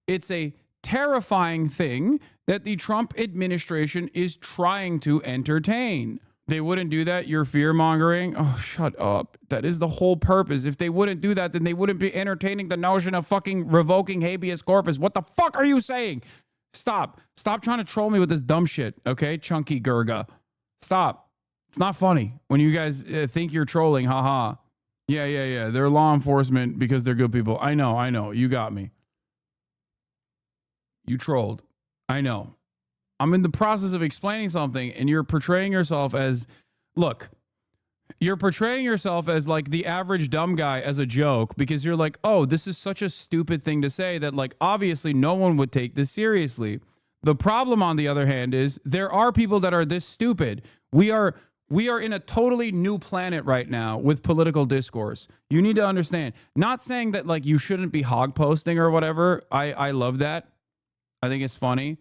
it's a terrifying thing that the Trump administration is trying to entertain. They wouldn't do that. You're fear-mongering. Oh, shut up. That is the whole purpose. If they wouldn't do that, then they wouldn't be entertaining the notion of fucking revoking habeas corpus. What the fuck are you saying? Stop. Stop trying to troll me with this dumb shit, okay? Chunky Gurga. Stop. It's not funny when you guys think you're trolling. Haha. Yeah. They're law enforcement because they're good people. I know. You got me. You trolled. I know. I'm in the process of explaining something and you're portraying yourself as, look, you're portraying yourself as like the average dumb guy as a joke because you're like, oh, this is such a stupid thing to say that like, obviously no one would take this seriously. The problem, on the other hand, is there are people that are this stupid. We are in a totally new planet right now with political discourse. You need to understand, not saying that like you shouldn't be hog posting or whatever. I love that. I think it's funny.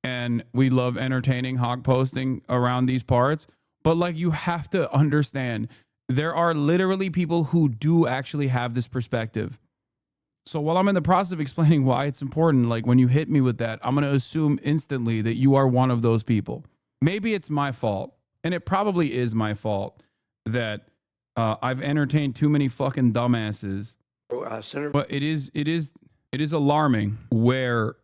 And we love entertaining hog posting around these parts. But like, you have to understand, there are literally people who do actually have this perspective. So while I'm in the process of explaining why it's important, like when you hit me with that, I'm going to assume instantly that you are one of those people. Maybe it's my fault. And it probably is my fault that I've entertained too many fucking dumbasses. But it is alarming where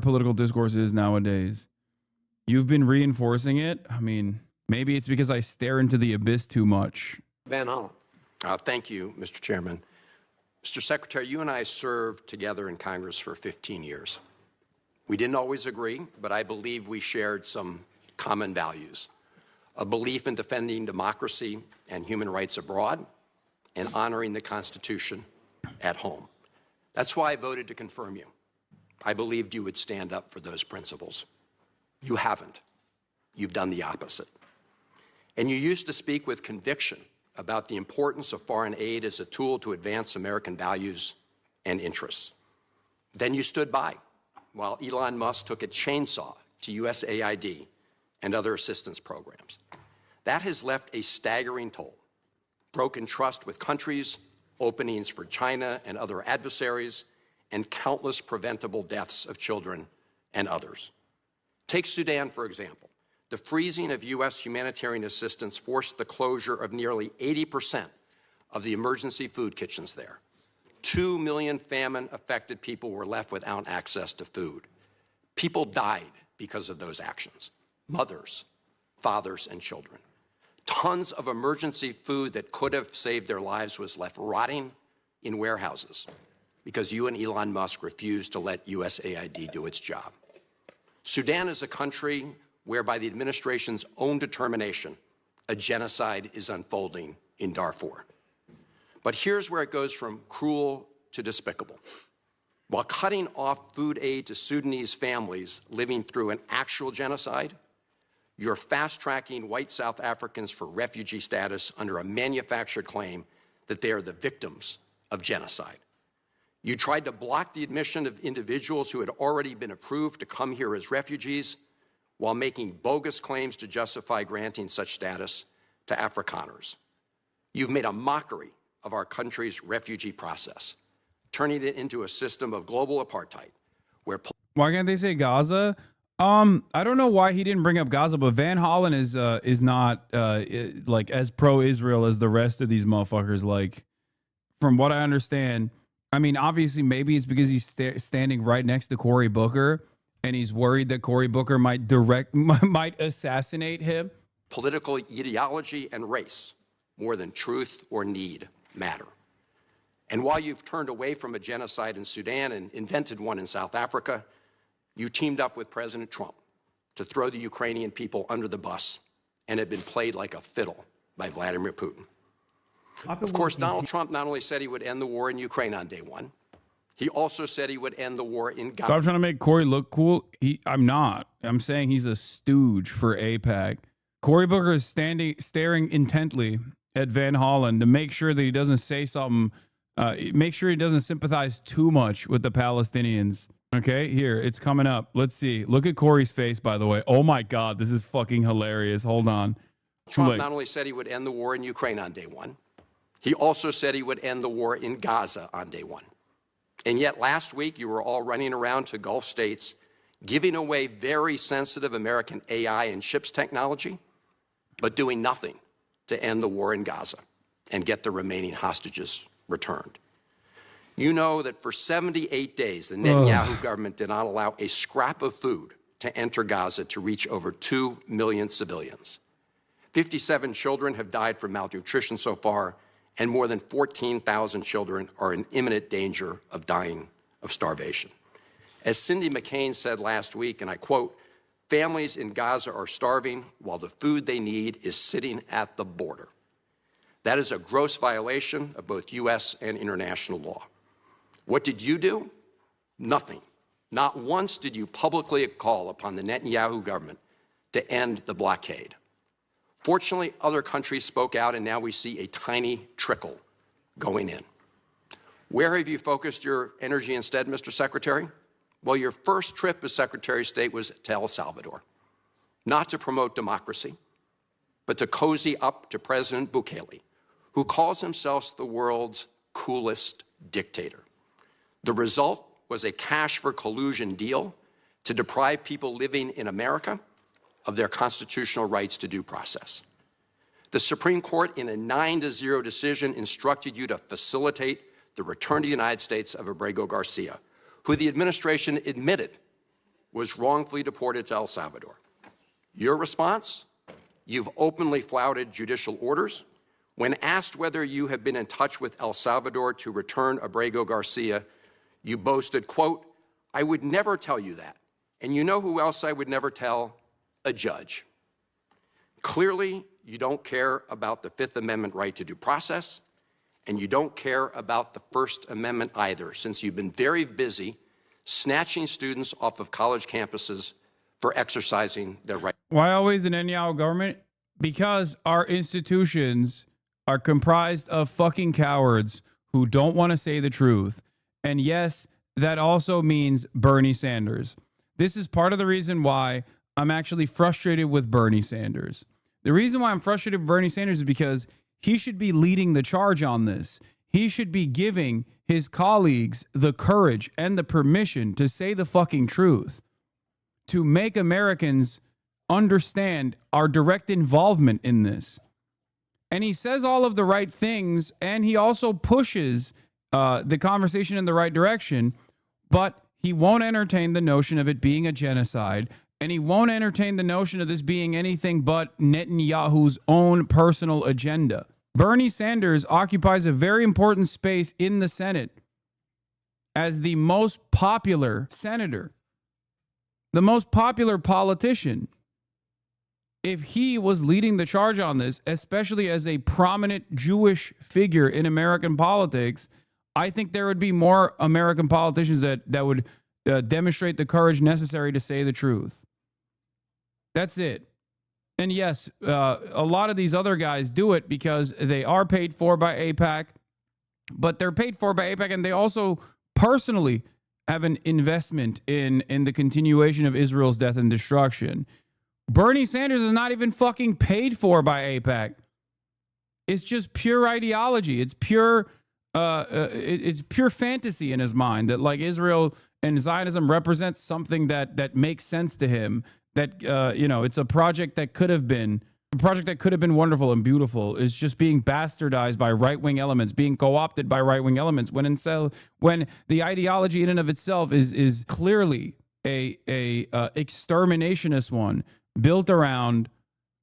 political discourse is nowadays. You've been reinforcing it. I mean, maybe it's because I stare into the abyss too much.
Van Hollen. Thank you, Mr. Chairman. Mr. Secretary, you and I served together in Congress for 15 years. We didn't always agree, but I believe we shared some common values. A belief in defending democracy and human rights abroad and honoring the Constitution at home. That's why I voted to confirm you. I believed you would stand up for those principles. You haven't. You've done the opposite. And you used to speak with conviction about the importance of foreign aid as a tool to advance American values and interests. Then you stood by while Elon Musk took a chainsaw to USAID and other assistance programs. That has left a staggering toll: broken trust with countries, openings for China and other adversaries, and countless preventable deaths of children and others. Take Sudan, for example. The freezing of U.S. humanitarian assistance forced the closure of nearly 80% of the emergency food kitchens there. 2 million famine-affected people were left without access to food. People died because of those actions: mothers, fathers, and children. Tons of emergency food that could have saved their lives was left rotting in warehouses because you and Elon Musk refused to let USAID do its job. Sudan is a country where, by the administration's own determination, a genocide is unfolding in Darfur. But here's where it goes from cruel to despicable. While cutting off food aid to Sudanese families living through an actual genocide, you're fast-tracking white South Africans for refugee status under a manufactured claim that they are the victims of genocide. You tried to block the admission of individuals who had already been approved to come here as refugees while making bogus claims to justify granting such status to Afrikaners. You've made a mockery of our country's refugee process, turning it into a system of global apartheid where...
Why can't they say Gaza? I don't know why he didn't bring up Gaza, but Van Hollen is not like as pro-Israel as the rest of these motherfuckers. Like, from what I understand, I mean, obviously, maybe it's because he's standing right next to Cory Booker, and he's worried that Cory Booker might assassinate him.
Political ideology and race, more than truth or need, matter. And while you've turned away from a genocide in Sudan and invented one in South Africa, you teamed up with President Trump to throw the Ukrainian people under the bus and have been played like a fiddle by Vladimir Putin. Of course, Donald Trump not only said he would end the war in Ukraine on day one, he also said he would end the war in Gaza.
Stop trying to make Cory look cool. I'm not. I'm saying he's a stooge for AIPAC. Cory Booker is staring intently at Van Hollen to make sure that he doesn't say something, make sure he doesn't sympathize too much with the Palestinians. Okay, here, it's coming up. Let's see. Look at Cory's face, by the way. Oh my God, this is fucking hilarious. Hold on.
Trump not only said he would end the war in Ukraine on day one, he also said he would end the war in Gaza on day one. And yet last week, you were all running around to Gulf states, giving away very sensitive American AI and chips technology, but doing nothing to end the war in Gaza and get the remaining hostages returned. You know that for 78 days, the Netanyahu government did not allow a scrap of food to enter Gaza to reach over 2 million civilians. 57 children have died from malnutrition so far, and more than 14,000 children are in imminent danger of dying of starvation. As Cindy McCain said last week, and I quote, "Families in Gaza are starving while the food they need is sitting at the border." That is a gross violation of both U.S. and international law. What did you do? Nothing. Not once did you publicly call upon the Netanyahu government to end the blockade. Fortunately, other countries spoke out, and now we see a tiny trickle going in. Where have you focused your energy instead, Mr. Secretary? Well, your first trip as Secretary of State was to El Salvador, not to promote democracy, but to cozy up to President Bukele, who calls himself the world's coolest dictator. The result was a cash for collusion deal to deprive people living in America of their constitutional rights to due process. The Supreme Court, in a 9-0 decision, instructed you to facilitate the return to the United States of Abrego Garcia, who the administration admitted was wrongfully deported to El Salvador. Your response? You've openly flouted judicial orders. When asked whether you have been in touch with El Salvador to return Abrego Garcia, you boasted, quote, "I would never tell you that. And you know who else I would never tell? A judge." Clearly, you don't care about the Fifth Amendment right to due process, and you don't care about the First Amendment either, since you've been very busy snatching students off of college campuses for exercising their right.
Why always the Netanyahu government? Because our institutions are comprised of fucking cowards who don't want to say the truth. And yes, that also means Bernie Sanders. This is part of the reason why I'm actually frustrated with Bernie Sanders. The reason why I'm frustrated with Bernie Sanders is because he should be leading the charge on this. He should be giving his colleagues the courage and the permission to say the fucking truth, to make Americans understand our direct involvement in this. And he says all of the right things, and he also pushes the conversation in the right direction, but he won't entertain the notion of it being a genocide, and he won't entertain the notion of this being anything but Netanyahu's own personal agenda. Bernie Sanders occupies a very important space in the Senate as the most popular senator, the most popular politician. If he was leading the charge on this, especially as a prominent Jewish figure in American politics, I think there would be more American politicians that would demonstrate the courage necessary to say the truth. That's it. And yes, a lot of these other guys do it because they are paid for by AIPAC, but they're paid for by AIPAC, and they also personally have an investment in the continuation of Israel's death and destruction. Bernie Sanders is not even fucking paid for by AIPAC. It's just pure ideology. It's pure fantasy in his mind that like Israel and Zionism represents something that makes sense to him. That it's a project that could have been wonderful and beautiful. Is just being bastardized by right-wing elements, being co-opted by right-wing elements. When the ideology in and of itself is clearly a exterminationist one, built around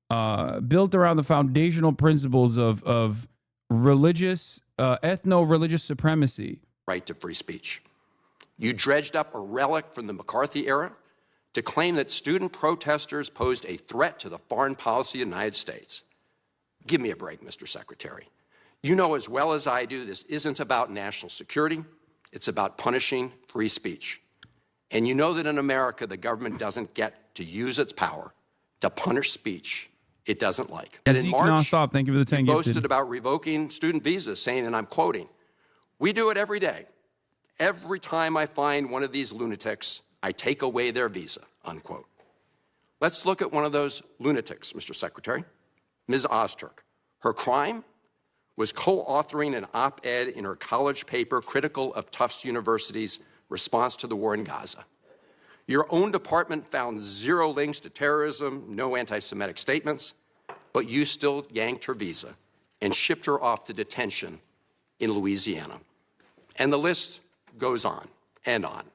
the foundational principles of religious, ethno-religious supremacy.
Right to free speech. You dredged up a relic from the McCarthy era to claim that student protesters posed a threat to the foreign policy of the United States. Give me a break, Mr. Secretary. You know as well as I do this isn't about national security. It's about punishing free speech. And you know that in America, the government doesn't get to use its power to punish speech it doesn't like. And in
Zeke
March,
nonstop. Thank you for the 10
you
gifted.
boasted about revoking student visas, saying, and I'm quoting, "We do it every day. Every time I find one of these lunatics, I take away their visa," unquote. Let's look at one of those lunatics, Mr. Secretary, Ms. Ozturk. Her crime was co-authoring an op-ed in her college paper critical of Tufts University's response to the war in Gaza. Your own department found zero links to terrorism, no anti-Semitic statements, but you still yanked her visa and shipped her off to detention in Louisiana. And the list goes on and on.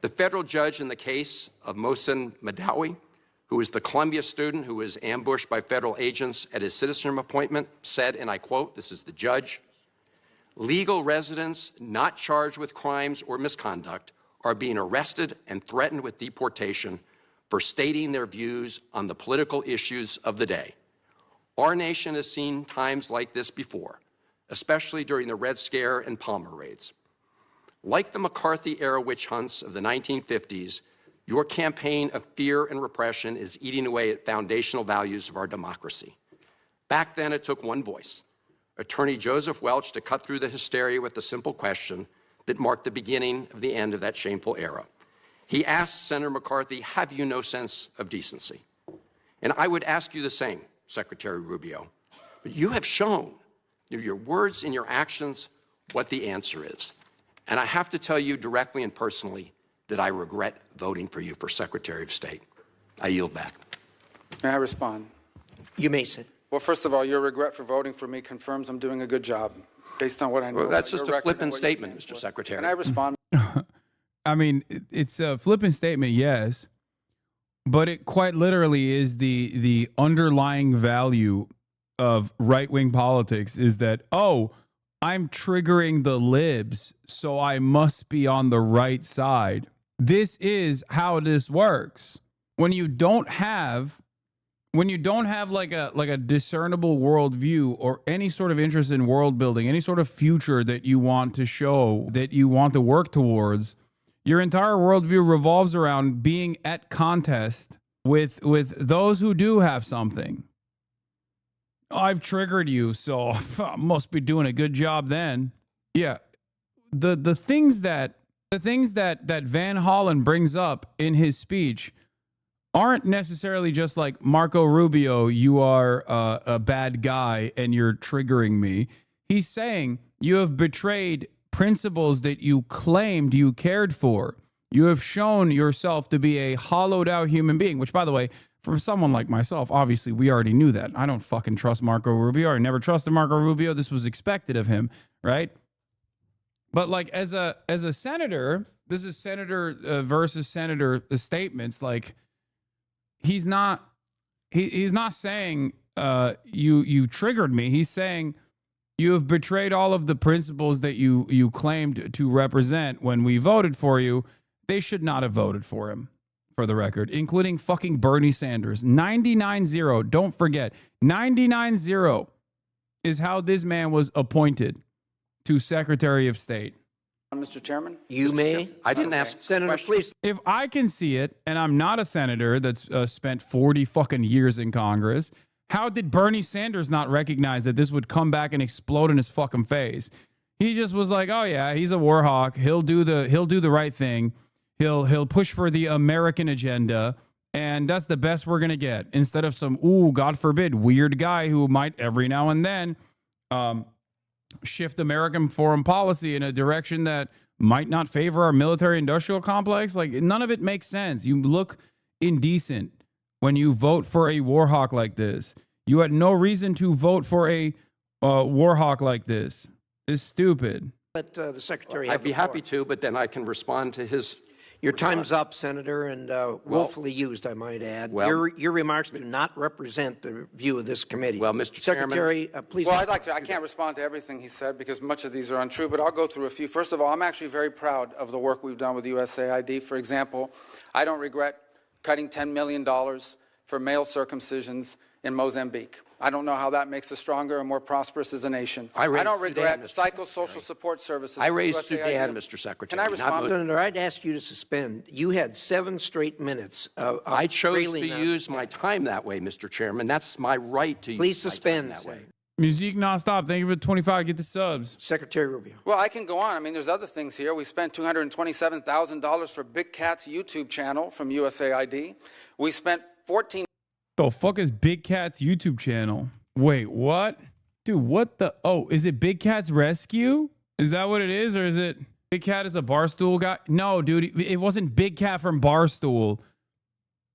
The federal judge in the case of Mohsen Madawi, who was the Columbia student who was ambushed by federal agents at his citizenship appointment, said, and I quote, this is the judge, "Legal residents not charged with crimes or misconduct are being arrested and threatened with deportation for stating their views on the political issues of the day. Our nation has seen times like this before, especially during the Red Scare and Palmer raids. Like the McCarthy-era witch hunts of the 1950s, your campaign of fear and repression is eating away at foundational values of our democracy. Back then, it took one voice, Attorney Joseph Welch, to cut through the hysteria with the simple question that marked the beginning of the end of that shameful era. He asked Senator McCarthy, have you no sense of decency? And I would ask you the same, Secretary Rubio. But you have shown through your words and your actions what the answer is. And I have to tell you directly and personally that I regret voting for you for Secretary of State. I yield back.
May I respond?
You may sit.
Well, first of all, your regret for voting for me confirms I'm doing a good job, based on what I know.
Well, that's
about
just
your
a
record
flippant
and what you
statement,
stand
Mr.
for.
Secretary.
Can I respond?
I mean, it's a flippant statement, yes, but it quite literally is the underlying value of right-wing politics is that, oh, I'm triggering the libs, so I must be on the right side. This is how this works. When you don't have like a discernible worldview or any sort of interest in world building, any sort of future that you want to show, that you want to work towards, your entire worldview revolves around being at contest with those who do have something. I've triggered you, so I must be doing a good job then. Yeah. The things that Van Hollen brings up in his speech aren't necessarily just like, Marco Rubio, you are a bad guy and you're triggering me. He's saying you have betrayed principles that you claimed you cared for. You have shown yourself to be a hollowed out human being, which, by the way, for someone like myself, obviously we already knew that. I don't fucking trust Marco Rubio. I never trusted Marco Rubio. This was expected of him, right? But like as a senator, this is senator versus senator statements. Like he's not saying you triggered me. He's saying you have betrayed all of the principles that you claimed to represent when we voted for you. They should not have voted for him, for the record, including fucking Bernie Sanders. 99-0. Don't forget, 99-0 is how this man was appointed to Secretary of State.
Mr. Chairman?
You may.
I didn't ask
Senator, please.
If I can see it, and I'm not a senator that's spent 40 fucking years in Congress, how did Bernie Sanders not recognize that this would come back and explode in his fucking face? He just was like, oh yeah, he's a war hawk. He'll do the right thing. He'll push for the American agenda, and that's the best we're gonna get. Instead of some, God forbid, weird guy who might every now and then shift American foreign policy in a direction that might not favor our military-industrial complex. Like, none of it makes sense. You look indecent when you vote for a war hawk like this. You had no reason to vote for a war hawk like this. It's stupid.
Let the Secretary
I'd be happy to, but then I can respond to his.
Your time's up, Senator, and willfully used, I might add. Your remarks do not represent the view of this committee.
Well, Mr.
Secretary, please.
Well, I'd like to. I can't respond to everything he said because much of these are untrue, but I'll go through a few. First of all, I'm actually very proud of the work we've done with USAID. For example, I don't regret cutting $10 million for male circumcisions in Mozambique. I don't know how that makes us stronger and more prosperous as a nation. I don't regret psychosocial support services.
I raised Sudan, Mr. Secretary.
Can I respond?
Senator, I'd ask you to suspend. You had 7 straight minutes of
I chose to use my time that way, Mr. Chairman. That's my right to
Please
use my
suspend
time that way.
Musique nonstop. Thank you for 25. Get the subs.
Secretary Rubio.
Well, I can go on. I mean, there's other things here. We spent $227,000 for Big Cat's YouTube channel from USAID. We spent $14.
The fuck is Big Cat's YouTube channel? Wait, what? Dude, what the? Oh, is it Big Cat's Rescue? Is that what it is? Or is it Big Cat is a Barstool guy? No, dude, it wasn't Big Cat from Barstool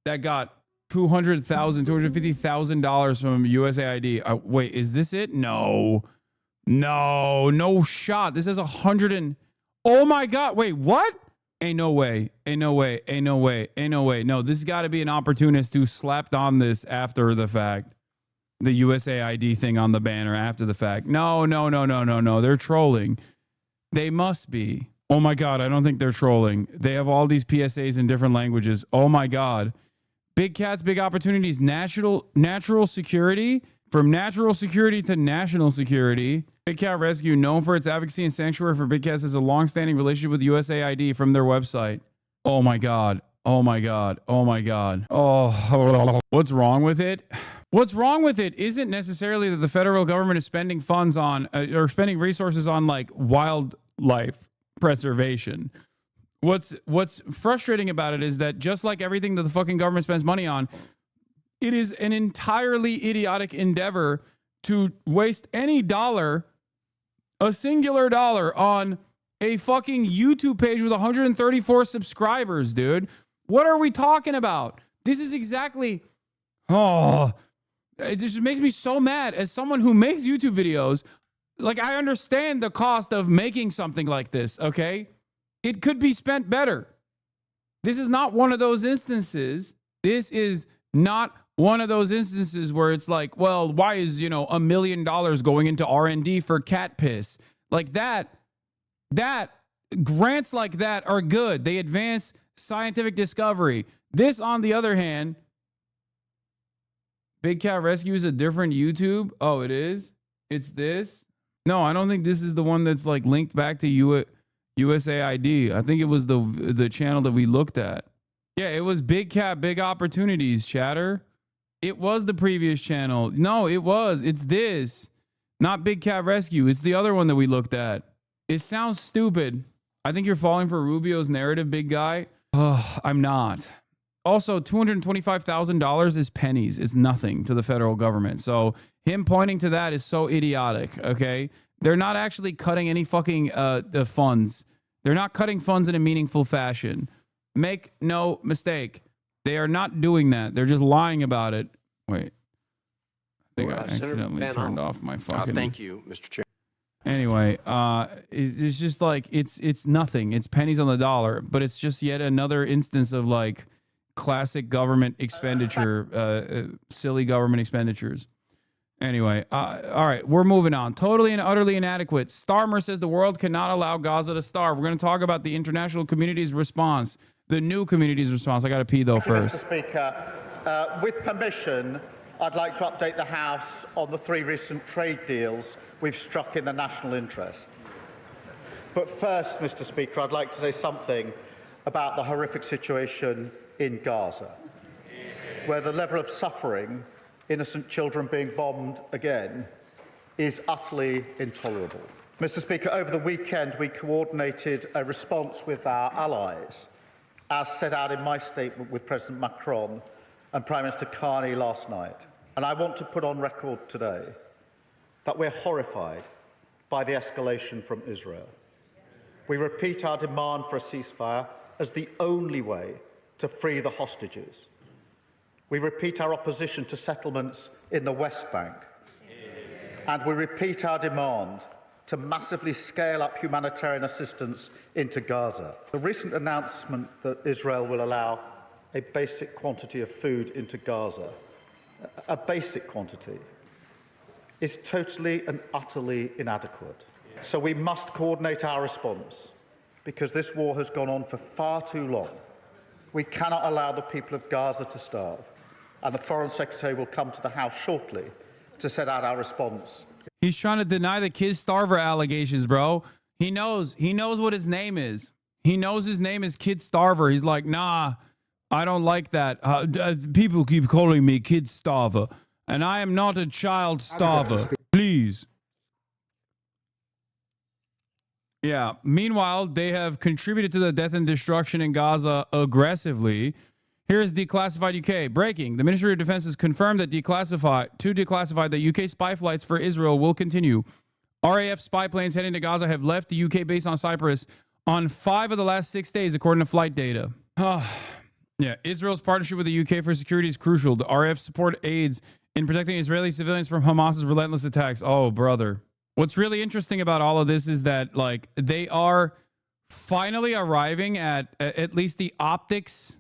that got $250,000 from USAID. Wait, is this it? No shot. This is 100 and... Oh my God. Wait, what? Ain't no way. No, this has got to be an opportunist who slapped on this after the fact. The USAID thing on the banner after the fact. No. They're trolling. They must be. Oh my God, I don't think they're trolling. They have all these PSAs in different languages. Oh my God. Big Cats, Big Opportunities, natural security, from natural security to national security. Big Cat Rescue, known for its advocacy and sanctuary for big cats, has a long-standing relationship with USAID from their website. Oh my God. Oh, what's wrong with it? What's wrong with it isn't necessarily that the federal government is spending funds on or spending resources on like wildlife preservation. What's frustrating about it is that just like everything that the fucking government spends money on, it is an entirely idiotic endeavor to waste any dollar, a singular dollar, on a fucking YouTube page with 134 subscribers, dude. What are we talking about? This is exactly... it just makes me so mad as someone who makes YouTube videos. Like, I understand the cost of making something like this, okay? It could be spent better. This is not one of those instances. This is not one of those instances where it's like, well, why is, $1 million going into R&D for cat piss? Like that grants like that are good. They advance scientific discovery. This, on the other hand, Big Cat Rescue is a different YouTube. Oh, it is? It's this? No, I don't think this is the one that's like linked back to USAID. I think it was the channel that we looked at. Yeah, it was Big Cat, Big Opportunities, chatter. It was the previous channel. No, it was. It's this. Not Big Cat Rescue. It's the other one that we looked at. It sounds stupid. I think you're falling for Rubio's narrative, big guy. I'm not. Also, $225,000 is pennies. It's nothing to the federal government. So him pointing to that is so idiotic, okay? They're not actually cutting any fucking the funds. They're not cutting funds in a meaningful fashion. Make no mistake. They are not doing that. They're just lying about it. Wait. I think I accidentally turned off my fucking...
Thank you, Mr. Chair.
Anyway, it's just like, it's nothing. It's pennies on the dollar. But it's just yet another instance of like classic government expenditure, silly government expenditures. Anyway, all right, we're moving on. Totally and utterly inadequate. Starmer says the world cannot allow Gaza to starve. We're going to talk about the international community's response, the new community's response. I got to pee, though, first.
Mr. Speaker, with permission, I'd like to update the House on the 3 recent trade deals we've struck in the national interest. But first, Mr. Speaker, I'd like to say something about the horrific situation in Gaza, where the level of suffering, innocent children being bombed again, is utterly intolerable. Mr. Speaker, over the weekend, we coordinated a response with our allies, as set out in my statement with President Macron and Prime Minister Carney last night. And I want to put on record today that we're horrified by the escalation from Israel. We repeat our demand for a ceasefire as the only way to free the hostages. We repeat our opposition to settlements in the West Bank. And we repeat our demand to massively scale up humanitarian assistance into Gaza. The recent announcement that Israel will allow a basic quantity of food into Gaza, a basic quantity, is totally and utterly inadequate. So we must coordinate our response, because this war has gone on for far too long. We cannot allow the people of Gaza to starve, and the Foreign Secretary will come to the House shortly to set out our response.
He's trying to deny the kid starver allegations, bro. He knows what his name is. He knows his name is Kid Starver. He's like, nah, I don't like that. People keep calling me Kid Starver, and I am not a child starver. Please. Yeah. Meanwhile, they have contributed to the death and destruction in Gaza aggressively. Here's Declassified UK. Breaking. The Ministry of Defense has confirmed that declassified that UK spy flights for Israel will continue. RAF spy planes heading to Gaza have left the UK base on Cyprus on 5 of the last 6 days, according to flight data. Yeah, Israel's partnership with the UK for security is crucial. The RAF support aids in protecting Israeli civilians from Hamas's relentless attacks. Oh, brother. What's really interesting about all of this is that, like, they are finally arriving at least the optics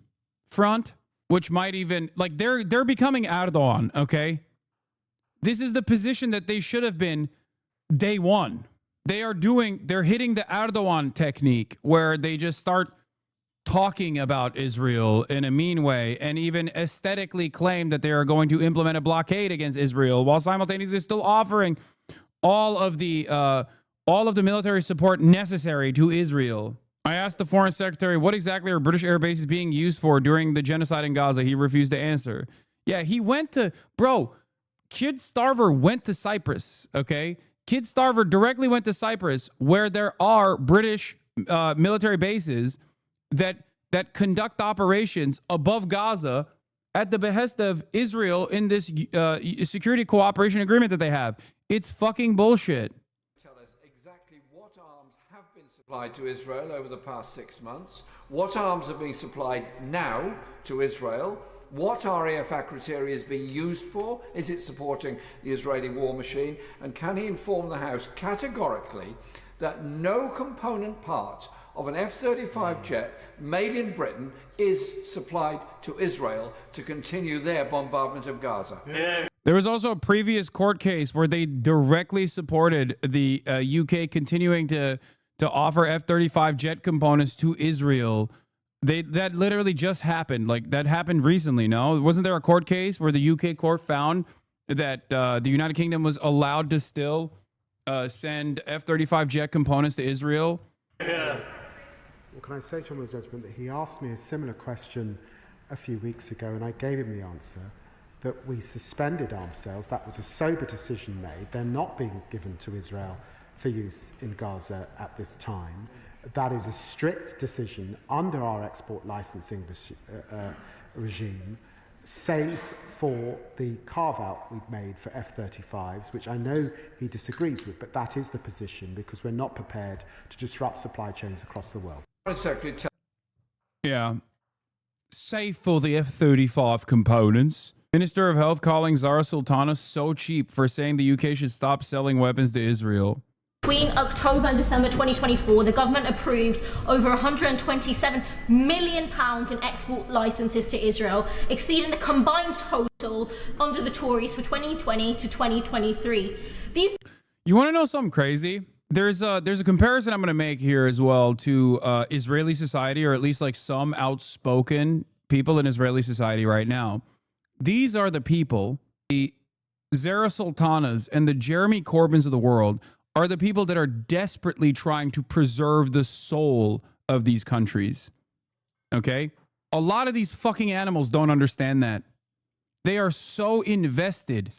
front, which might even, like, they're becoming Erdogan, okay? This is the position that they should have been day one. They're hitting the Erdogan technique, where they just start talking about Israel in a mean way and even aesthetically claim that they are going to implement a blockade against Israel while simultaneously still offering all of the military support necessary to Israel. I asked the Foreign Secretary what exactly are British air bases being used for during the genocide in Gaza. He refused to answer. Yeah, he went to, Kid Starver went to Cyprus, okay? Kid Starver directly went to Cyprus, where there are British military bases that conduct operations above Gaza at the behest of Israel in this security cooperation agreement that they have. It's fucking bullshit.
Tell us exactly what arms have been supplied to Israel over the past 6 months, what arms are being supplied now to Israel, what RAF criteria is being used for, is it supporting the Israeli war machine, and can he inform the House categorically that no component part of an F-35 jet made in Britain is supplied to Israel to continue their bombardment of Gaza?
Yeah. There was also a previous court case where they directly supported the UK continuing to offer F-35 jet components to Israel. That literally just happened. Like, that happened recently, no? Wasn't there a court case where the UK court found that the United Kingdom was allowed to still send F-35 jet components to Israel?
Yeah. Well, can I say to him with judgment that he asked me a similar question a few weeks ago, and I gave him the answer. that we suspended arms sales. That was a sober decision made. They're not being given to Israel for use in Gaza at this time. That is a strict decision under our export licensing regime, save for the carve-out we've made for F-35s, which I know he disagrees with, but that is the position because we're not prepared to disrupt supply chains across the world.
Yeah. Save for the F-35 components. Minister of Health calling Zara Sultana so cheap for saying the UK should stop selling weapons to Israel.
Between October and December 2024, the government approved over £127 million in export licenses to Israel, exceeding the combined total under the Tories for 2020 to 2023.
You want to know something crazy? There's a comparison I'm going to make here as well to Israeli society, or at least like some outspoken people in Israeli society right now. These are the people, the Zara Sultanas and the Jeremy Corbyns of the world are the people that are desperately trying to preserve the soul of these countries. Okay? A lot of these fucking animals don't understand that. They are so invested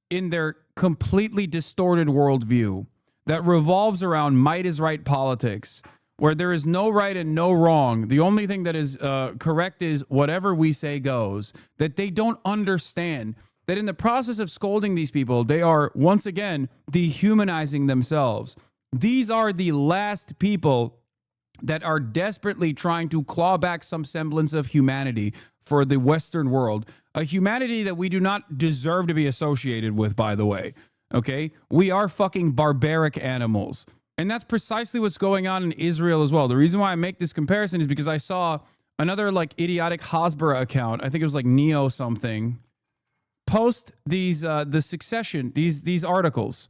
in their completely distorted worldview that revolves around might is right politics, where there is no right and no wrong. The only thing that is correct is whatever we say goes, that they don't understand that in the process of scolding these people, they are, once again, dehumanizing themselves. These are the last people that are desperately trying to claw back some semblance of humanity for the Western world, a humanity that we do not deserve to be associated with, by the way. Okay? We are fucking barbaric animals. And that's precisely what's going on in Israel as well. The reason why I make this comparison is because I saw another like idiotic Hasbara account, I think it was like Neo something, post these the succession, these articles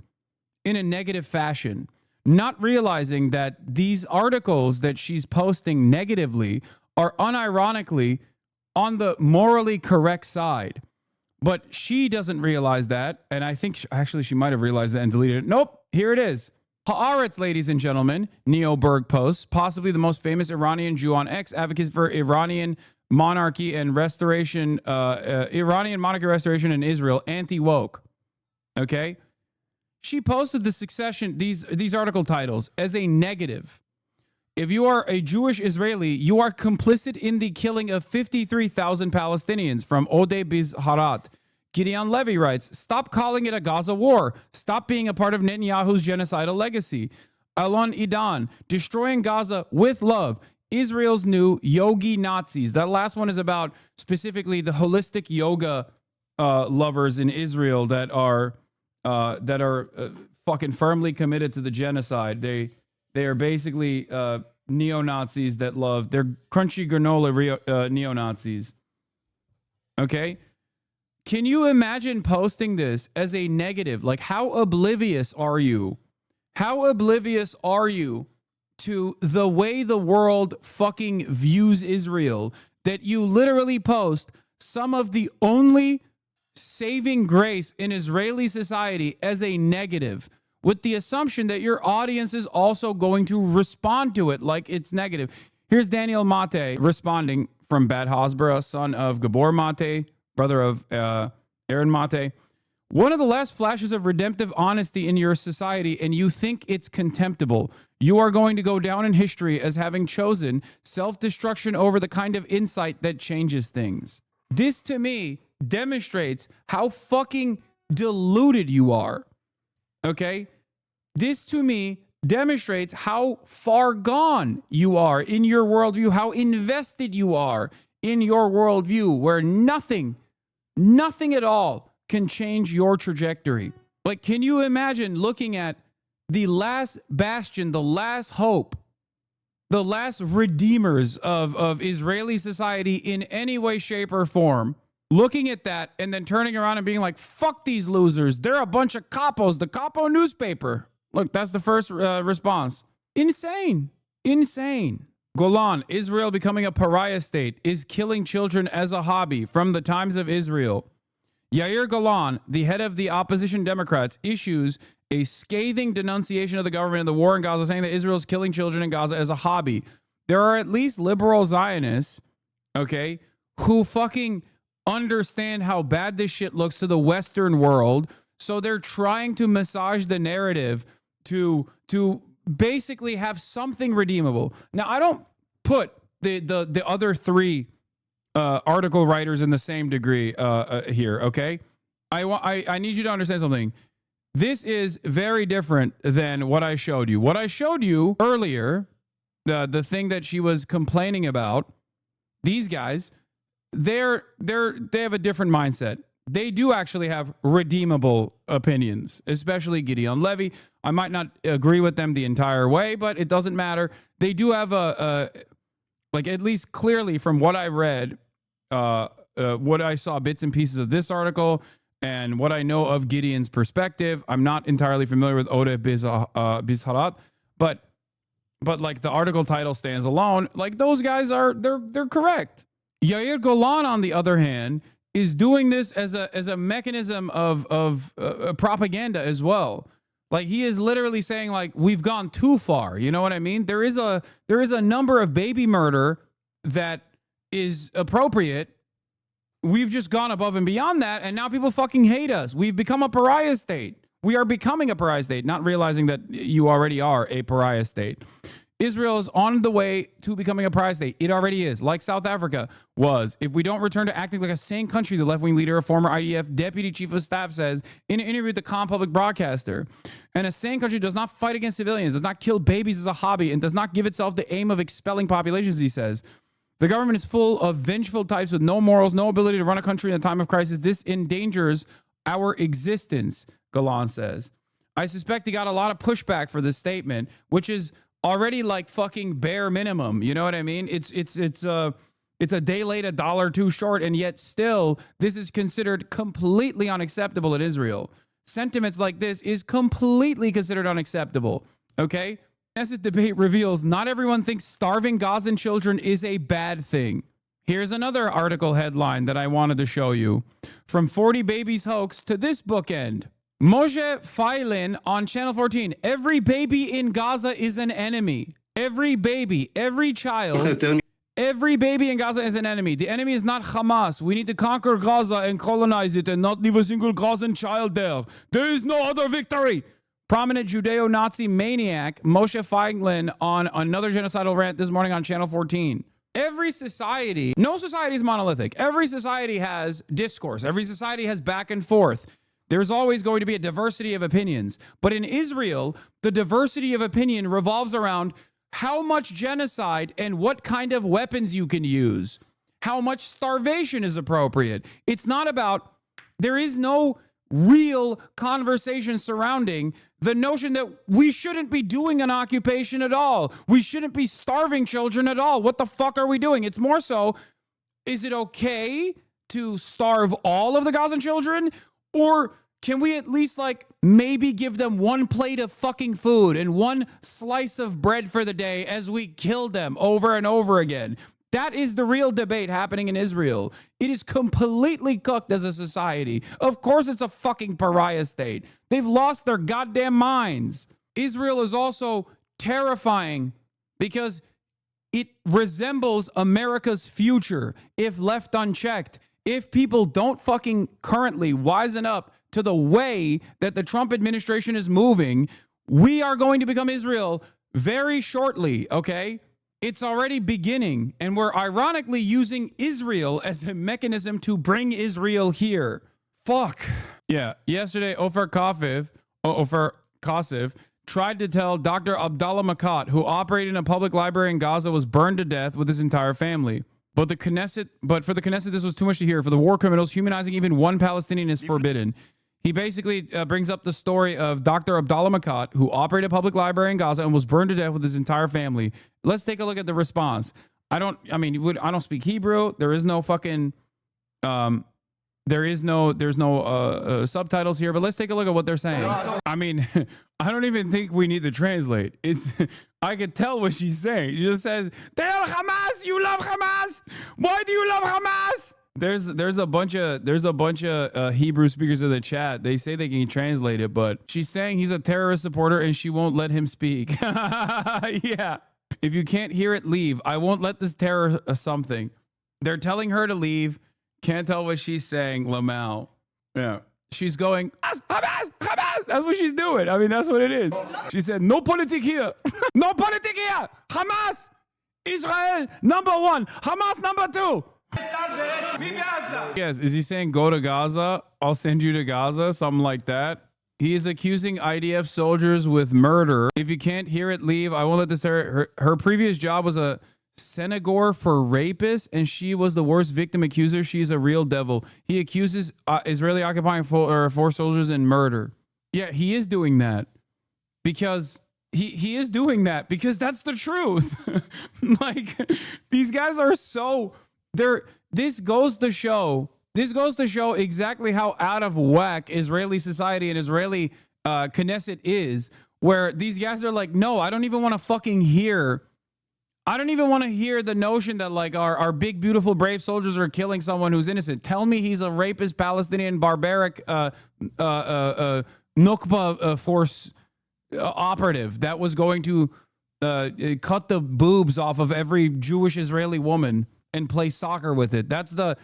in a negative fashion, not realizing that these articles that she's posting negatively are unironically on the morally correct side. But she doesn't realize that, and I think actually she might have realized that and deleted it. Nope, here it is. Haaretz, ladies and gentlemen, Neo Berg posts, possibly the most famous Iranian Jew on X, advocates for Iranian monarchy and restoration, Iranian monarchy restoration in Israel, anti-woke. Okay? She posted the succession, these article titles as a negative. If you are a Jewish Israeli, you are complicit in the killing of 53,000 Palestinians from Odeh Biz-Harat. Gideon Levy writes, stop calling it a Gaza war. Stop being a part of Netanyahu's genocidal legacy. Alon Idan, destroying Gaza with love. Israel's new yogi Nazis. That last one is about specifically the holistic yoga lovers in Israel that are fucking firmly committed to the genocide. They are basically neo-Nazis that love. They're crunchy granola neo-Nazis. Okay? Can you imagine posting this as a negative? Like, how oblivious are you? How oblivious are you to the way the world fucking views Israel that you literally post some of the only saving grace in Israeli society as a negative, with the assumption that your audience is also going to respond to it like it's negative? Here's Daniel Mate responding from Bad Hasbara, son of Gabor Mate, brother of Aaron Mate. One of the last flashes of redemptive honesty in your society, and you think it's contemptible. You are going to go down in history as having chosen self-destruction over the kind of insight that changes things. This, to me, demonstrates how fucking deluded you are. Okay? This, to me, demonstrates how far gone you are in your worldview, how invested you are in your worldview, where nothing at all can change your trajectory. Like, can you imagine looking at the last bastion, the last hope, the last redeemers of Israeli society in any way, shape, or form, looking at that and then turning around and being like, fuck these losers. They're a bunch of capos, the capo newspaper. Look, that's the first response. Insane. Insane. Golan, Israel becoming a pariah state, is killing children as a hobby from the times of Israel. Yair Golan, the head of the opposition Democrats, issues a scathing denunciation of the government and the war in Gaza, saying that Israel is killing children in Gaza as a hobby. There are at least liberal Zionists, okay, who fucking understand how bad this shit looks to the Western world. So they're trying to massage the narrative to basically have something redeemable. Now, I don't put the other three article writers in the same degree here, okay? I need you to understand something. This is very different than what I showed you. What I showed you earlier, the thing that she was complaining about, these guys, they have a different mindset. They do actually have redeemable opinions, especially Gideon Levy. I might not agree with them the entire way, but it doesn't matter. They do have like, at least clearly from what I read, what I saw bits and pieces of this article and what I know of Gideon's perspective. I'm not entirely familiar with Odeh Bizharat, but like the article title stands alone. Like, those guys they're correct. Yair Golan, on the other hand, is doing this as a mechanism of propaganda as well. Like, he is literally saying, like, we've gone too far. You know what I mean? There is a number of baby murder that is appropriate. We've just gone above and beyond that, and now people fucking hate us. We've become a pariah state. We are becoming a pariah state, not realizing that you already are a pariah state. Israel is on the way to becoming a pariah state. It already is, like South Africa was. If we don't return to acting like a sane country, the left-wing leader, a former IDF deputy chief of staff, says in an interview with the Com public broadcaster. And a sane country does not fight against civilians, does not kill babies as a hobby, and does not give itself the aim of expelling populations, he says. The government is full of vengeful types with no morals, no ability to run a country in a time of crisis. This endangers our existence, Golan says. I suspect he got a lot of pushback for this statement, which is already like fucking bare minimum. You know what I mean? It's a day late, a dollar too short, and yet still this is considered completely unacceptable in Israel. Sentiments like this is completely considered unacceptable. Okay? Knesset debate reveals not everyone thinks starving Gazan children is a bad thing. Here's another article headline that I wanted to show you. From 40 Babies hoax to this bookend. Moshe Feilin on Channel 14. Every baby in Gaza is an enemy. Every baby, every child, every baby in Gaza is an enemy. The enemy is not Hamas. We need to conquer Gaza and colonize it and not leave a single Gazan child there. There is no other victory. Prominent Judeo-Nazi maniac Moshe Feilin on another genocidal rant this morning on Channel 14. Every society, no society is monolithic. Every society has discourse. Every society has back and forth. There's always going to be a diversity of opinions. But in Israel, the diversity of opinion revolves around how much genocide and what kind of weapons you can use, how much starvation is appropriate. It's not about, there is no real conversation surrounding the notion that we shouldn't be doing an occupation at all. We shouldn't be starving children at all. What the fuck are we doing? It's more so, is it okay to starve all of the Gazan children? Or can we at least like maybe give them one plate of fucking food and one slice of bread for the day as we kill them over and over again? That is the real debate happening in Israel. It is completely cooked as a society. Of course it's a fucking pariah state. They've lost their goddamn minds. Israel is also terrifying because it resembles America's future if left unchecked. If people don't fucking currently wisen up to the way that the Trump administration is moving, we are going to become Israel very shortly, okay? It's already beginning, and we're ironically using Israel as a mechanism to bring Israel here. Fuck. Yeah, yesterday, Ofer Kosif tried to tell Dr. Abdallah Makat, who operated in a public library in Gaza, was burned to death with his entire family. But for the Knesset, this was too much to hear. For the war criminals, humanizing even one Palestinian is forbidden. He basically brings up the story of Dr. Abdallah Makat, who operated a public library in Gaza and was burned to death with his entire family. Let's take a look at the response. I don't speak Hebrew. There is no fucking, there's no subtitles here, but let's take a look at what they're saying. I mean, I don't even think we need to translate. I could tell what she's saying. She just says, "They're Hamas. You love Hamas. Why do you love Hamas?" There's a bunch of Hebrew speakers in the chat. They say they can translate it, but she's saying he's a terrorist supporter and she won't let him speak. Yeah. If you can't hear it, leave. I won't let this terror something. They're telling her to leave. Can't tell what she's saying, Lamau. Yeah. She's going, Hamas, Hamas. That's what she's doing. I mean, that's what it is. She said, no politic here. No politic here. Hamas, Israel, number one. Hamas, number two. Yes, is he saying go to Gaza? I'll send you to Gaza, something like that. He is accusing IDF soldiers with murder. If you can't hear it, leave. I won't let this air. Her previous job was a Senegal for rapists, and she was the worst victim accuser. She's a real devil. He accuses Israeli occupying force soldiers in murder. Yeah, he is doing that because he is doing that because that's the truth. Like, these guys are so this goes to show exactly how out of whack Israeli society and Israeli Knesset is, where these guys are like, no, I don't even want to fucking hear. I don't even want to hear the notion that like our big, beautiful, brave soldiers are killing someone who's innocent. Tell me he's a rapist, Palestinian, barbaric, Nukba force operative that was going to cut the boobs off of every Jewish Israeli woman and play soccer with it. That's the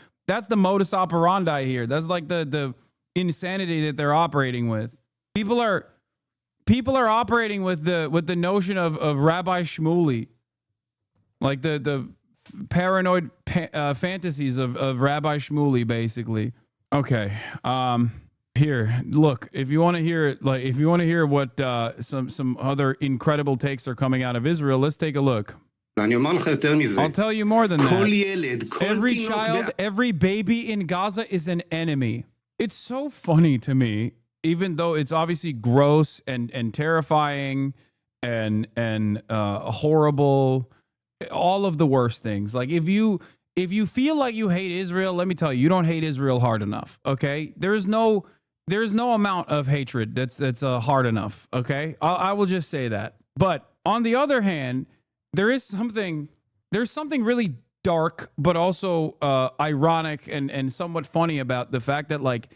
modus operandi here. That's like the insanity that they're operating with. People are operating with the notion of Rabbi Shmuley. Like the paranoid fantasies of Rabbi Shmuley, basically. Okay. Here, look. If you want to hear what some other incredible takes are coming out of Israel, let's take a look. I'll tell you more than that. Every child, every baby in Gaza is an enemy. It's so funny to me, even though it's obviously gross and terrifying and horrible. All of the worst things. Like if you feel like you hate Israel, let me tell you, you don't hate Israel hard enough. Okay, there's no amount of hatred that's hard enough. Okay, I will just say that. But on the other hand, there's something really dark, but also ironic and somewhat funny about the fact that like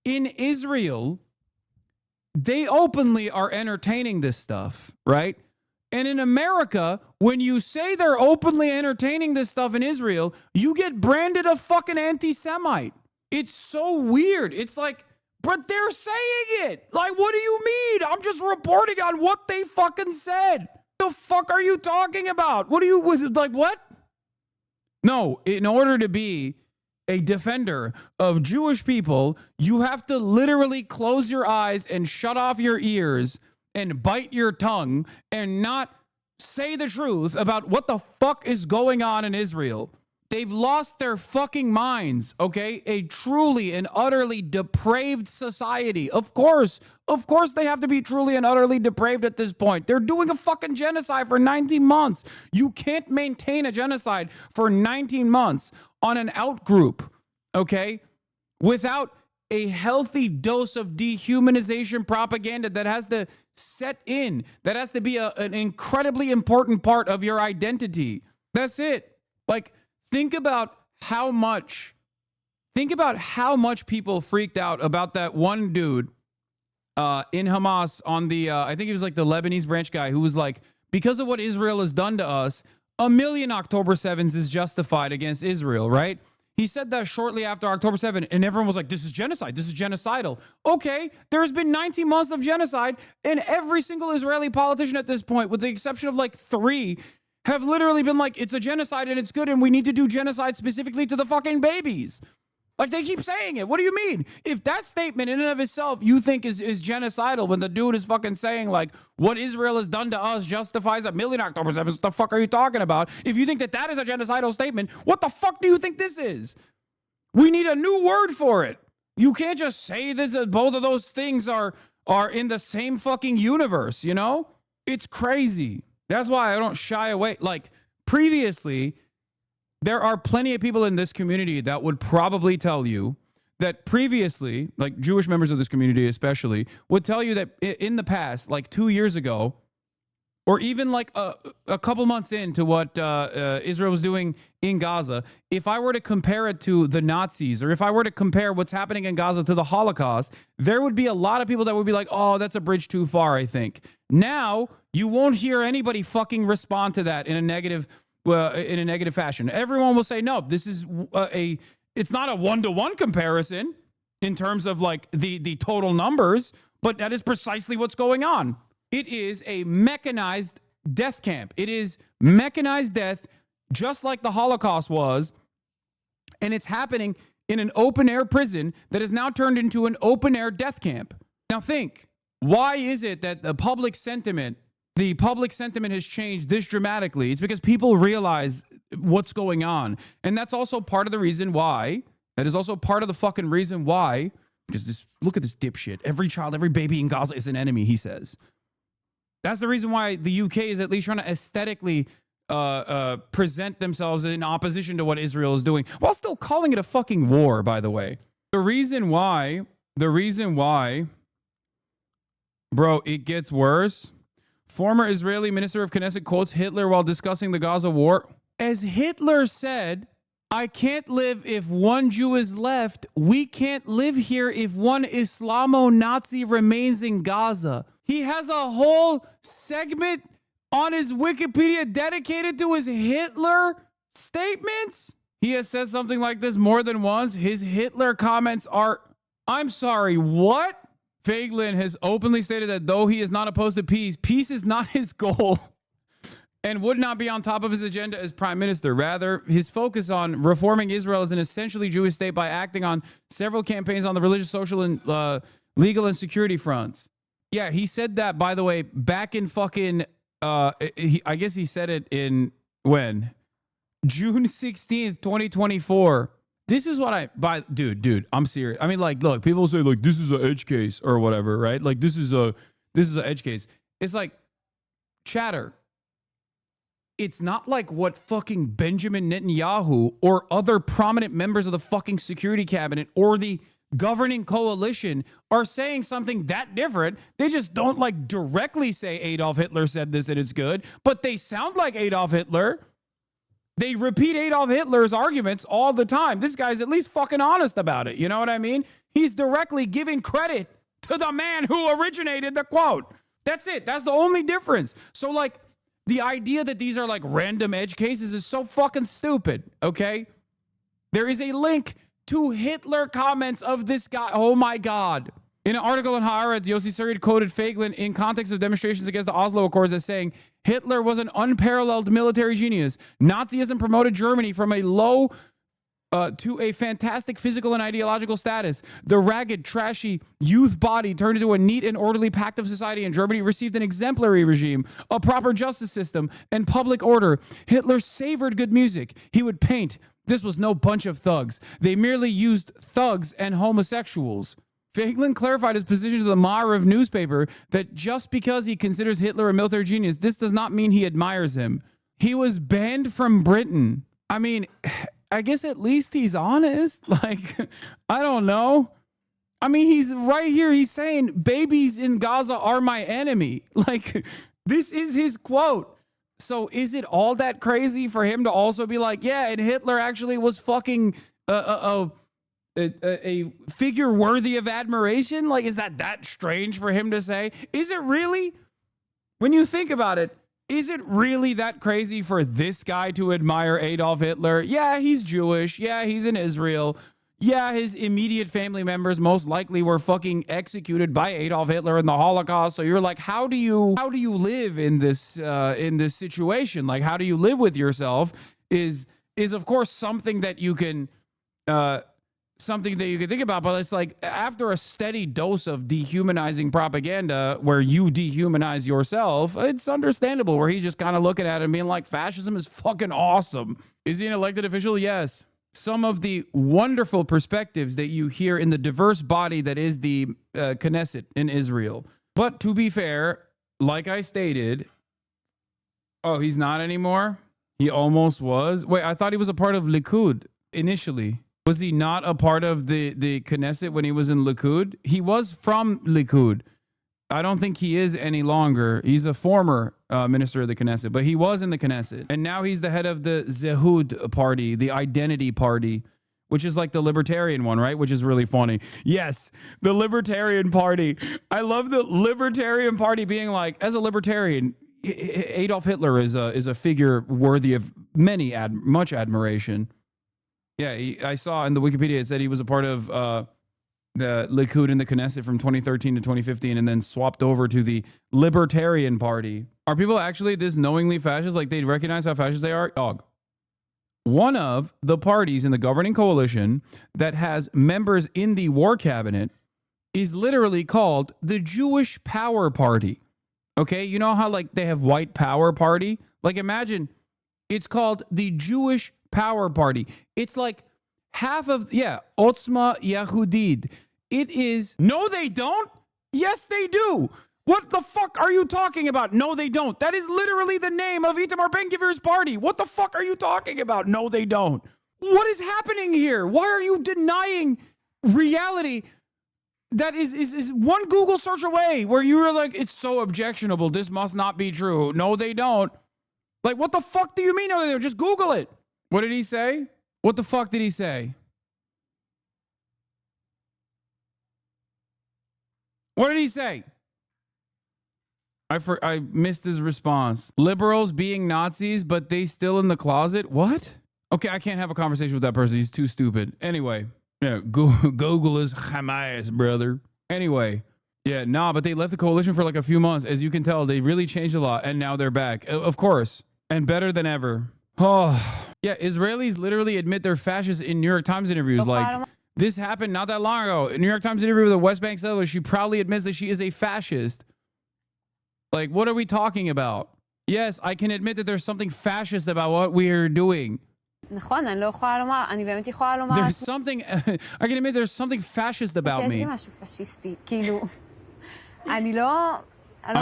in Israel, they openly are entertaining this stuff, right? And in America, when you say they're openly entertaining this stuff in Israel, you get branded a fucking anti-Semite. It's so weird. It's like, but they're saying it. Like, what do you mean? I'm just reporting on what they fucking said. The fuck are you talking about? What what? No, in order to be a defender of Jewish people, you have to literally close your eyes and shut off your ears and bite your tongue and not say the truth about what the fuck is going on in Israel. They've lost their fucking minds, okay? A truly and utterly depraved society. Of course they have to be truly and utterly depraved at this point. They're doing a fucking genocide for 19 months. You can't maintain a genocide for 19 months on an outgroup, okay? Without a healthy dose of dehumanization propaganda that has to set in, that has to be an incredibly important part of your identity. That's it. Like, think about how much people freaked out about that one dude in Hamas on the, I think he was like the Lebanese branch guy who was like, because of what Israel has done to us, 1 million October 7s is justified against Israel, right? He said that shortly after October 7, and everyone was like, this is genocide. This is genocidal. Okay, there's been 19 months of genocide, and every single Israeli politician at this point, with the exception of like 3, have literally been like, it's a genocide and it's good, and we need to do genocide specifically to the fucking babies. Like, they keep saying it. What do you mean? If that statement in and of itself you think is genocidal, when the dude is fucking saying, like, what Israel has done to us justifies 1 million October 7th, what the fuck are you talking about? If you think that is a genocidal statement, what the fuck do you think this is? We need a new word for it. You can't just say this. Both of those things are in the same fucking universe, you know? It's crazy. That's why I don't shy away. Like, previously, there are plenty of people in this community that would probably tell you that previously, like Jewish members of this community especially, would tell you that in the past, like 2 years ago, or even like a couple months into what Israel was doing in Gaza, if I were to compare it to the Nazis, or if I were to compare what's happening in Gaza to the Holocaust, there would be a lot of people that would be like, oh, that's a bridge too far, I think. Now, you won't hear anybody fucking respond to that in a negative fashion. Everyone will say, no, this is It's not a one-to-one comparison in terms of like the total numbers, but that is precisely what's going on. It is a mechanized death camp. It is mechanized death, just like the Holocaust was. And it's happening in an open-air prison that is now turned into an open-air death camp. Now think, why is it that the public sentiment has changed this dramatically? It's because people realize what's going on. And that's also part of the reason why, that is also part of the fucking reason why, because this, look at this dipshit. Every child, every baby in Gaza is an enemy, he says. That's the reason why the UK is at least trying to aesthetically present themselves in opposition to what Israel is doing, while still calling it a fucking war, by the way. The reason why, bro, it gets worse. Former Israeli Minister of Knesset quotes Hitler while discussing the Gaza war. As Hitler said, I can't live if one Jew is left. We can't live here if one Islamo-Nazi remains in Gaza. He has a whole segment on his Wikipedia dedicated to his Hitler statements. He has said something like this more than once. His Hitler comments are, I'm sorry, what? Feiglin has openly stated that though he is not opposed to peace, peace is not his goal and would not be on top of his agenda as prime minister. Rather, his focus on reforming Israel as an essentially Jewish state by acting on several campaigns on the religious, social, and legal and security fronts. Yeah, he said that, by the way, back in fucking, I guess he said it in, when? June 16th, 2024. This is what dude, I'm serious. I mean, like, look, people say, like, this is an edge case or whatever, right? Like, this is an edge case. It's like, chatter. It's not like what fucking Benjamin Netanyahu or other prominent members of the fucking security cabinet or the governing coalition are saying something that different. They just don't like directly say Adolf Hitler said this and it's good, but they sound like Adolf Hitler. They repeat Adolf Hitler's arguments all the time. This guy's at least fucking honest about it. You know what I mean? He's directly giving credit to the man who originated the quote. That's it. That's the only difference. So like the idea that these are like random edge cases is so fucking stupid. Okay. There is a link to Hitler comments of this guy. Oh my God. In an article in Haaretz, Yossi Sarid quoted Feiglin in context of demonstrations against the Oslo Accords as saying, Hitler was an unparalleled military genius. Nazism promoted Germany from a low to a fantastic physical and ideological status. The ragged, trashy youth body turned into a neat and orderly pact of society, and Germany received an exemplary regime, a proper justice system, and public order. Hitler savored good music. He would paint. This was no bunch of thugs. They merely used thugs and homosexuals. Feiglin clarified his position to the Ma'ariv newspaper that just because he considers Hitler a military genius, this does not mean he admires him. He was banned from Britain. I mean, I guess at least he's honest. Like, I don't know. I mean, he's right here. He's saying babies in Gaza are my enemy. Like, this is his quote. So is it all that crazy for him to also be like, yeah, and Hitler actually was fucking a figure worthy of admiration? Like, is that strange for him to say? Is it really? When you think about it, is it really that crazy for this guy to admire Adolf Hitler? Yeah, he's Jewish. Yeah, he's in Israel. Yeah, his immediate family members most likely were fucking executed by Adolf Hitler in the Holocaust. So you're like, how do you live in this situation? Like, how do you live with yourself is of course something that you can think about, but it's like after a steady dose of dehumanizing propaganda where you dehumanize yourself, it's understandable where he's just kind of looking at it and being like, fascism is fucking awesome. Is he an elected official? Yes. Some of the wonderful perspectives that you hear in the diverse body that is the Knesset in Israel. But to be fair, like I stated, oh, he's not anymore? He almost was? Wait, I thought he was a part of Likud initially. Was he not a part of the Knesset when he was in Likud? He was from Likud. I don't think he is any longer. He's a former minister of the Knesset, but he was in the Knesset. And now he's the head of the Zehud party, the identity party, which is like the libertarian one, right? Which is really funny. Yes, the libertarian party. I love the libertarian party being like, as a libertarian, Adolf Hitler is a figure worthy of much admiration. Yeah, I saw in the Wikipedia, it said he was a part of the Likud in the Knesset from 2013 to 2015 and then swapped over to the Libertarian Party. Are people actually this knowingly fascist? Like they recognize how fascist they are? Dog. One of the parties in the governing coalition that has members in the war cabinet is literally called the Jewish Power Party. Okay, you know how like they have white power party? Like imagine it's called the Jewish Power Party. It's like half of, Otzma Yehudit. It is, no they don't? Yes they do. What the fuck are you talking about? No they don't. That is literally the name of Itamar Ben-Gvir's party. What the fuck are you talking about? No they don't. What is happening here? Why are you denying reality? That is one Google search away where you were like, it's so objectionable. This must not be true. No, they don't. Like, what the fuck do you mean? No, they don't. Just Google it. What did he say? What the fuck did he say? What did he say? I missed his response. Liberals being Nazis, but they still in the closet? What? Okay, I can't have a conversation with that person. He's too stupid. Anyway. Yeah, Google is Hamas, brother. Anyway, but they left the coalition for like a few months. As you can tell, they really changed a lot, and now they're back. Of course, and better than ever. Oh, yeah, Israelis literally admit they're fascists in New York Times interviews. Like, this happened not that long ago. A New York Times interview with a West Bank settler, she proudly admits that she is a fascist. Like, what are we talking about? Yes, I can admit that there's something fascist about what we are doing. There's something, I can admit there's something fascist about me. I'm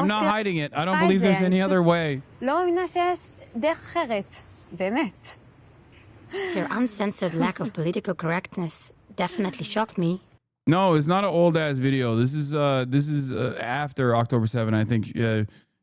not hiding it. I don't believe there's any other way.
Your uncensored lack of political correctness definitely shocked me.
No, it's not an old ass video. This is after October 7th. I think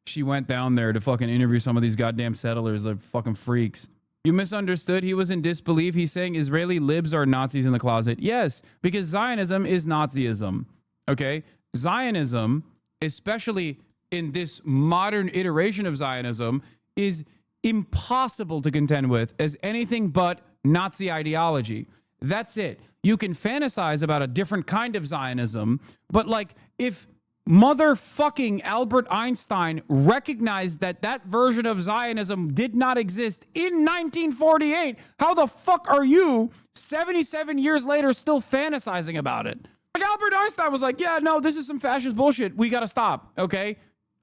she went down there to fucking interview some of these goddamn settlers. They're fucking freaks. You misunderstood. He was in disbelief. He's saying Israeli libs are Nazis in the closet. Yes, because Zionism is Nazism. Okay? Zionism, especially in this modern iteration of Zionism, is impossible to contend with as anything but Nazi ideology. That's it. You can fantasize about a different kind of Zionism, but like if motherfucking Albert Einstein recognized that that version of Zionism did not exist in 1948, how the fuck are you 77 years later still fantasizing about it? Like Albert Einstein was like, yeah, no, this is some fascist bullshit. We got to stop, okay?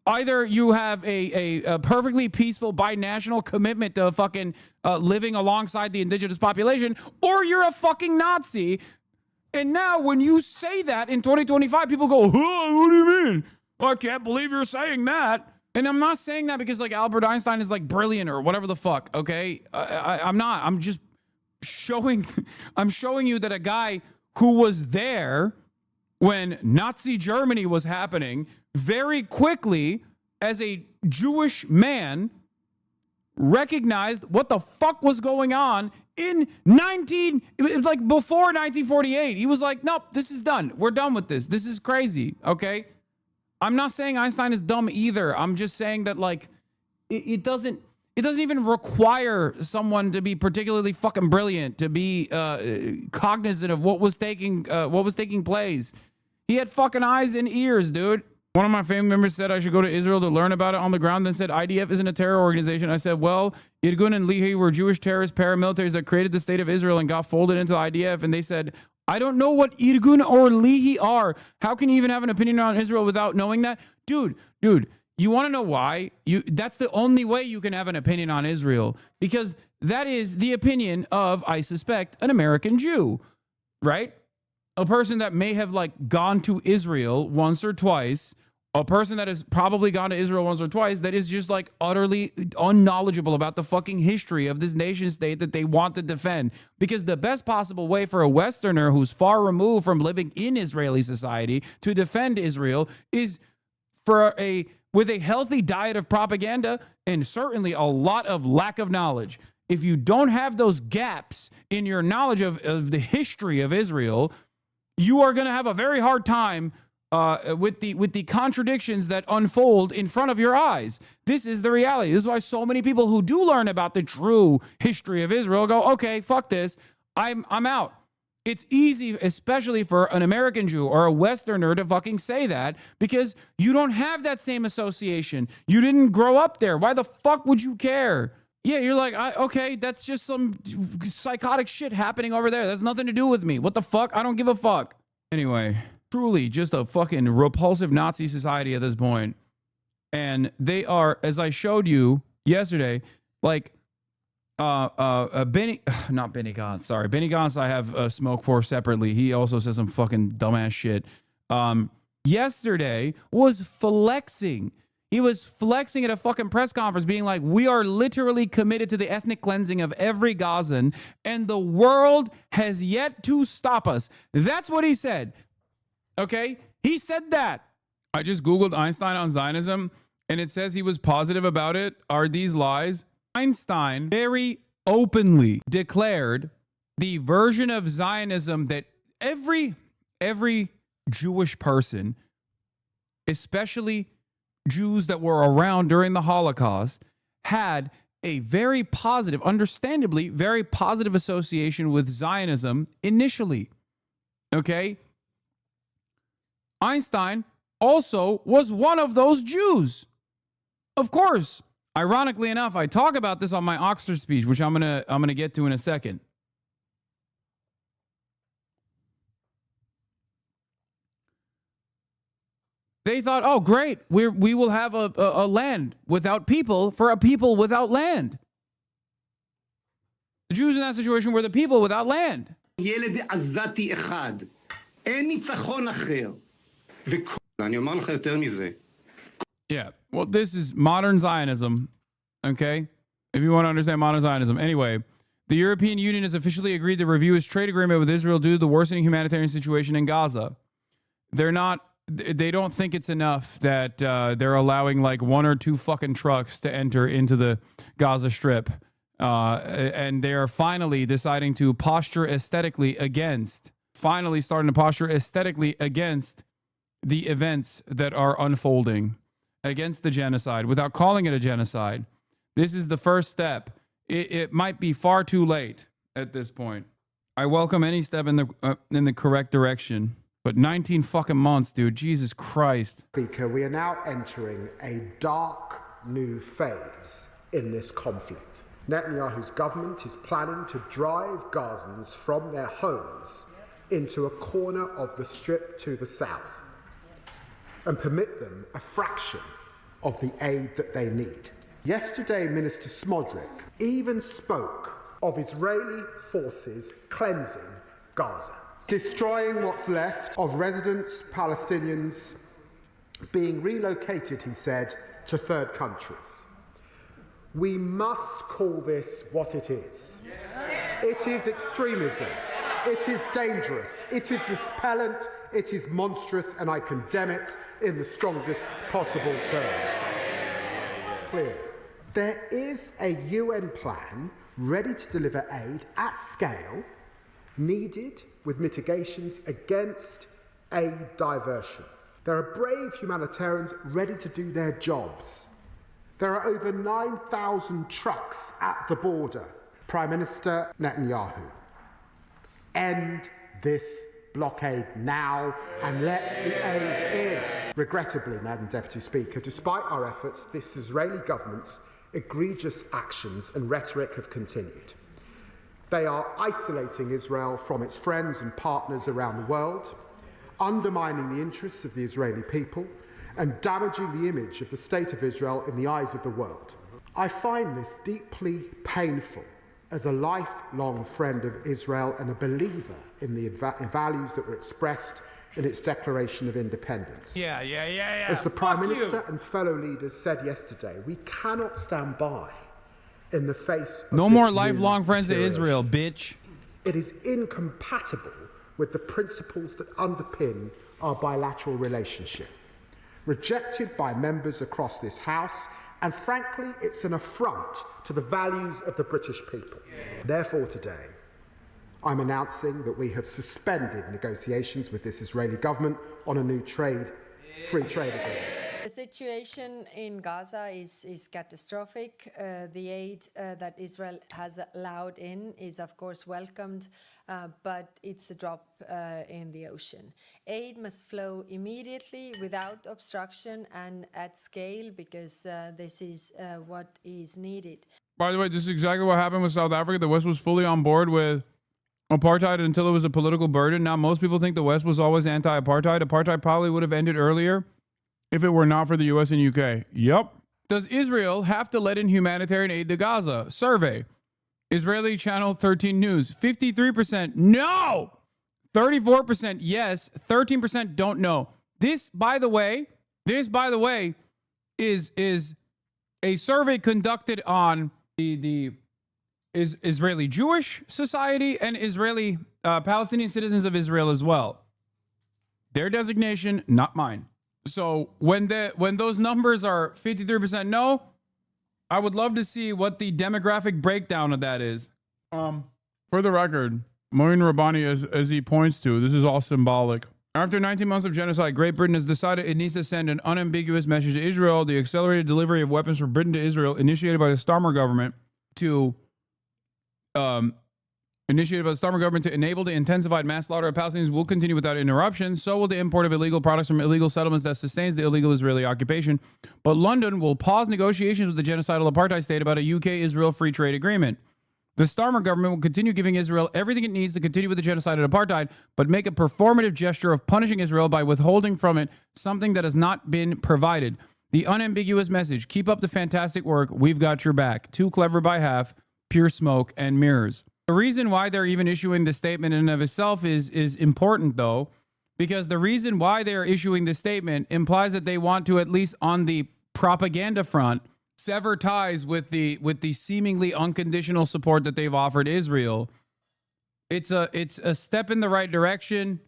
Either you have a perfectly peaceful binational commitment to fucking living alongside the indigenous population, or you're a fucking Nazi. And now when you say that in 2025, people go, oh, what do you mean? Well, I can't believe you're saying that. And I'm not saying that because like Albert Einstein is like brilliant or whatever the fuck, okay? I'm not. I'm just showing you that a guy who was there when Nazi Germany was happening very quickly as a Jewish man recognized what the fuck was going on in before 1948. He was like, nope, this is done. We're done with this. This is crazy. Okay. I'm not saying Einstein is dumb either. I'm just saying that like, it doesn't even require someone to be particularly fucking brilliant to be cognizant of what was taking place. He had fucking eyes and ears, dude. One of my family members said I should go to Israel to learn about it on the ground, then said IDF isn't a terror organization. I said, well, Irgun and Lehi were Jewish terrorist paramilitaries that created the state of Israel and got folded into the IDF. And they said, I don't know what Irgun or Lehi are. How can you even have an opinion on Israel without knowing that? Dude, you want to know why? That's the only way you can have an opinion on Israel, because that is the opinion of, I suspect, an American Jew, right? A person that may have like gone to Israel once or twice, a person that has probably gone to Israel once or twice that is just like utterly unknowledgeable about the fucking history of this nation state that they want to defend. Because the best possible way for a Westerner who's far removed from living in Israeli society to defend Israel is with a healthy diet of propaganda and certainly a lot of lack of knowledge. If you don't have those gaps in your knowledge of the history of Israel, you are going to have a very hard time with the contradictions that unfold in front of your eyes. This is the reality. This is why so many people who do learn about the true history of Israel go, okay, fuck this. I'm out. It's easy, especially for an American Jew or a Westerner, to fucking say that because you don't have that same association. You didn't grow up there. Why the fuck would you care? Yeah, you're like, okay, that's just some psychotic shit happening over there. That's nothing to do with me. What the fuck? I don't give a fuck. Anyway, truly just a fucking repulsive Nazi society at this point. And they are, as I showed you yesterday, like, Benny Gantz I have smoke for separately. He also says some fucking dumbass shit. Yesterday was flexing. He was flexing at a fucking press conference being like, we are literally committed to the ethnic cleansing of every Gazan and the world has yet to stop us. That's what he said. Okay? He said that. I just Googled Einstein on Zionism and it says he was positive about it. Are these lies? Einstein very openly declared the version of Zionism that every Jewish person, especially Jews that were around during the Holocaust, had a very positive, understandably, very positive association with Zionism initially. Okay? Einstein also was one of those Jews. Of course. Ironically enough, I talk about this on my Oxford speech, which I'm gonna get to in a second. They thought, oh great, we will have a land without people for a people without land. The Jews in that situation were the people without land.
ילד עזתי אחד, אין ניצחון אחר. ואני אומר לך יותר מזה.
Yeah, well, this is modern Zionism, okay? If you want to understand modern Zionism. Anyway, the European Union has officially agreed to review its trade agreement with Israel due to the worsening humanitarian situation in Gaza. They don't think it's enough that they're allowing like 1 or 2 fucking trucks to enter into the Gaza Strip. And they are finally deciding to posture aesthetically against, the events that are unfolding, against the genocide, without calling it a genocide. This is the first step. It might be far too late at this point. I welcome any step in the correct direction. But 19 fucking months, dude. Jesus Christ.
Speaker, we are now entering a dark new phase in this conflict. Netanyahu's government is planning to drive Gazans from their homes into a corner of the Strip to the south and permit them a fraction of the aid that they need. Yesterday, Minister Smodrick even spoke of Israeli forces cleansing Gaza, destroying what's left of residents, Palestinians, being relocated, he said, to third countries. We must call this what it is. It is extremism. It is dangerous. It is repellent. It is monstrous, and I condemn it in the strongest possible terms. Clear. There is a UN plan ready to deliver aid at scale, needed with mitigations against aid diversion. There are brave humanitarians ready to do their jobs. There are over 9,000 trucks at the border. Prime Minister Netanyahu, end this blockade now and let the aid in. Regrettably, Madam Deputy Speaker, despite our efforts, this Israeli government's egregious actions and rhetoric have continued. They are isolating Israel from its friends and partners around the world, undermining the interests of the Israeli people, and damaging the image of the State of Israel in the eyes of the world. I find this deeply painful as a lifelong friend of Israel and a believer in the values that were expressed in its Declaration of Independence.
Yeah.
As the Prime Minister and fellow leaders said yesterday, we cannot stand by in the face of
no more lifelong friends of Israel, bitch.
It is incompatible with the principles that underpin our bilateral relationship. Rejected by members across this House, and frankly, it's an affront to the values of the British people. Therefore, today, I'm announcing that we have suspended negotiations with this Israeli government on a new free trade agreement.
The situation in Gaza is catastrophic. The aid that Israel has allowed in is, of course, welcomed, but it's a drop in the ocean. Aid must flow immediately without obstruction and at scale, because this is what is needed.
By the way, this is exactly what happened with South Africa. The West was fully on board with apartheid until it was a political burden. Now, most people think the West was always anti-apartheid. Apartheid probably would have ended earlier if it were not for the US and UK. Yup. Does Israel have to let in humanitarian aid to Gaza? Survey. Israeli Channel 13 News. 53% no. 34% yes. 13% don't know. This, by the way, is a survey conducted on the Israeli Jewish Society and Israeli Palestinian citizens of Israel as well. Their designation, not mine. So when those numbers are 53% no, I would love to see what the demographic breakdown of that is. For the record, Moin Rabbani, as he points to, this is all symbolic. After 19 months of genocide, Great Britain has decided it needs to send an unambiguous message to Israel. The accelerated delivery of weapons from Britain to Israel, initiated by the Starmer government to enable the intensified mass slaughter of Palestinians, will continue without interruption. So will the import of illegal products from illegal settlements that sustains the illegal Israeli occupation. But London will pause negotiations with the genocidal apartheid state about a UK-Israel free trade agreement. The Starmer government will continue giving Israel everything it needs to continue with the genocide and apartheid, but make a performative gesture of punishing Israel by withholding from it something that has not been provided. The unambiguous message: keep up the fantastic work. We've got your back. Too clever by half. Pure smoke and mirrors. The reason why they're even issuing this statement in and of itself is important, though, because the reason why they are issuing this statement implies that they want to, at least on the propaganda front, sever ties with the seemingly unconditional support that they've offered Israel. It's a step in the right direction.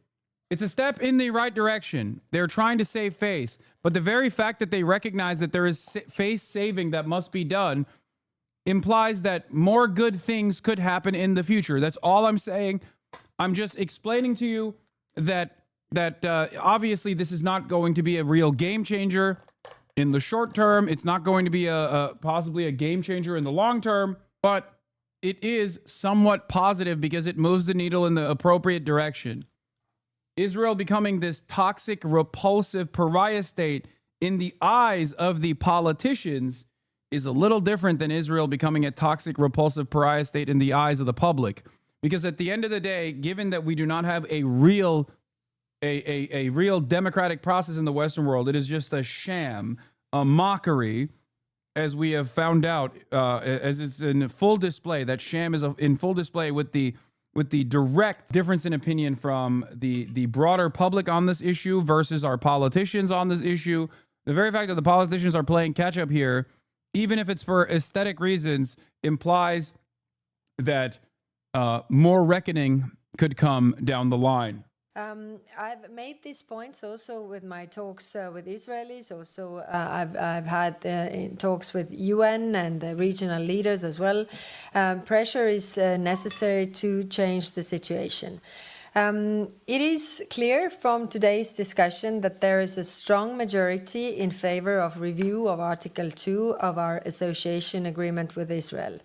It's a step in the right direction. They're trying to save face, but the very fact that they recognize that there is face saving that must be done implies that more good things could happen in the future. That's all I'm saying. I'm just explaining to you that obviously this is not going to be a real game changer in the short term. It's not going to be possibly a game changer in the long term, but it is somewhat positive because it moves the needle in the appropriate direction. Israel becoming this toxic, repulsive pariah state in the eyes of the politicians is a little different than Israel becoming a toxic, repulsive pariah state in the eyes of the public. Because at the end of the day, given that we do not have a real democratic process in the Western world, it is just a sham, a mockery, as we have found out, as it's in full display. That sham is in full display with the direct difference in opinion from the broader public on this issue versus our politicians on this issue. The very fact that the politicians are playing catch up here, even if it's for aesthetic reasons, implies that more reckoning could come down the line.
I've made these points also with my talks with Israelis. Also, I've had talks with UN and the regional leaders as well. Pressure is necessary to change the situation. It is clear from today's discussion that there is a strong majority in favor of review of Article 2 of our association agreement with Israel.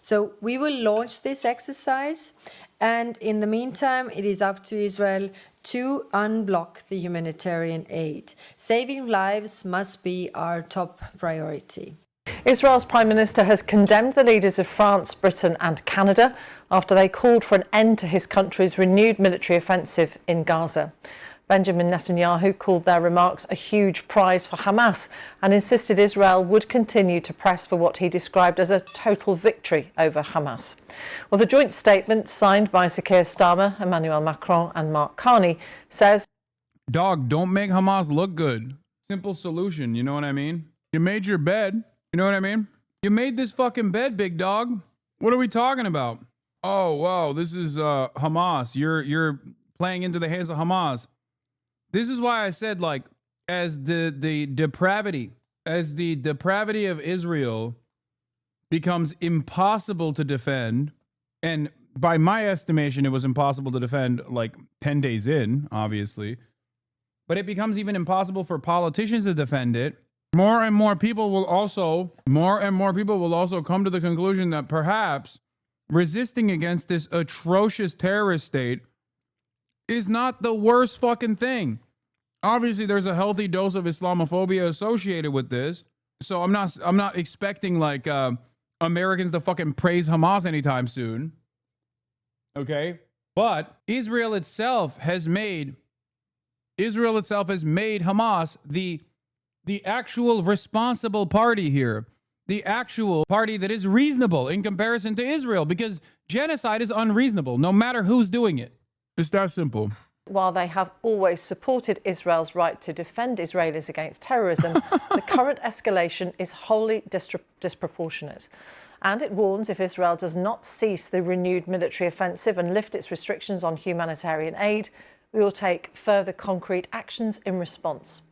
So we will launch this exercise, and in the meantime, it is up to Israel to unblock the humanitarian aid. Saving lives must be our top priority.
Israel's Prime Minister has condemned the leaders of France, Britain and Canada after they called for an end to his country's renewed military offensive in Gaza. Benjamin Netanyahu called their remarks a huge prize for Hamas and insisted Israel would continue to press for what he described as a total victory over Hamas. Well, the joint statement signed by Sir Keir Starmer, Emmanuel Macron and Mark Carney says,
"Dog, don't make Hamas look good. Simple solution, you know what I mean? You made your bed, you know what I mean? You made this fucking bed, big dog. What are we talking about? Oh, wow, this is Hamas. You're playing into the hands of Hamas." This is why I said, like, as the depravity of Israel becomes impossible to defend, and by my estimation, it was impossible to defend like 10 days in, obviously. but it becomes even impossible for politicians to defend it, more and more people will also come to the conclusion that perhaps resisting against this atrocious terrorist state is not the worst fucking thing. Obviously, there's a healthy dose of Islamophobia associated with this. So I'm not expecting like Americans to fucking praise Hamas anytime soon. Okay? But Israel itself has made Hamas the actual responsible party here. The actual party that is reasonable in comparison to Israel, because genocide is unreasonable no matter who's doing it. It's that simple.
While they have always supported Israel's right to defend Israelis against terrorism, the current escalation is wholly disproportionate. And it warns if Israel does not cease the renewed military offensive and lift its restrictions on humanitarian aid, we will take further concrete actions in response.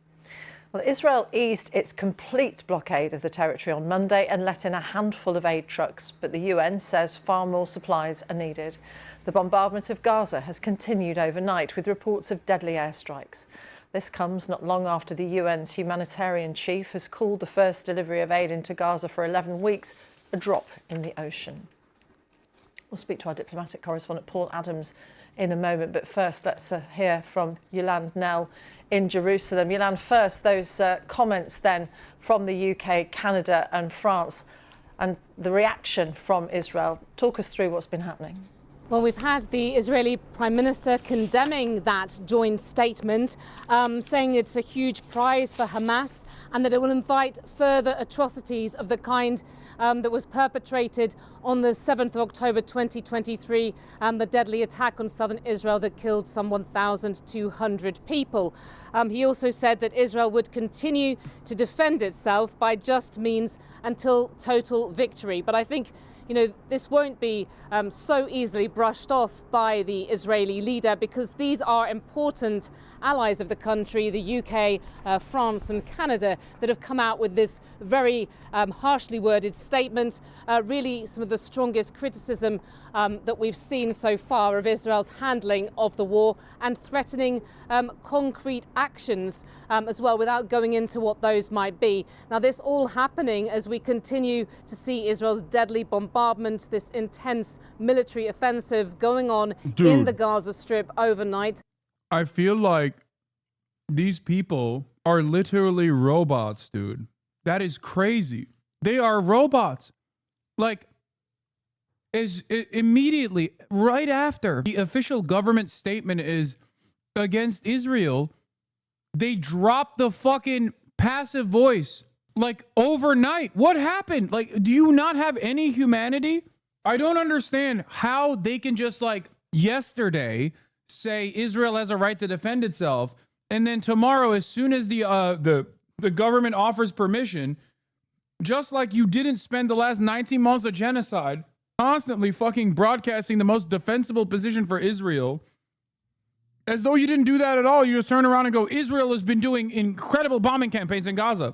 Well, Israel eased its complete blockade of the territory on Monday and let in a handful of aid trucks, but the UN says far more supplies are needed. The bombardment of Gaza has continued overnight with reports of deadly airstrikes. This comes not long after the UN's humanitarian chief has called the first delivery of aid into Gaza for 11 weeks a drop in the ocean. We'll speak to our diplomatic correspondent Paul Adams in a moment, but first let's hear from Yolande Knell in Jerusalem. Yolande, first those comments then from the UK, Canada and France and the reaction from Israel. Talk us through what's been happening.
Well, we've had the Israeli Prime Minister condemning that joint statement, saying it's a huge prize for Hamas and that it will invite further atrocities of the kind that was perpetrated on the 7th of October 2023, the deadly attack on southern Israel that killed some 1,200 people. He also said that Israel would continue to defend itself by just means until total victory. But I think this won't be so easily brushed off by the Israeli leader, because these are important allies of the country, the UK, France and Canada, that have come out with this very harshly worded statement, really some of the strongest criticism that we've seen so far of Israel's handling of the war, and threatening concrete actions as well, without going into what those might be. Now, this all happening as we continue to see Israel's deadly bombardment, this intense military offensive going on in the Gaza Strip overnight.
I feel like these people are literally robots, dude. That is crazy. They are robots. Like, immediately, right after the official government statement is against Israel, they drop the fucking passive voice, like, overnight. What happened? Like, do you not have any humanity? I don't understand how they can just, like, yesterday say Israel has a right to defend itself, and then tomorrow, as soon as the government offers permission, just like you didn't spend the last 19 months of genocide constantly fucking broadcasting the most defensible position for Israel, as though you didn't do that at all. You just turn around and go, Israel has been doing incredible bombing campaigns in Gaza.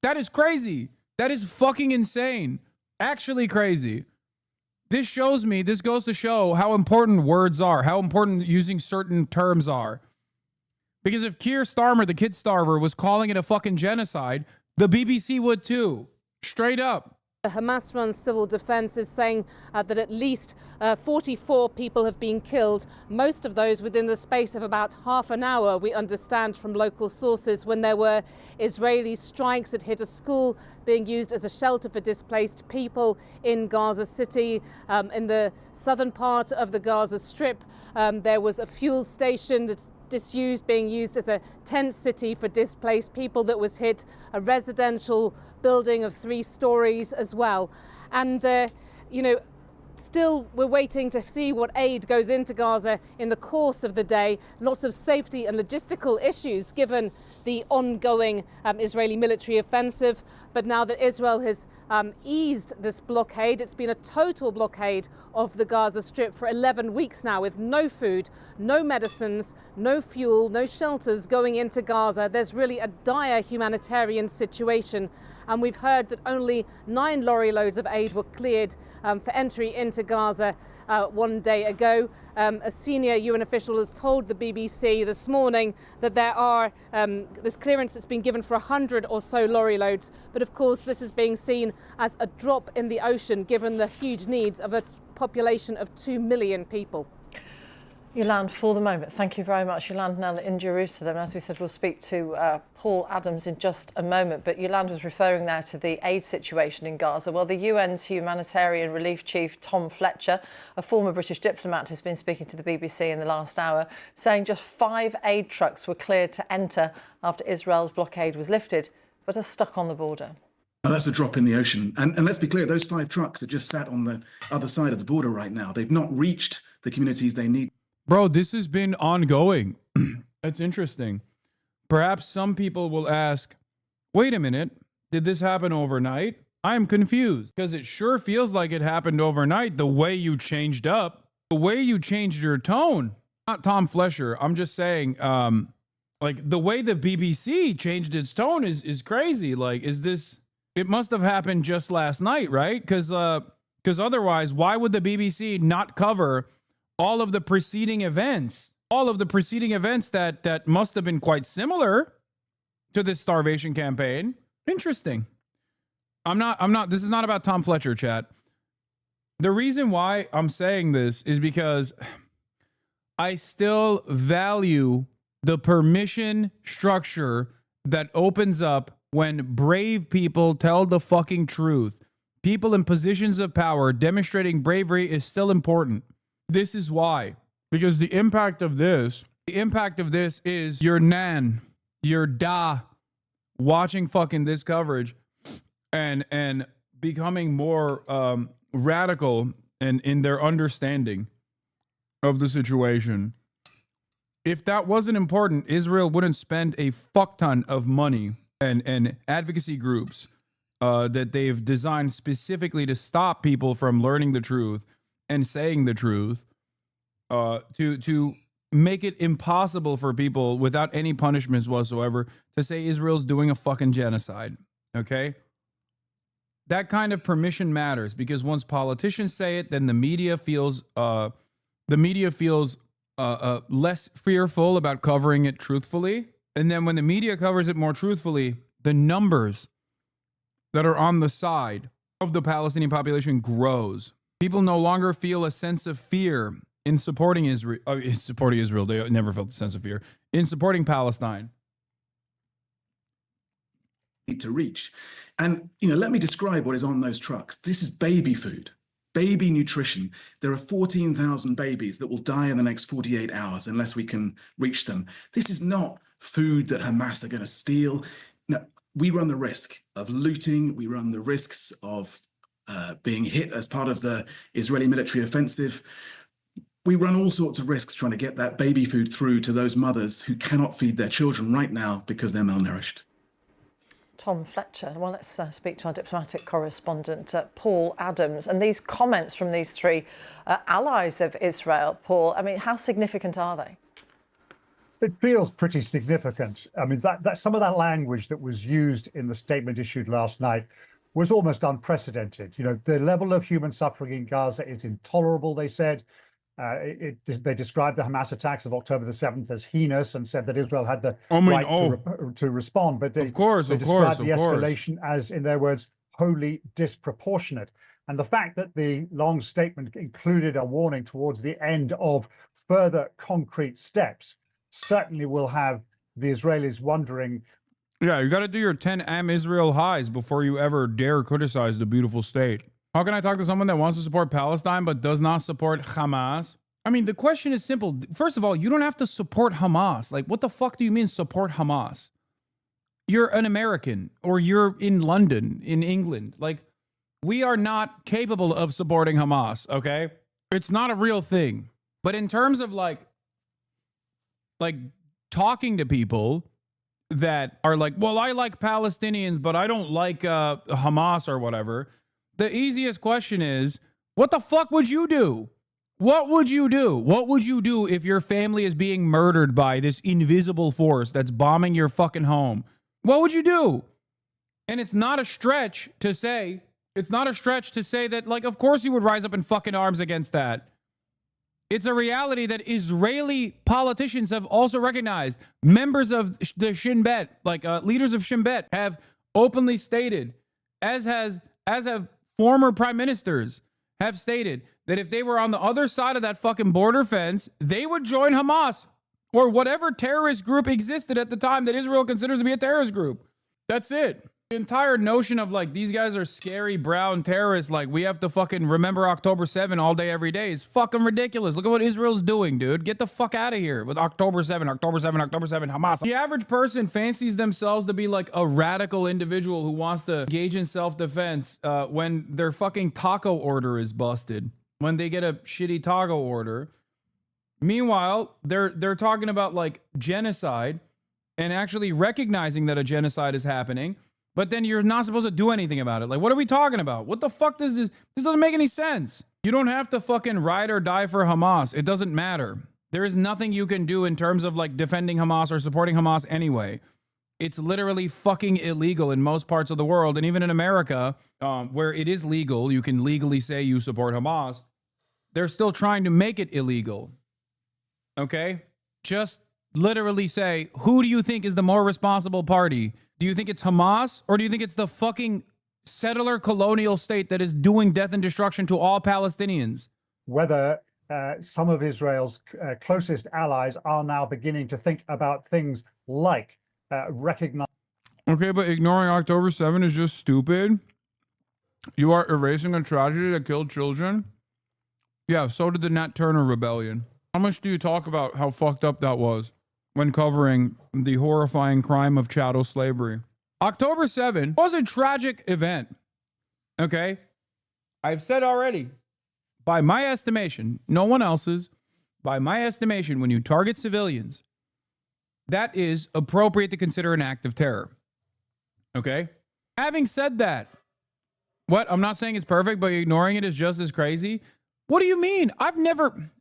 That is crazy. That is fucking insane. Actually crazy. This goes to show how important words are, how important using certain terms are. Because if Keir Starmer, the kid starver, was calling it a fucking genocide, the BBC would too. Straight up.
The Hamas-run civil defense is saying that at least 44 people have been killed, most of those within the space of about half an hour, we understand from local sources, when there were Israeli strikes that hit a school being used as a shelter for displaced people in Gaza City. In the southern part of the Gaza Strip, there was a fuel station that's disused, being used as a tent city for displaced people that was hit, a residential building of 3 stories as well. And, still we're waiting to see what aid goes into Gaza in the course of the day. Lots of safety and logistical issues given the ongoing Israeli military offensive. But now that Israel has eased this blockade, it's been a total blockade of the Gaza Strip for 11 weeks now, with no food, no medicines, no fuel, no shelters going into Gaza. There's really a dire humanitarian situation. And we've heard that only 9 lorry loads of aid were cleared for entry into Gaza one day ago. A senior UN official has told the BBC this morning that there are this clearance that's been given for 100 or so lorry loads. But of course, this is being seen as a drop in the ocean, given the huge needs of a population of 2 million people.
Yolande, for the moment, thank you very much. Yolande now in Jerusalem. As we said, we'll speak to Paul Adams in just a moment. But Yolande was referring there to the aid situation in Gaza. Well, the UN's Humanitarian Relief Chief, Tom Fletcher, a former British diplomat, has been speaking to the BBC in the last hour, saying just 5 aid trucks were cleared to enter after Israel's blockade was lifted, but are stuck on the border.
Now, that's a drop in the ocean. And let's be clear, those 5 trucks are just sat on the other side of the border right now. They've not reached the communities they need.
Bro, this has been ongoing. It's interesting. Perhaps some people will ask, wait a minute, did this happen overnight? I'm confused because it sure feels like it happened overnight. The way you changed up, the way you changed your tone. Not Tom Fletcher. I'm just saying, like the way the BBC changed its tone is crazy. Like, is this, it must have happened just last night, right? Because otherwise, why would the BBC not cover all of the preceding events, that must have been quite similar to this starvation campaign? Interesting. This is not about Tom Fletcher, chat. The reason why I'm saying this is because I still value the permission structure that opens up when brave people tell the fucking truth. People in positions of power demonstrating bravery is still important. This is why, because the impact of this is your nan, your da, watching fucking this coverage and becoming more radical and in their understanding of the situation. If that wasn't important, Israel wouldn't spend a fuck ton of money and advocacy groups that they've designed specifically to stop people from learning the truth and saying the truth, to make it impossible for people without any punishments whatsoever to say Israel's doing a fucking genocide. Okay? That kind of permission matters because once politicians say it, then the media feels less fearful about covering it truthfully. And then when the media covers it more truthfully, the numbers that are on the side of the Palestinian population grows. People no longer feel a sense of fear in supporting Israel. They never felt a sense of fear in supporting Palestine.
To reach. And, let me describe what is on those trucks. This is baby food, baby nutrition. There are 14,000 babies that will die in the next 48 hours unless we can reach them. This is not food that Hamas are going to steal. No, we run the risk of looting. We run the risks of being hit as part of the Israeli military offensive. We run all sorts of risks trying to get that baby food through to those mothers who cannot feed their children right now because they're malnourished.
Tom Fletcher. Well, let's speak to our diplomatic correspondent, Paul Adams. And these comments from these 3 allies of Israel, Paul, I mean, how significant are they?
It feels pretty significant. I mean, that some of that language that was used in the statement issued last night was almost unprecedented. The level of human suffering in Gaza is intolerable, they said. They described the Hamas attacks of October the 7th as heinous and said that Israel had the right to respond. But they described the escalation as, in their words, wholly disproportionate. And the fact that the long statement included a warning towards the end of further concrete steps certainly will have the Israelis wondering.
Yeah, you got to do your 10 Am Israel highs before you ever dare criticize the beautiful state. How can I talk to someone that wants to support Palestine but does not support Hamas? I mean, the question is simple. First of all, you don't have to support Hamas. Like, what the fuck do you mean support Hamas? You're an American or you're in London, in England. Like, we are not capable of supporting Hamas, okay? It's not a real thing. But in terms of like talking to people that are like, well, I like Palestinians, but I don't like Hamas or whatever. The easiest question is, what the fuck would you do? What would you do? What would you do if your family is being murdered by this invisible force that's bombing your fucking home? What would you do? And it's not a stretch to say, that, like, of course you would rise up in fucking arms against that. It's a reality that Israeli politicians have also recognized. Members of the Shin Bet, like leaders of Shin Bet, have openly stated, as have former prime ministers, have stated that if they were on the other side of that fucking border fence, they would join Hamas or whatever terrorist group existed at the time that Israel considers to be a terrorist group. That's it. The entire notion of like these guys are scary brown terrorists, like we have to fucking remember October 7 all day, every day is fucking ridiculous. Look at what Israel's doing, dude. Get the fuck out of here with October 7, Hamas. The average person fancies themselves to be like a radical individual who wants to engage in self-defense when their fucking taco order is busted, when they get a shitty taco order. Meanwhile, they're talking about like genocide and actually recognizing that a genocide is happening. But then you're not supposed to do anything about it. Like, what are we talking about? What the fuck does this doesn't make any sense. You don't have to fucking ride or die for Hamas. It doesn't matter. There is nothing you can do in terms of like defending Hamas or supporting Hamas anyway. It's literally fucking illegal in most parts of the world. And even in America, where it is legal, you can legally say you support Hamas. They're still trying to make it illegal. Okay? Just literally say, who do you think is the more responsible party? Do you think it's Hamas, or do you think it's the fucking settler colonial state that is doing death and destruction to all Palestinians?
Whether some of Israel's closest allies are now beginning to think about things like recognize.
Okay, but ignoring October 7 is just stupid. You are erasing a tragedy that killed children. Yeah, so did the Nat Turner rebellion. How much do you talk about how fucked up that was when covering the horrifying crime of chattel slavery? October 7 was a tragic event. Okay? I've said already, by my estimation, no one else's, by my estimation, when you target civilians, that is appropriate to consider an act of terror. Okay? Having said that, what? I'm not saying it's perfect, but ignoring it is just as crazy. What do you mean?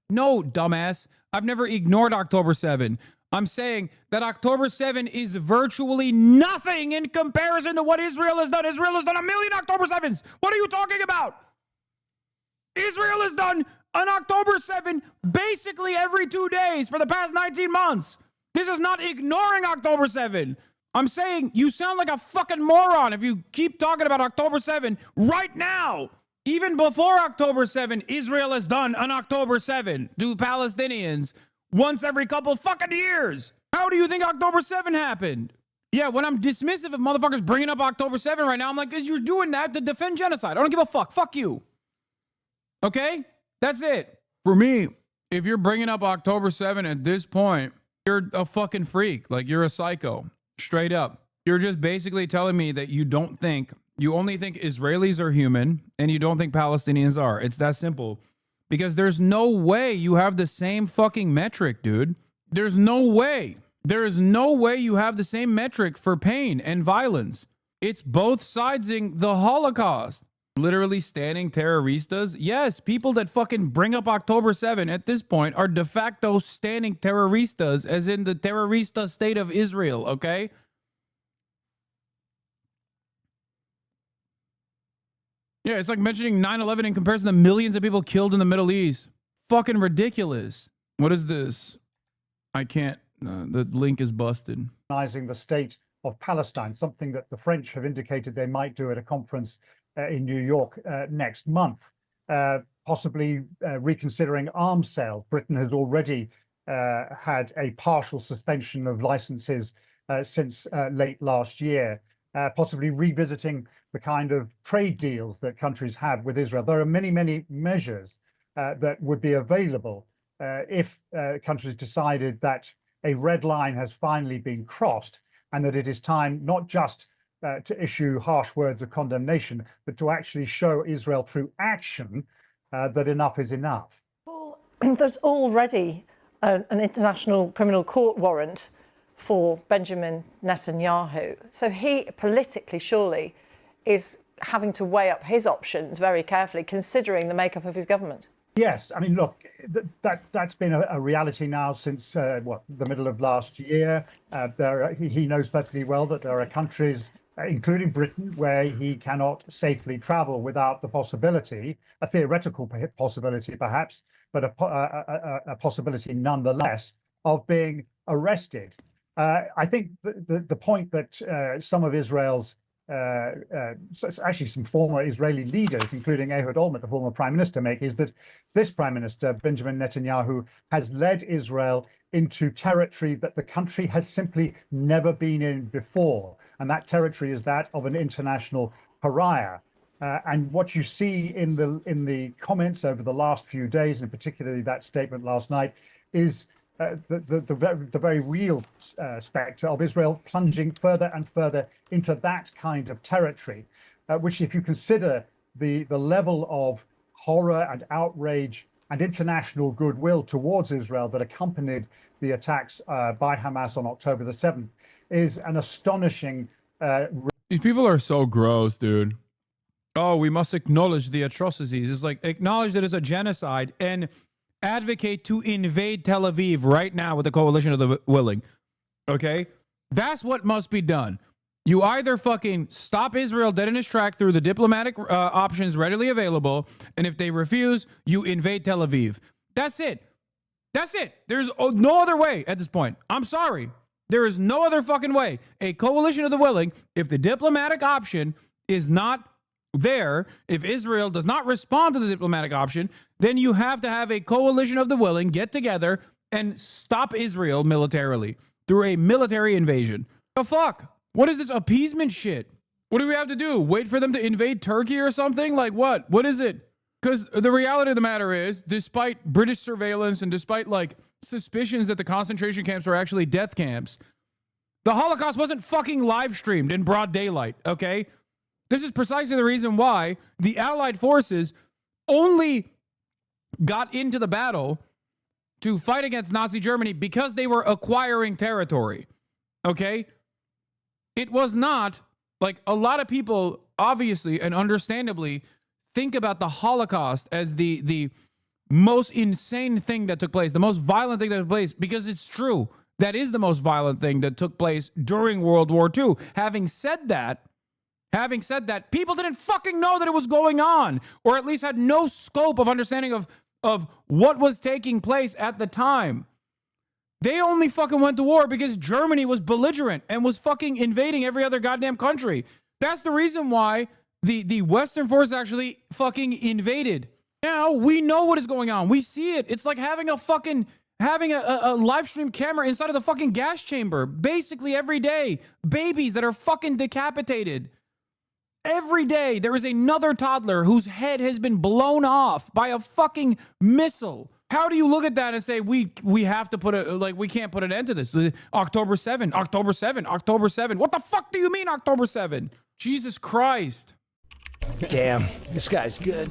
No, dumbass. I've never ignored October 7. I'm saying that October 7 is virtually nothing in comparison to what Israel has done. Israel has done 1 million October 7s. What are you talking about? Israel has done an October 7 basically every 2 days for the past 19 months. This is not ignoring October 7. I'm saying you sound like a fucking moron if you keep talking about October 7 right now. Even before October 7, Israel has done an October 7 to Palestinians once every couple fucking years. How do you think October 7 happened? Yeah, when I'm dismissive of motherfuckers bringing up October 7 right now, I'm like, you're doing that to defend genocide. I don't give a fuck. Fuck you. Okay? That's it. For me, if you're bringing up October 7 at this point, you're a fucking freak. Like, you're a psycho. Straight up. You're just basically telling me that you only think Israelis are human and you don't think Palestinians are. It's that simple. Because there's no way you have the same fucking metric, dude. There's no way. There is no way you have the same metric for pain and violence. It's both sidesing the Holocaust. Literally standing terroristas. Yes, people that fucking bring up October 7 at this point are de facto standing terroristas, as in the terrorista state of Israel, okay? Yeah, it's like mentioning 9/11 in comparison to millions of people killed in the Middle East. Fucking ridiculous. What is this? I can't. The link is busted.
Recognizing the state of Palestine, something that the French have indicated they might do at a conference in New York next month. Possibly reconsidering arms sale. Britain has already had a partial suspension of licenses since late last year. Possibly revisiting the kind of trade deals that countries have with Israel. There are many, many measures that would be available if countries decided that a red line has finally been crossed and that it is time not just to issue harsh words of condemnation, but to actually show Israel through action that enough is enough.
Well, there's already an international criminal court warrant for Benjamin Netanyahu. So he politically surely is having to weigh up his options very carefully, considering the makeup of his government.
Yes, I mean, look, that's been a reality now since the middle of last year. He knows perfectly well that there are countries including Britain, where he cannot safely travel without the possibility, a theoretical possibility perhaps, but a possibility nonetheless, of being arrested. I think the point that some of Israel's, actually some former Israeli leaders, including Ehud Olmert, the former prime minister, make is that this prime minister, Benjamin Netanyahu, has led Israel into territory that the country has simply never been in before. And that territory is that of an international pariah. And what you see in the comments over the last few days, and particularly that statement last night, is the very real spectre of Israel plunging further and further into that kind of territory, which, if you consider the level of horror and outrage and international goodwill towards Israel that accompanied the attacks by Hamas on October the 7th, is an astonishing...
These people are so gross, dude. Oh, we must acknowledge the atrocities. It's like, acknowledge that it's a genocide and advocate to invade Tel Aviv right now with the coalition of the willing. Okay? That's what must be done. You either fucking stop Israel dead in its track through the diplomatic options readily available, and if they refuse, you invade Tel Aviv. That's it. That's it. There's no other way at this point. I'm sorry. There is no other fucking way. A coalition of the willing, if the diplomatic option is not there, if Israel does not respond to the diplomatic option, then you have to have a coalition of the willing get together and stop Israel militarily through a military invasion. The fuck? What is this appeasement shit? What do we have to do? Wait for them to invade Turkey or something? Like what? What is it? Because the reality of the matter is, despite British surveillance and despite like suspicions that the concentration camps were actually death camps, the Holocaust wasn't fucking live streamed in broad daylight, okay? This is precisely the reason why the Allied forces only got into the battle to fight against Nazi Germany because they were acquiring territory, okay? It was not like a lot of people obviously and understandably think about the Holocaust as the most insane thing that took place, the most violent thing that took place, because it's true. That is the most violent thing that took place during World War II. Having said that, people didn't fucking know that it was going on, or at least had no scope of understanding of what was taking place at the time. They only fucking went to war because Germany was belligerent and was fucking invading every other goddamn country. That's the reason why the Western force actually fucking invaded. Now we know what is going on. We see it. It's like having a live stream camera inside of the fucking gas chamber. Basically every day, babies that are fucking decapitated. Every day there is another toddler whose head has been blown off by a fucking missile. How do you look at that and say we have to we can't put an end to this? October 7, October 7, October 7. What the fuck do you mean October 7? Jesus Christ.
Damn, this guy's good.